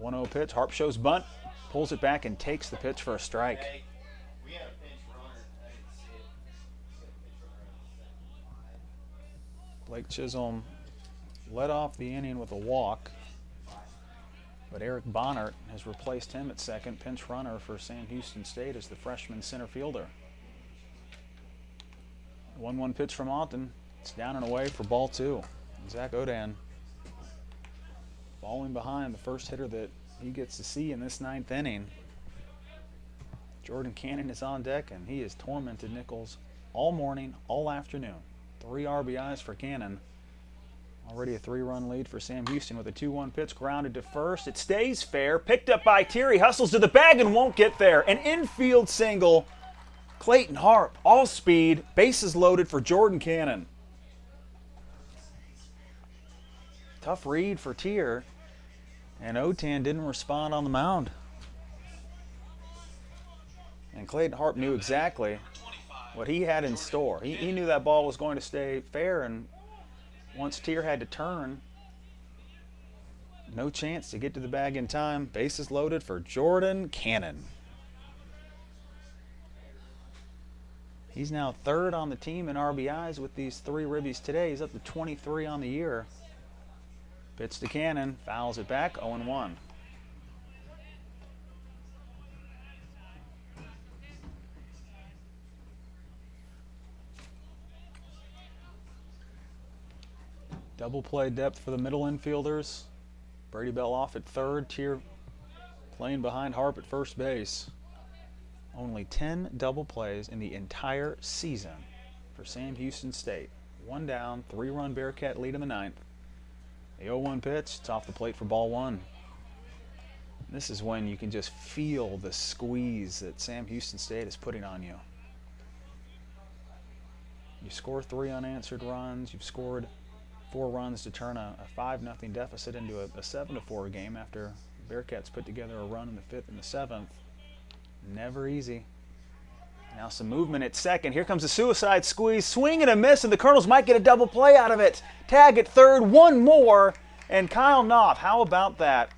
[SPEAKER 3] 1-0 pitch. Harp shows bunt, pulls it back, and takes the pitch for a strike.
[SPEAKER 1] We had a pinch runner. I didn't see it. We had a pinch runner on the
[SPEAKER 3] Blake Chisholm led off the inning with a walk, but Eric Bonnert has replaced him at second, pinch runner for Sam Houston State as the freshman center fielder. 1-1 pitch from Alton. It's down and away for ball 2. Zach Odan falling behind the first hitter that he gets to see in this 9th inning. Jordan Cannon is on deck, and he has tormented Nicholls all morning, all afternoon. 3 RBIs for Cannon. Already a 3-run lead for Sam Houston with a 2-1 pitch grounded to first. It stays fair. Picked up by Thierry. Hustles to the bag and won't get there. An infield single. Clayton Harp, all speed. Bases loaded for Jordan Cannon. Tough read for Tier. And Otan didn't respond on the mound. And Clayton Harp knew exactly what he had in store. He knew that ball was going to stay fair, and once Tier had to turn, no chance to get to the bag in time. Bases loaded for Jordan Cannon. He's now 3rd on the team in RBIs with these 3 ribbies today. He's up to 23 on the year. Pitch to Cannon, fouls it back, 0-1. Double play depth for the middle infielders. Brady Bell off at third, Tier playing behind Harp at first base. Only 10 double plays in the entire season for Sam Houston State. 1 down, 3-run Bearcat lead in the 9th. The 0-1 pitch, it's off the plate for ball 1. This is when you can just feel the squeeze that Sam Houston State is putting on you. You score 3 unanswered runs. You've scored 4 runs to turn a 5-0 deficit into a 7-4 game after Bearcats put together a run in the 5th and the 7th. Never easy. Now some movement at second. Here comes a suicide squeeze. Swing and a miss, and the Colonels might get a double play out of it. Tag at third, 1 more, and Kyle Knopf, how about that?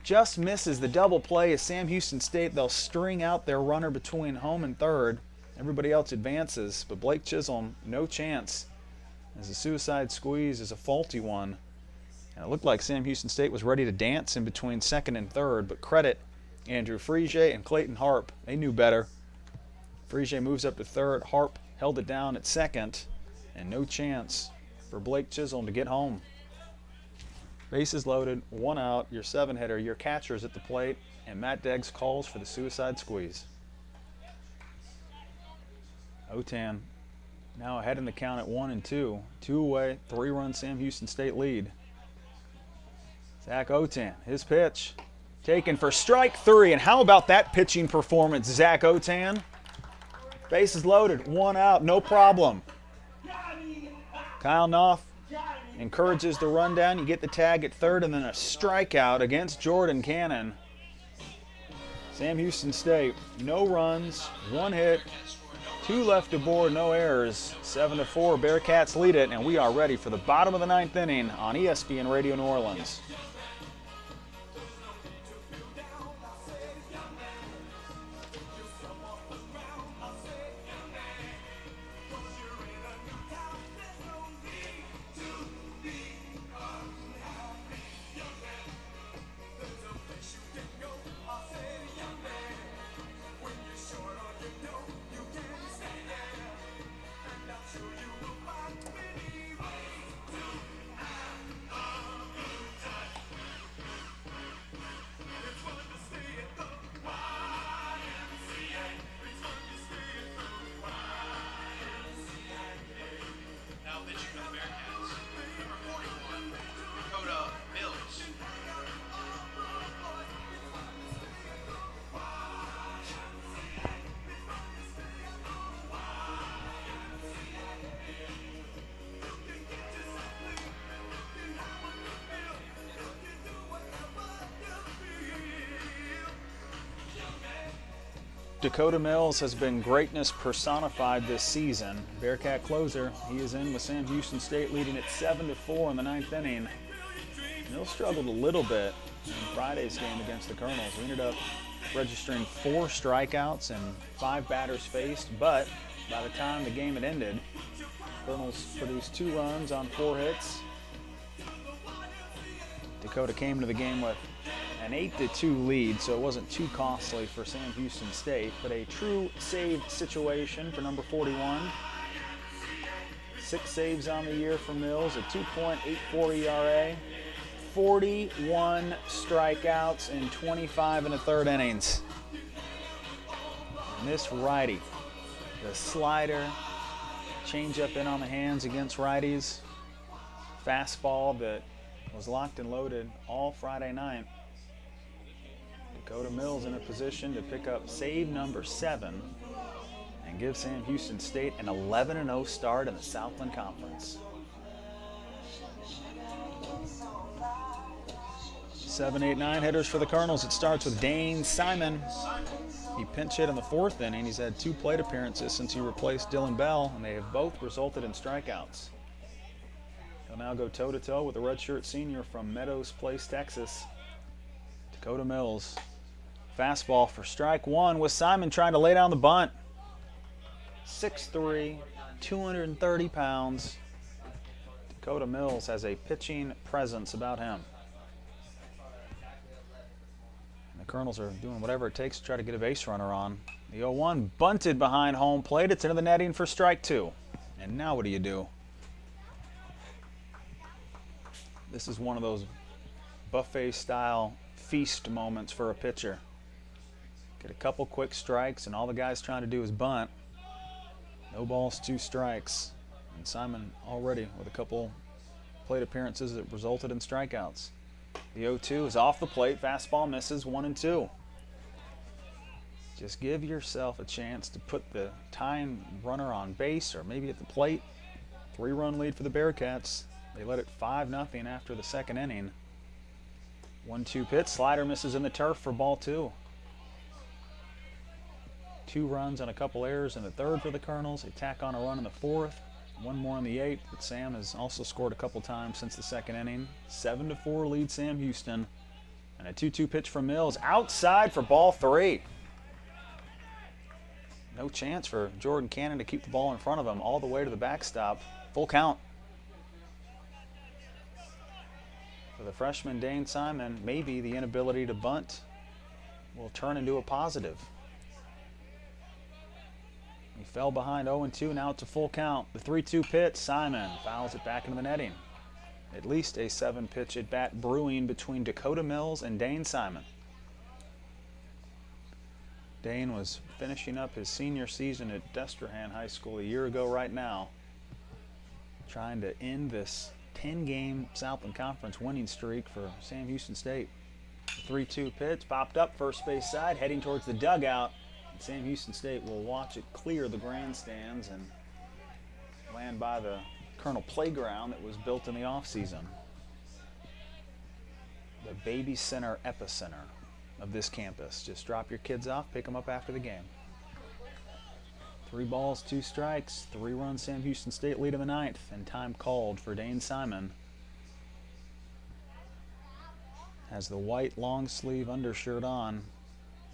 [SPEAKER 3] Just misses the double play as Sam Houston State. They'll string out their runner between home and third. Everybody else advances, but Blake Chisholm, no chance, as the suicide squeeze is a faulty one. And it looked like Sam Houston State was ready to dance in between second and third, but credit Andrew Frigier and Clayton Harp. They knew better. Frigier moves up to third. Harp held it down at second, and no chance for Blake Chisholm to get home. Bases loaded, 1 out, your 7-hitter, your catcher's at the plate, and Matt Deggs calls for the suicide squeeze. Otan now ahead in the count at 1-2. 2 away, 3-run Sam Houston State lead. Zach Otan, his pitch, taken for strike 3, and how about that pitching performance, Zach Otan? Bases loaded, 1 out, no problem. Kyle Knopf encourages the rundown. You get the tag at third, and then a strikeout against Jordan Cannon. Sam Houston State, no runs, 1 hit, 2 left aboard, no errors. 7-4, Bearcats lead it, and we are ready for the bottom of the 9th inning on ESPN Radio New Orleans. Dakota Mills has been greatness personified this season. Bearcat closer, he is in with Sam Houston State leading at 7-4 in the 9th inning. Mills struggled a little bit in Friday's game against the Colonels. We ended up registering 4 strikeouts and 5 batters faced, but by the time the game had ended, Colonels produced 2 runs on 4 hits. Dakota came to the game with an 8-2 lead, so it wasn't too costly for Sam Houston State, but a true save situation for number 41. 6 saves on the year for Mills, a 2.84 ERA, 41 strikeouts in 25 1/3 innings. And this righty, the slider, changeup in on the hands against righties, fastball that was locked and loaded all Friday night. Dakota Mills in a position to pick up save number 7 and give Sam Houston State an 11-0 start in the Southland Conference. 7, 8, 9 hitters for the Colonels. It starts with Dane Simon. He pinch hit in the 4th inning. He's had 2 plate appearances since he replaced Dylan Bell, and they have both resulted in strikeouts. He'll now go toe-to-toe with the redshirt senior from Meadows Place, Texas, Dakota Mills. Fastball for strike 1 with Simon trying to lay down the bunt. 6'3", 230 pounds. Dakota Mills has a pitching presence about him. And the Colonels are doing whatever it takes to try to get a base runner on. The 0-1 bunted behind home plate. It's into the netting for strike 2. And now what do you do? This is one of those buffet-style feast moments for a pitcher. Get a couple quick strikes, and all the guy's trying to do is bunt. No balls, 2 strikes. And Simon already with a couple plate appearances that resulted in strikeouts. The 0-2 is off the plate. Fastball misses, 1-2. Just give yourself a chance to put the tying runner on base or maybe at the plate. 3-run lead for the Bearcats. They led it 5-0 after the 2nd inning. 1-2 pitch. Slider misses in the turf for ball 2. 2 runs and a couple errors in the 3rd for the Colonels. They tack on a run in the 4th. 1 more in the 8th, but Sam has also scored a couple times since the 2nd inning. 7-4 lead Sam Houston. And a 2-2 pitch from Mills. Outside for ball 3. No chance for Jordan Cannon to keep the ball in front of him all the way to the backstop. Full count. For the freshman Dane Simon, maybe the inability to bunt will turn into a positive. He fell behind 0-2, now it's a full count. The 3-2 pitch, Simon fouls it back into the netting. At least a 7-pitch at bat brewing between Dakota Mills and Dane Simon. Dane was finishing up his senior season at Destrehan High School a year ago right now, trying to end this 10-game Southland Conference winning streak for Sam Houston State. The 3-2 pitch popped up first base side, heading towards the dugout. And Sam Houston State will watch it clear the grandstands and land by the Colonel Playground that was built in the offseason. The baby center epicenter of this campus. Just drop your kids off, pick them up after the game. 3 balls, 2 strikes, 3-run Sam Houston State lead in the 9th, and time called for Dane Simon. Has the white long sleeve undershirt on,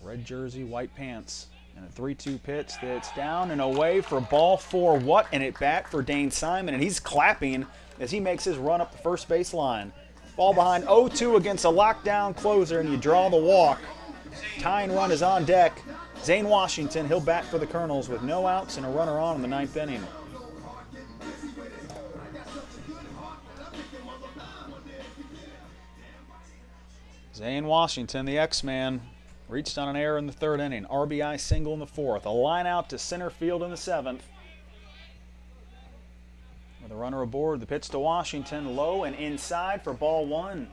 [SPEAKER 3] red jersey, white pants, and a 3-2 pitch that's down and away for ball 4. What an at bat for Dane Simon, and he's clapping as he makes his run up the first base line. Ball behind 0-2 against a lockdown closer, and you draw the walk. Tying run is on deck. Zane Washington, he'll bat for the Colonels with no outs and a runner on in the 9th inning. Zane Washington, the X-Man, reached on an error in the 3rd inning. RBI single in the 4th. A line out to center field in the 7th. With a runner aboard, the pitch to Washington, low and inside for ball 1.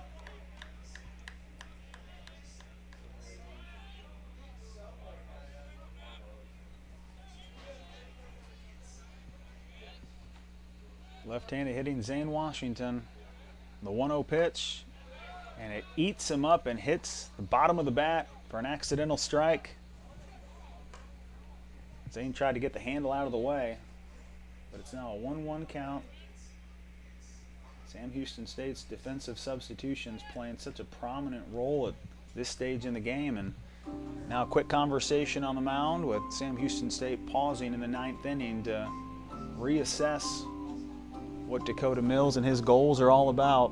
[SPEAKER 3] Left-handed hitting Zane Washington. The 1-0 pitch, and it eats him up and hits the bottom of the bat for an accidental strike. Zane tried to get the handle out of the way, but it's now a 1-1 count. Sam Houston State's defensive substitutions playing such a prominent role at this stage in the game. And now a quick conversation on the mound with Sam Houston State pausing in the 9th inning to reassess what Dakota Mills and his goals are all about.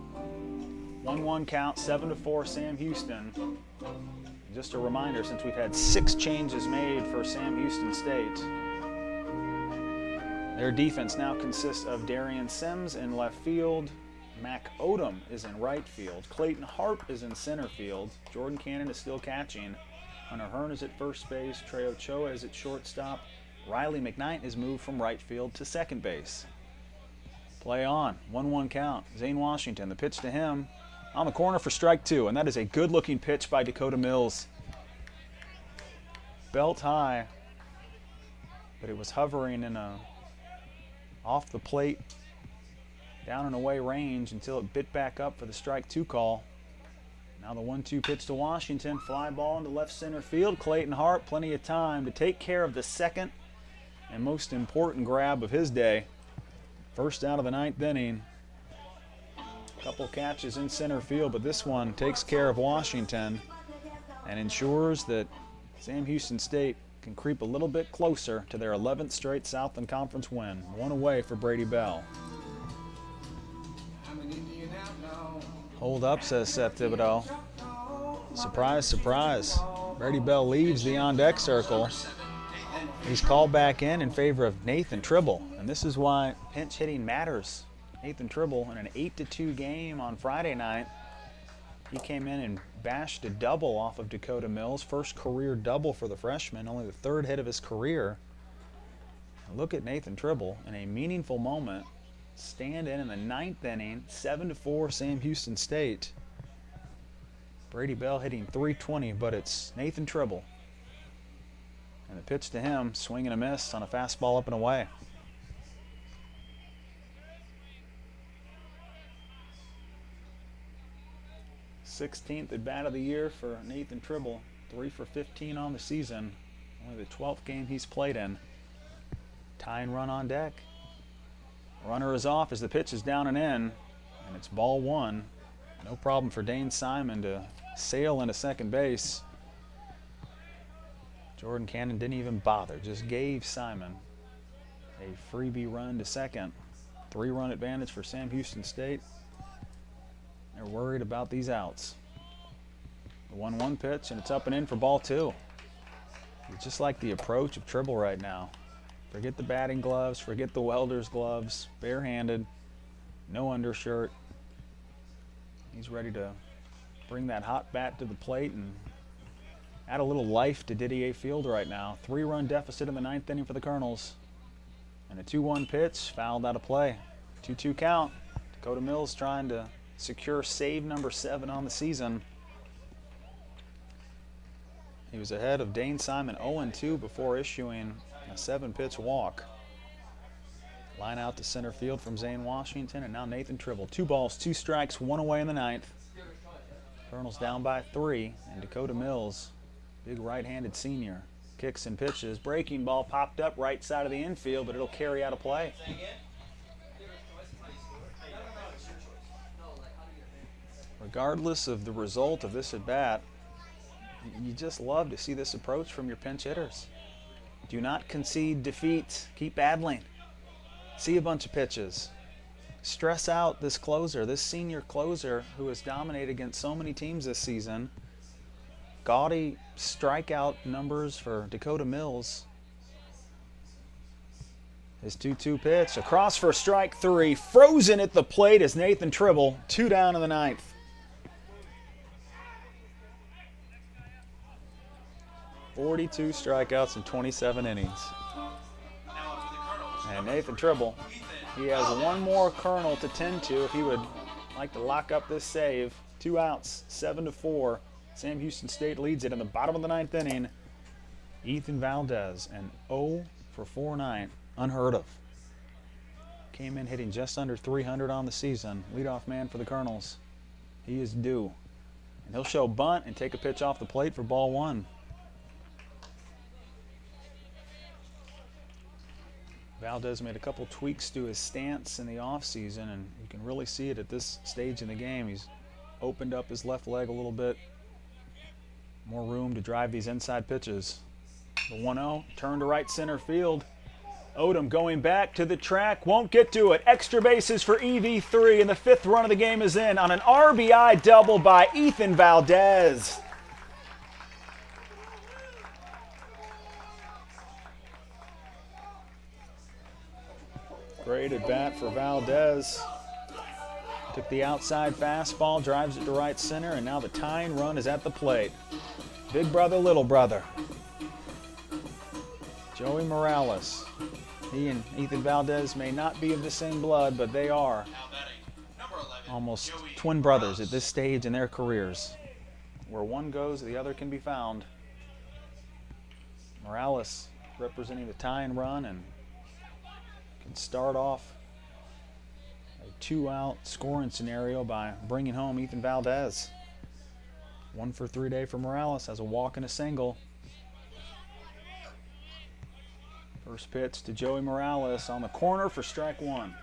[SPEAKER 3] 1-1 count, 7-4 Sam Houston. Just a reminder, since we've had 6 changes made for Sam Houston State, their defense now consists of Darian Sims in left field, Mac Odom is in right field, Clayton Harp is in center field, Jordan Cannon is still catching, Hunter Hearn is at first base, Trey Ochoa is at shortstop, Riley McKnight is moved from right field to second base. Play on, 1-1 count. Zane Washington, the pitch to him, on the corner for strike 2, and that is a good-looking pitch by Dakota Mills. Belt high, but it was hovering in a off the plate, down and away range until it bit back up for the strike 2 call. Now the 1-2 pitch to Washington, fly ball into left center field. Clayton Hart, plenty of time to take care of the second and most important grab of his day. First out of the 9th inning. Couple catches in center field, but this one takes care of Washington and ensures that Sam Houston State can creep a little bit closer to their 11th straight Southland Conference win. 1 away for Brady Bell. Hold up, says Seth Thibodaux. Surprise, surprise. Brady Bell leaves the on-deck circle. He's called back in favor of Nathan Tribble, and this is why pinch hitting matters. Nathan Tribble in an 8-2 game on Friday night. He came in and bashed a double off of Dakota Mills. First career double for the freshman, only the 3rd hit of his career. Look at Nathan Tribble in a meaningful moment. Stand in the 9th inning, 7-4 Sam Houston State. Brady Bell hitting .320, but it's Nathan Tribble. And the pitch to him, swing and a miss on a fastball up and away. 16th at bat of the year for Nathan Tribble. 3 for 15 on the season. Only the 12th game he's played in. Tying run on deck. Runner is off as the pitch is down and in. And it's ball 1. No problem for Dane Simon to sail into second base. Jordan Cannon didn't even bother. Just gave Simon a freebie run to second. 3-run advantage for Sam Houston State. They're worried about these outs. The 1-1 pitch, and it's up and in for ball 2. It's just like the approach of Tribble right now. Forget the batting gloves, forget the welder's gloves, barehanded, no undershirt. He's ready to bring that hot bat to the plate and add a little life to Didier Field right now. 3-run deficit in the 9th inning for the Colonels. And a 2-1 pitch, fouled out of play. 2-2 count. Dakota Mills trying to secure save number 7 on the season. He was ahead of Dane Simon 0-2 before issuing a 7-pitch walk. Line out to center field from Zane Washington, and now Nathan Tribble. 2 balls, 2 strikes, 1 away in the 9th. Colonels down by 3, and Dakota Mills, big right-handed senior, kicks and pitches. Breaking ball popped up right side of the infield, but it'll carry out of play. Regardless of the result of this at-bat, you just love to see this approach from your pinch hitters. Do not concede defeat. Keep battling. See a bunch of pitches. Stress out this closer, this senior closer who has dominated against so many teams this season. Gaudy strikeout numbers for Dakota Mills. His 2-2 pitch, across for strike 3. Frozen at the plate is Nathan Tribble. 2 down in the 9th. .42 strikeouts in 27 innings. And Nathan Tribble, he has one more Colonel to tend to if he would like to lock up this save. 2 outs, 7-4. Sam Houston State leads it in the bottom of the 9th inning. Ethan Valdez, an 0 for 4-9, unheard of. Came in hitting just under 300 on the season. Leadoff man for the Colonels. He is due. And he'll show bunt and take a pitch off the plate for ball 1. Valdez made a couple tweaks to his stance in the offseason, and you can really see it at this stage in the game. He's opened up his left leg a little bit. More room to drive these inside pitches. The 1-0, turn to right center field. Odom going back to the track, won't get to it. Extra bases for EV3, and the 5th run of the game is in on an RBI double by Ethan Valdez. Great at bat for Valdez. Took the outside fastball, drives it to right center, and now the tying run is at the plate. Big brother, little brother. Joey Morales. He and Ethan Valdez may not be of the same blood, but they are almost twin brothers at this stage in their careers. Where one goes, the other can be found. Morales representing the tying run and can start off a 2-out scoring scenario by bringing home Ethan Valdez. 1 for 3 day for Morales, has a walk and a single. First pitch to Joey Morales on the corner for strike 1.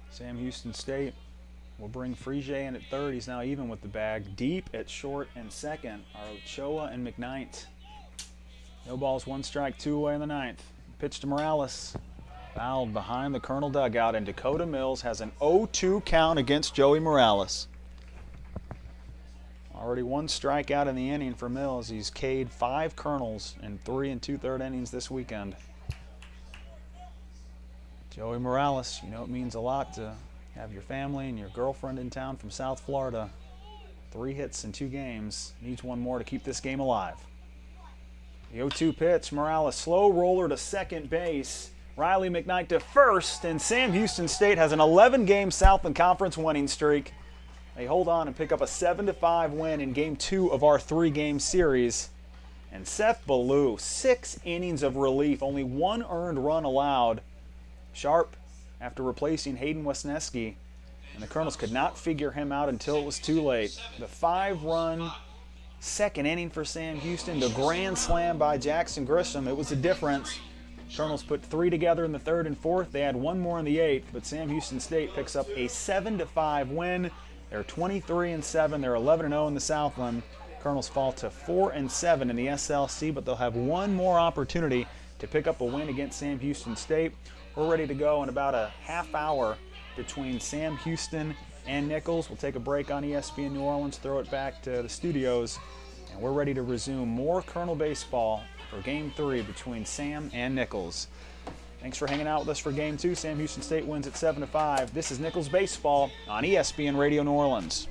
[SPEAKER 3] Sam Houston State will bring Frege in at third. He's now even with the bag. Deep at short and second are Ochoa and McKnight. No balls, 1 strike, 2 away in the 9th. Pitch to Morales. Fouled behind the Colonel dugout, and Dakota Mills has an 0-2 count against Joey Morales. Already 1 strikeout in the inning for Mills. He's K'd 5 Colonels in 3 2/3 innings this weekend. Joey Morales, you know it means a lot to have your family and your girlfriend in town from South Florida. 3 hits in 2 games. Needs 1 more to keep this game alive. The 0-2 pitch, Morales slow roller to second base. Riley McKnight to first, and Sam Houston State has an 11-game Southland Conference winning streak. They hold on and pick up a 7-5 win in Game 2 of our 3-game series. And Seth Ballou, 6 innings of relief, only 1 earned run allowed. Sharp after replacing Hayden Wesneski, and the Colonels could not figure him out until it was too late. The 5-run second inning for Sam Houston, the grand slam by Jackson Grissom, it was the difference. Colonels put 3 together in the 3rd and 4th. They had 1 more in the 8th, but Sam Houston State picks up a 7-5 win. They're 23-7. They're 11-0 in the Southland. Colonels fall to 4-7 in the SLC, but they'll have 1 more opportunity to pick up a win against Sam Houston State. We're ready to go in about a half hour between Sam Houston and Nicholls. We'll take a break on ESPN New Orleans, throw it back to the studios, and we're ready to resume more Colonel baseball for Game 3 between Sam and Nicholls. Thanks for hanging out with us for Game 2. Sam Houston State wins at 7-5. This is Nicholls Baseball on ESPN Radio New Orleans.